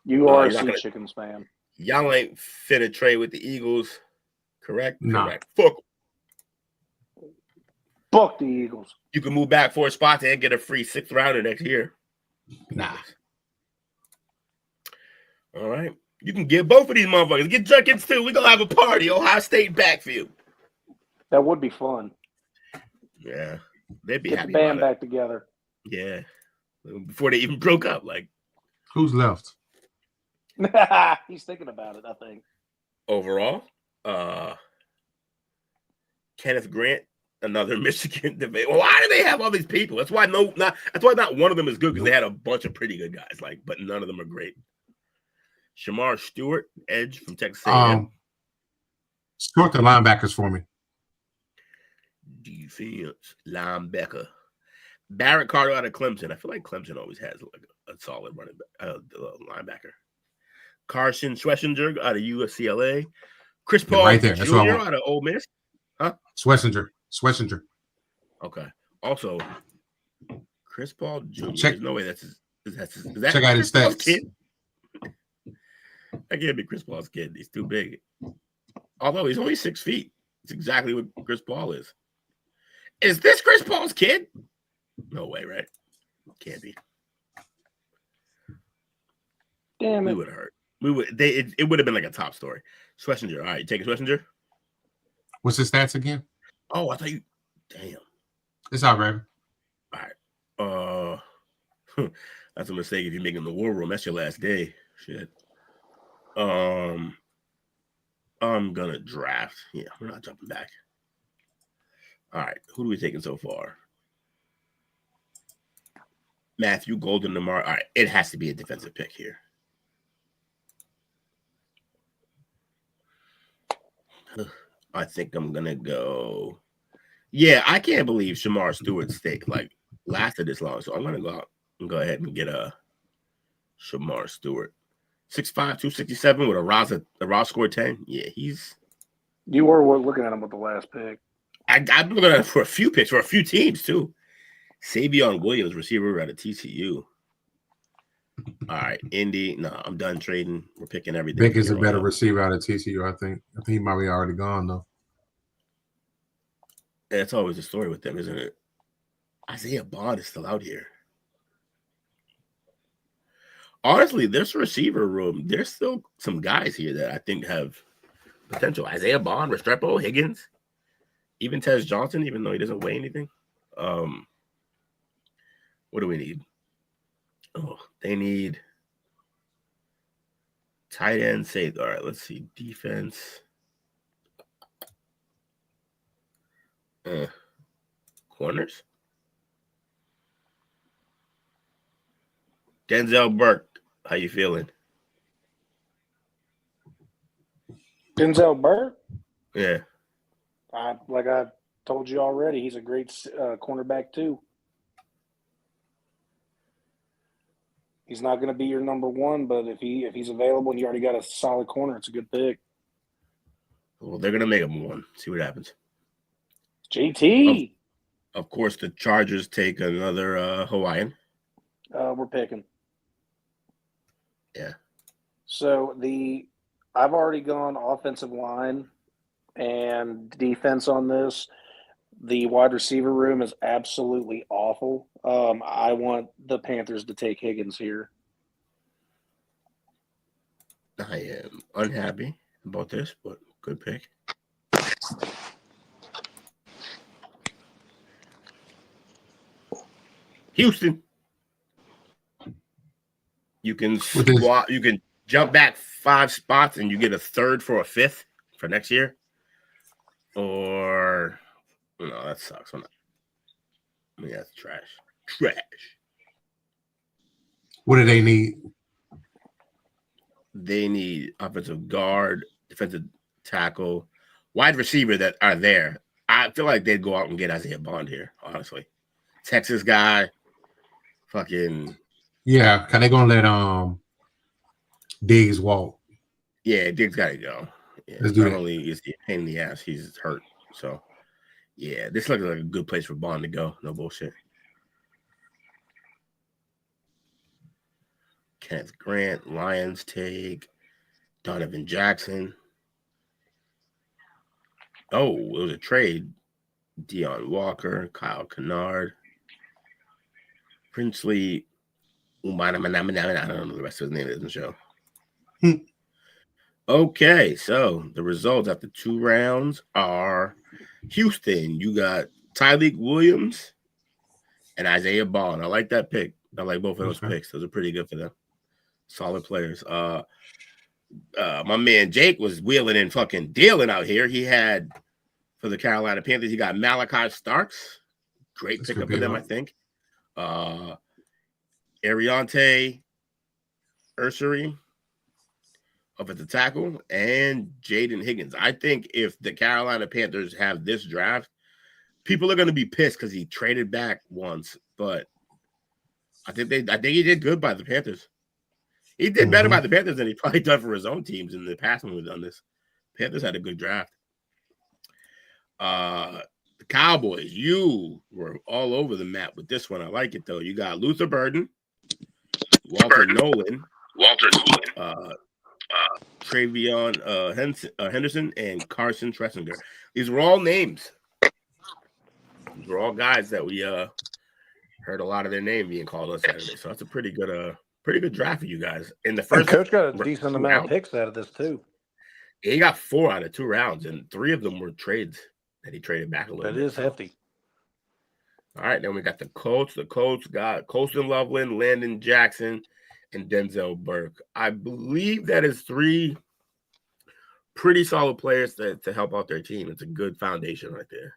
S5: You are a Sea Chickens fan.
S6: Y'all ain't finna trade with the Eagles, correct?
S4: Nah.
S6: Correct.
S5: Fuck the Eagles.
S6: You can move back 4 spots and get a free 6th rounder next year.
S4: Nah.
S6: All right. You can get both of these motherfuckers. Get Judkins too. We're going to have a party. Ohio State backfield.
S5: That would be fun.
S6: Yeah. They'd be
S5: Get
S6: happy
S5: the band
S6: about
S5: back together.
S6: it. Yeah. Before they even broke up. Like,
S4: who's left?
S5: He's thinking about it, I think.
S6: Overall, Kenneth Grant, another Michigan debate. Well, why do they have all these people? That's why not one of them is good, because they had a bunch of pretty good guys, but none of them are great. Shamar Stewart, edge from Texas A&M.
S4: Sort the linebackers for me.
S6: Defense linebacker. Barrett Carter out of Clemson. I feel like Clemson always has like a solid running back, linebacker. Carson Schlesinger out of UCLA. Chris Paul
S4: right there. That's what I
S6: Jr.
S4: want.
S6: out of Ole Miss. Huh?
S4: Schlesinger.
S6: Okay. Also, Chris Paul Jr.
S4: Check.
S6: There's no way that's his. Is that
S4: Check out his
S6: Chris Paul's
S4: stats.
S6: kid? That can't be Chris Paul's kid. He's too big. Although he's only 6 feet. It's exactly what Chris Paul is. Is this Chris Paul's kid? No way, right? Can't be.
S5: Damn
S6: We
S5: it.
S6: would have heard. It would have been like a top story. Schlesinger. All right, you take a Schlesinger?
S4: What's his stats again?
S6: Oh, I thought you. Damn.
S4: It's all right.
S6: All right. That's a mistake if you make him the war room. That's your last day. Shit. I'm gonna draft. Yeah, we're not jumping back. All right, who are we taking so far? Matthew Golden, Lamar. All right, it has to be a defensive pick here. I think I'm gonna go. Yeah, I can't believe Shamar Stewart lasted this long. So I'm gonna go out and go ahead and get a Shamar Stewart. 6'5", 267 with a raw score 10. Yeah,
S5: You were looking at him with the last pick.
S6: I'm looking at it for a few picks, for a few teams too. Savion Williams, receiver out of TCU. All right, Indy. No, I'm done trading. We're picking everything.
S4: Vic is a better receiver out of TCU, I think. I think he might be already gone, though.
S6: That's always the story with them, isn't it? Isaiah Bond is still out here. Honestly, this receiver room, there's still some guys here that I think have potential. Isaiah Bond, Restrepo, Higgins, even Tez Johnson, even though he doesn't weigh anything. What do we need? Oh, they need tight end safe. All right, let's see. Defense. Corners. Denzel Burke, how you feeling?
S5: Denzel Burke?
S6: Yeah.
S5: Like I told you already, he's a great cornerback too. He's not going to be your number one, but if he's available and you already got a solid corner, it's a good pick.
S6: Well, they're going to make him one. See what happens.
S5: JT.
S6: Of course, the Chargers take another Hawaiian.
S5: We're picking.
S6: Yeah.
S5: So I've already gone offensive line and defense on this. The wide receiver room is absolutely awful. I want the Panthers to take Higgins here.
S6: I am unhappy about this, but good pick. Houston. You can swap, you can jump back 5 spots and you get a third for a fifth for next year. Or no, that sucks. I mean, that's trash. Trash.
S4: What do they need?
S6: They need offensive guard, defensive tackle, wide receiver that are there. I feel like they'd go out and get Isaiah Bond here, honestly. Texas guy, fucking.
S4: Yeah, can they gonna let Diggs walk?
S6: Yeah, Diggs got to go. Yeah,
S4: Let's do
S6: not
S4: that.
S6: only is he a pain in the ass, he's hurt. So, yeah, this looks like a good place for Bond to go. No bullshit. Kenneth Grant, Lions take Donovan Jackson. Oh, it was a trade. Deion Walker, Kyle Kennard, Princely. I don't know the rest of his name. It doesn't show. Okay, so the results after 2 rounds are Houston. You got Tyreek Williams and Isaiah Bond. I like that pick. I like both of those picks. Those are pretty good for them. Solid players. My man Jake was wheeling and fucking dealing out here. He had for the Carolina Panthers. He got Malachi Starks. Great pickup for them, I think. Ariante Ursary up at the tackle, and Jaden Higgins. I think if the Carolina Panthers have this draft, people are going to be pissed because he traded back once, but I think he did good by the Panthers. He did better by the Panthers than he probably done for his own teams in the past when we've done this. Panthers had a good draft. The Cowboys, you were all over the map with this one. I like it, though. You got Luther Burden, Walter Nolan, Travion Henderson, and Carson Tressinger. These were all names. These were all guys that we heard a lot of their name being called on Saturday. So that's a pretty good draft for you guys. In the first,
S5: Coach got a decent amount of picks out of this too.
S6: Yeah, he got 4 out of 2 rounds, and 3 of them were trades that he traded back a little bit.
S5: That is hefty.
S6: All right, then we got the Colts. The Colts got Colston Loveland, Landon Jackson, and Denzel Burke. I believe that is 3 pretty solid players to help out their team. It's a good foundation right there.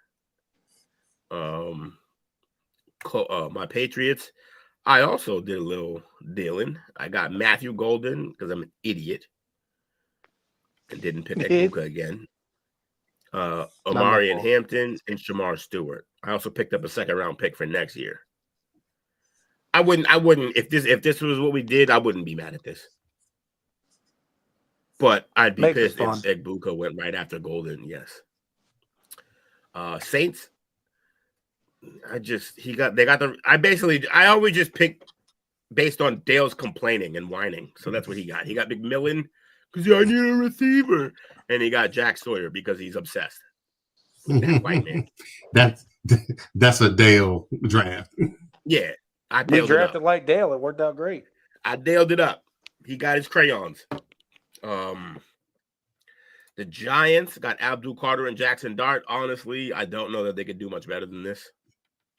S6: My Patriots, I also did a little dealing. I got Matthew Golden because I'm an idiot and didn't pick Ekuka again. Amari and Hampton and Shamar Stewart. I also picked up a 2nd-round pick for next year. I wouldn't if this was what we did, I wouldn't be mad at this. But I'd be pissed if Ekuka went right after Golden, yes. Saints. I always just pick based on Dale's complaining and whining. So that's what he got. He got McMillan because I need a receiver. And he got Jack Sawyer because he's obsessed with that white man.
S4: That's a Dale draft.
S6: Yeah. I
S5: drafted like Dale. It worked out great.
S6: I Daled it up. He got his crayons. The Giants got Abdul Carter and Jackson Dart. Honestly, I don't know that they could do much better than this.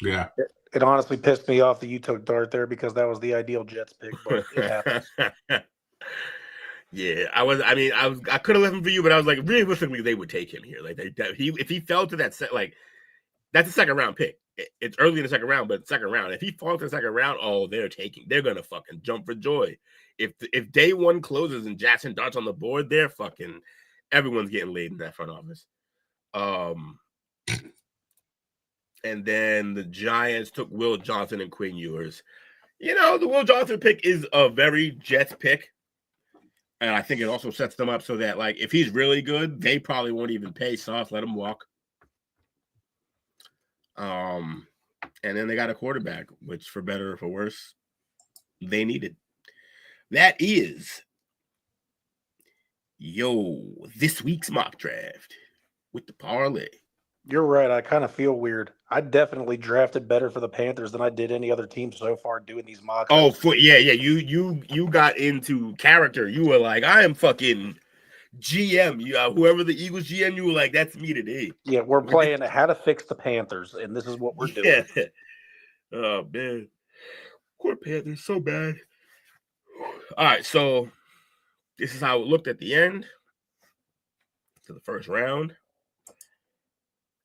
S4: Yeah.
S5: It honestly pissed me off that you took Dart there because that was the ideal Jets pick, but it happens.
S6: Yeah, I could have left him for you, but I was like, realistically, they would take him here. Like, if he fell to that set, like, that's a 2nd-round pick. It's early in the 2nd round, but 2nd round. If he falls to the 2nd round, they're gonna fucking jump for joy. If day 1 closes and Jackson Dart's on the board, everyone's getting laid in that front office. And then the Giants took Will Johnson and Quinn Ewers. You know, the Will Johnson pick is a very Jets pick. And I think it also sets them up so that, like, if he's really good, they probably won't even pay Sauce, let him walk. And then they got a quarterback, which for better or for worse, they needed. That is, this week's mock draft with the parlay.
S5: You're right. I kind of feel weird. I definitely drafted better for the Panthers than I did any other team so far doing these mock drafts.
S6: You got into character. You were like, I am fucking GM. Whoever the Eagles GM, you were like, that's me today.
S5: Yeah, we're playing how to fix the Panthers, and this is what we're doing.
S6: Yeah. Oh, man. Poor Panthers, so bad. All right, so this is how it looked at the end to the first round.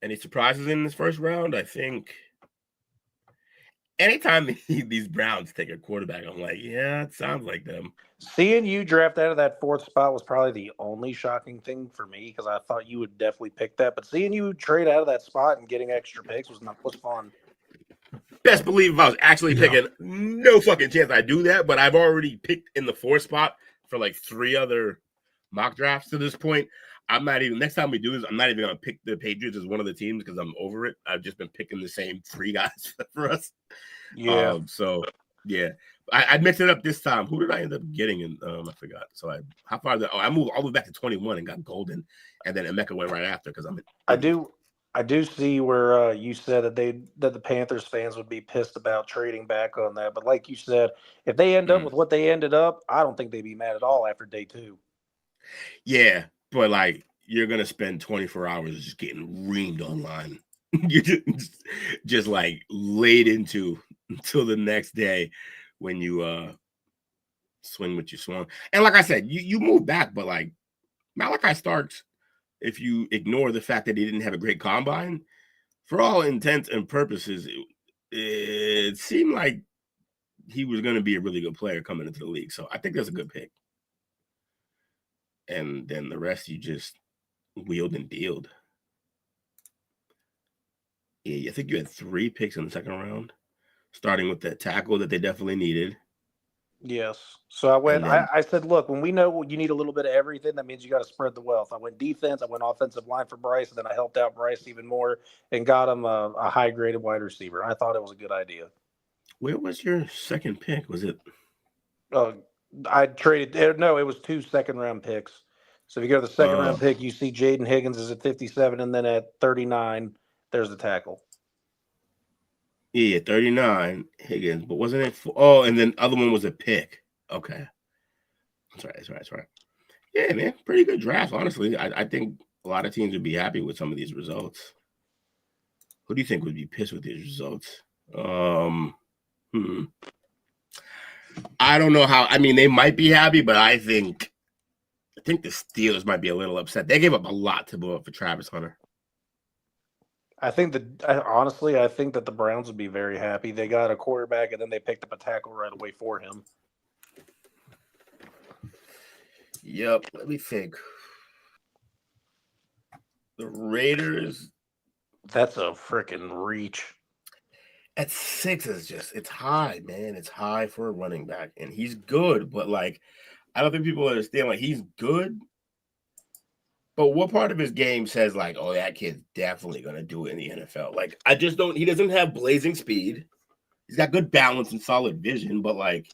S6: Any surprises in this first round? I think anytime these Browns take a quarterback, I'm like, yeah, it sounds like them.
S5: Seeing you draft out of that 4th spot was probably the only shocking thing for me because I thought you would definitely pick that. But seeing you trade out of that spot and getting extra picks was fun.
S6: Best believe if I was actually picking, no fucking chance I do that. But I've already picked in the 4th spot for like 3 other mock drafts to this point. I'm not even, next time we do this, I'm not even going to pick the Patriots as one of the teams because I'm over it. I've just been picking the same 3 guys for us.
S5: Yeah.
S6: I mixed it up this time. Who did I end up getting? I forgot. So I moved all the way back to 21 and got Golden. And then Emeka went right after because
S5: I do see where you said that the Panthers fans would be pissed about trading back on that. But like you said, if they end up with what they ended up, I don't think they'd be mad at all after day 2.
S6: Yeah. But, like, you're going to spend 24 hours just getting reamed online. You just, like, laid into until the next day when you swing what you swung. And like I said, you move back, but, like, Malachi Starks, if you ignore the fact that he didn't have a great combine, for all intents and purposes, it seemed like he was going to be a really good player coming into the league. So I think that's a good pick. And then the rest you just wheeled and dealed. Yeah, I think you had 3 picks in the 2nd round, starting with that tackle that they definitely needed.
S5: Yes. So I went.
S6: And then-
S5: I said, look, when we know you need a little bit of everything, that means you got to spread the wealth. I went defense. I went offensive line for Bryce, and then I helped out Bryce even more and got him a high graded wide receiver. I thought it was a good idea.
S6: Where was your second pick? Was it?
S5: I traded. No, it was 2 second-round picks. So if you go to the second-round pick, you see Jaden Higgins is at 57, and then at 39, there's the tackle.
S6: Yeah, 39 Higgins, but wasn't it? And then the other one was a pick. Okay, that's right. Yeah, man, pretty good draft. Honestly, I think a lot of teams would be happy with some of these results. Who do you think would be pissed with these results? I don't know how. I mean, they might be happy, but I think the Steelers might be a little upset. They gave up a lot to blow up for Travis Hunter.
S5: I think that the Browns would be very happy. They got a quarterback, and then they picked up a tackle right away for him.
S6: Yep. Let me think. The Raiders.
S5: That's a freaking reach.
S6: At 6 is it's high, man. It's high for a running back, and he's good, but I don't think people understand. He's good, but what part of his game says oh, that kid's definitely gonna do it in the NFL? I just don't. He doesn't have blazing speed. He's got good balance and solid vision, but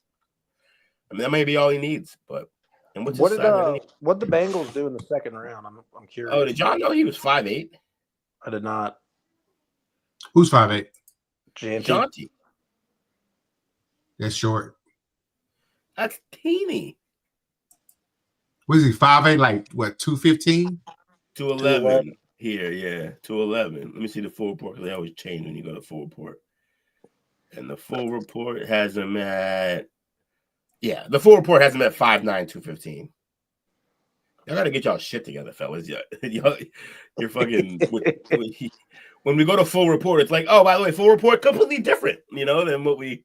S6: that may be all he needs. But and what did
S5: the Bengals do in the second round? I'm curious.
S6: Oh, did y'all know he was 5'8"?
S5: I did not.
S4: Who's 5'8"?
S6: Jonty.
S4: That's short.
S6: That's teeny.
S4: What is he, 5'8", 215?
S6: 211 here, yeah. 211. Let me see the full report, because they always change when you go to full report. And the full report has him at 5'9", 215. I gotta get y'all shit together, fellas. You're fucking when we go to full report, it's oh, by the way, full report completely different, than what we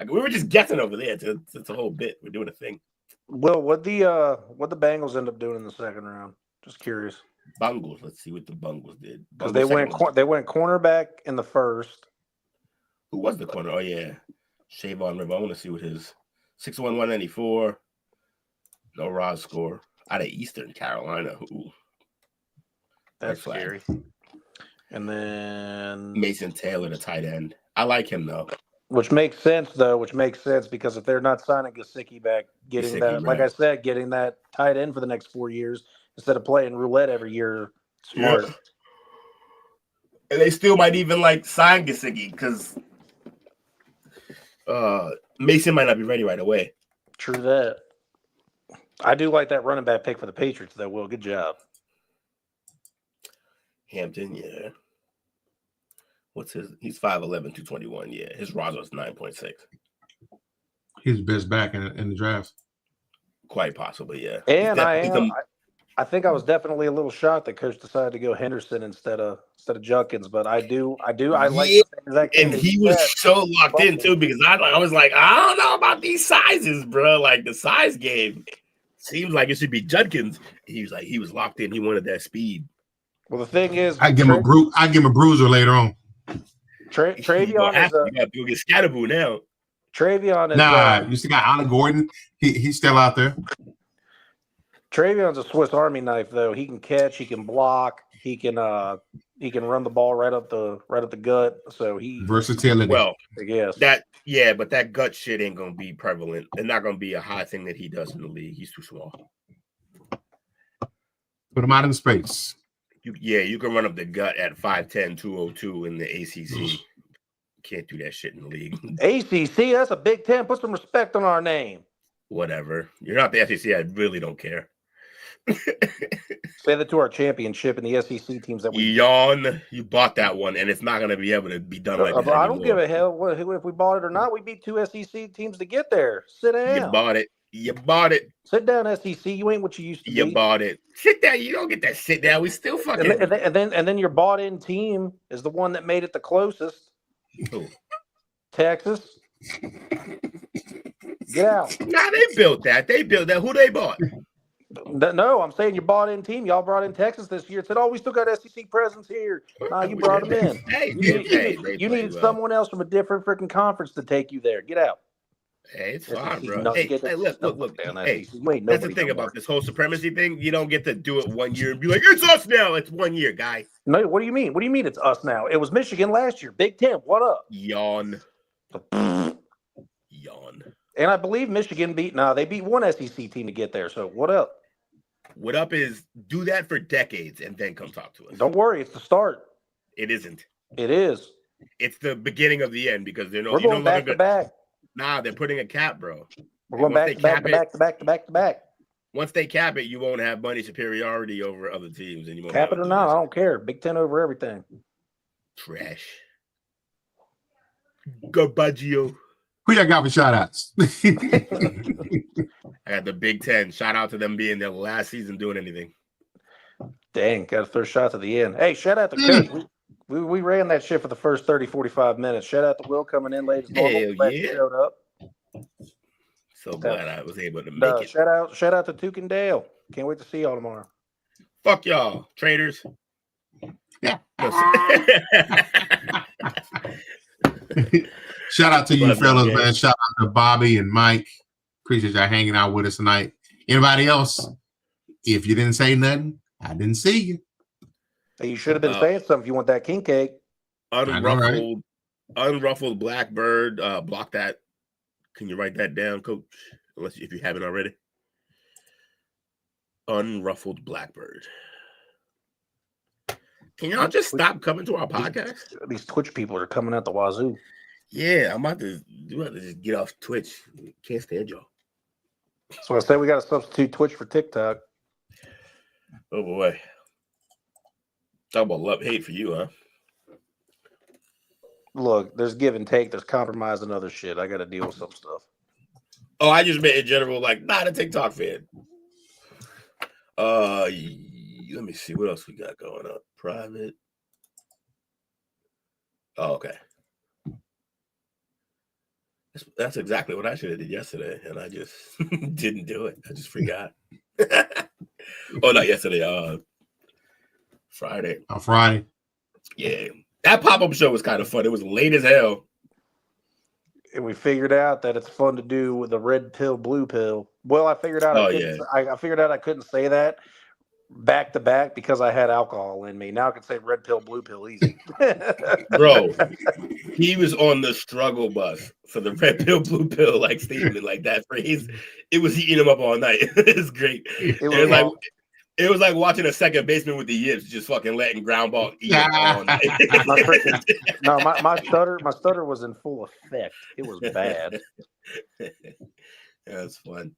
S6: were just guessing over there. It's a whole bit. We're doing a thing.
S5: Well, what the Bengals end up doing in the second round? Just curious.
S6: Bengals. Let's see what the Bengals did.
S5: Because they went cornerback in the first.
S6: Who was the corner? Oh yeah, Shavon River. I want to see what his 6'1", 194. No raw score out of Eastern Carolina. Ooh.
S5: That's scary. And then
S6: Mason Taylor, the tight end. I like him though.
S5: Which makes sense because if they're not signing Gesicki back, getting that tight end for the next 4 years instead of playing roulette every year, smart.
S6: Yeah. And they still might even sign Gesicki because Mason might not be ready right away.
S5: True that. I do like that running back pick for the Patriots, though. Will, good job.
S6: Hampton, yeah. What's his? He's 5'11", 221. Yeah, his roster is 9.6.
S4: He's the best back in the draft.
S6: Quite possibly, yeah.
S5: And I think I was definitely a little shocked that coach decided to go Henderson instead of Junkins, but I like.
S6: Yeah, and he was so locked in too because I was I don't know about these sizes, bro. The size game seems like it should be Judkins. He was locked in. He wanted that speed.
S5: Well, the thing is,
S4: I give him a bruiser later on.
S5: Travion
S6: you got to go get Scatterboo now.
S5: Travion is
S4: you still got Allen Gordon. He's still out there.
S5: Travion's a Swiss Army knife, though. He can catch, he can block, he can run the ball right up the gut. So he
S4: versatility.
S6: Well,
S5: yes,
S6: but that gut shit ain't gonna be prevalent. It's not gonna be a high thing that he does in the league. He's too small.
S4: Put him out in space.
S6: You can run up the gut at 5'10", 202 in the ACC. Can't do that shit in the league.
S5: ACC, that's a Big Ten. Put some respect on our name.
S6: Whatever. You're not the SEC. I really don't care.
S5: Say that to our championship and the SEC teams that we
S6: yawn. You bought that one, and it's not going to be able to be done like that.
S5: I don't give a hell if we bought it or not. We beat 2 SEC teams to get there. Sit down.
S6: You bought it.
S5: Sit down, SEC. You ain't what you used to be.
S6: You bought it. Sit down. You don't get that sit down. We still fucking.
S5: And then your bought in team is the one that made it the closest.
S6: Who?
S5: Texas. Get out.
S6: Nah, they built that. Who they bought?
S5: No, I'm saying your bought in team. Y'all brought in Texas this year. Said, "Oh, we still got SEC presence here." You brought them in. You needed someone else from a different freaking conference to take you there. Get out.
S6: Hey, it's fine, bro.
S5: No,
S6: Hey, look. Hey, that's the thing about this whole supremacy thing. You don't get to do it 1 year and be like, it's us now. It's 1 year, guy.
S5: No, what do you mean? What do you mean it's us now? It was Michigan last year. Big Ten, what up?
S6: Yawn.
S5: And I believe Michigan beat one SEC team to get there. So what up?
S6: What up is do that for decades and then come talk to us.
S5: Don't worry, it's the start.
S6: It isn't.
S5: It is.
S6: It's the beginning of the end because they're
S5: We're going back to back.
S6: Nah, they're putting a cap, bro.
S5: We're going back to back.
S6: Once they cap it, you won't have money superiority over other teams anymore.
S5: Cap it or not, I don't care. Big Ten over everything.
S6: Trash. Garbaggio.
S4: Who y'all got for shout outs?
S6: I got the Big Ten. Shout out to them being their last season doing anything.
S5: Dang, got a first shot to the end. Hey, shout out to Coach. We ran that shit for the first 30, 45 minutes. Shout out to Will coming in late as normal.
S6: Hell yeah.
S5: Showed up.
S6: So glad I was able to make it.
S5: Shout out to Tuke and Dale. Can't wait to see y'all tomorrow.
S6: Fuck y'all, traders.
S4: Yeah. Shout out to you fellas, man. Shout out to Bobby and Mike. Appreciate y'all hanging out with us tonight. Anybody else? If you didn't say nothing, I didn't see you.
S5: Hey, you should have been saying something if you want that king cake.
S6: Unruffled Blackbird. Block that. Can you write that down, Coach? If you haven't already. Unruffled Blackbird. Can y'all just stop coming to our podcast?
S5: These Twitch people are coming out the wazoo.
S6: Yeah, I'm about to just get off Twitch. Can't stand y'all.
S5: So I say we got to substitute Twitch for TikTok.
S6: Oh boy. Talk about love hate for you, huh?
S5: Look, there's give and take, there's compromise and other shit. I got to deal with some stuff.
S6: Oh, I just meant in general, like not a TikTok fan. Let me see what else we got going up. Private. Oh, okay. That's exactly what I should have did yesterday, and I just didn't do it. I just forgot. Oh, not yesterday. Friday.
S4: On Friday.
S6: Yeah. That pop-up show was kind of fun. It was late as hell.
S5: And we figured out that it's fun to do with the red pill, blue pill. Well, I figured out I figured out I couldn't say that back to back because I had alcohol in me. Now I can say red pill, blue pill easy.
S6: Bro, he was on the struggle bus for the red pill, blue pill like statement, like that phrase. It was eating him up all night. It's great. It was like watching a second baseman with the yips, just fucking letting ground ball eat all night.
S5: my stutter was in full effect. It was bad.
S6: That's fun.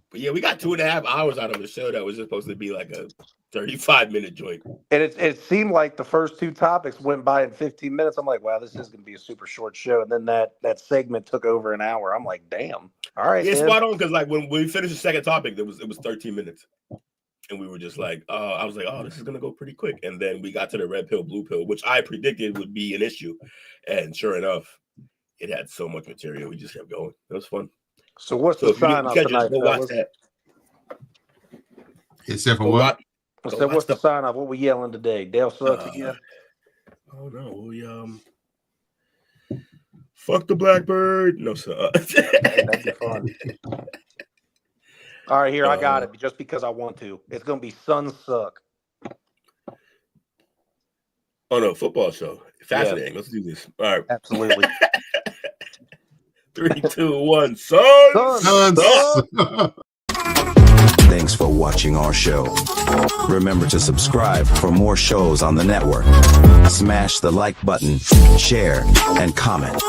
S6: But yeah, we got 2.5 hours out of the show that was just supposed to be like a 35-minute joint.
S5: And it seemed like the first two topics went by in 15 minutes. I'm like, wow, this is going to be a super short show. And then that segment took over an hour. I'm like, damn. All right.
S6: Yeah, spot on, because like when we finished the second topic, it was 13 minutes. And we were just like, I was like, oh, this is going to go pretty quick. And then we got to the red pill, blue pill, which I predicted would be an issue. And sure enough, it had so much material. We just kept going. It was fun.
S5: So what's the sign off tonight?
S6: Watch that.
S4: Except for what?
S5: What's the sign off? What we yelling today? Dale sucks again?
S6: Oh, no. We, fuck the Blackbird. No, sir.
S5: That'd be fun. All right, here, I got it just because I want to. It's going to be Suns Suck.
S6: Oh, no, football show. Fascinating. Yeah. Let's do this. All right.
S5: Absolutely.
S6: 3, 2, 1. Suns.
S1: Thanks for watching our show. Remember to subscribe for more shows on the network. Smash the like button, share, and comment.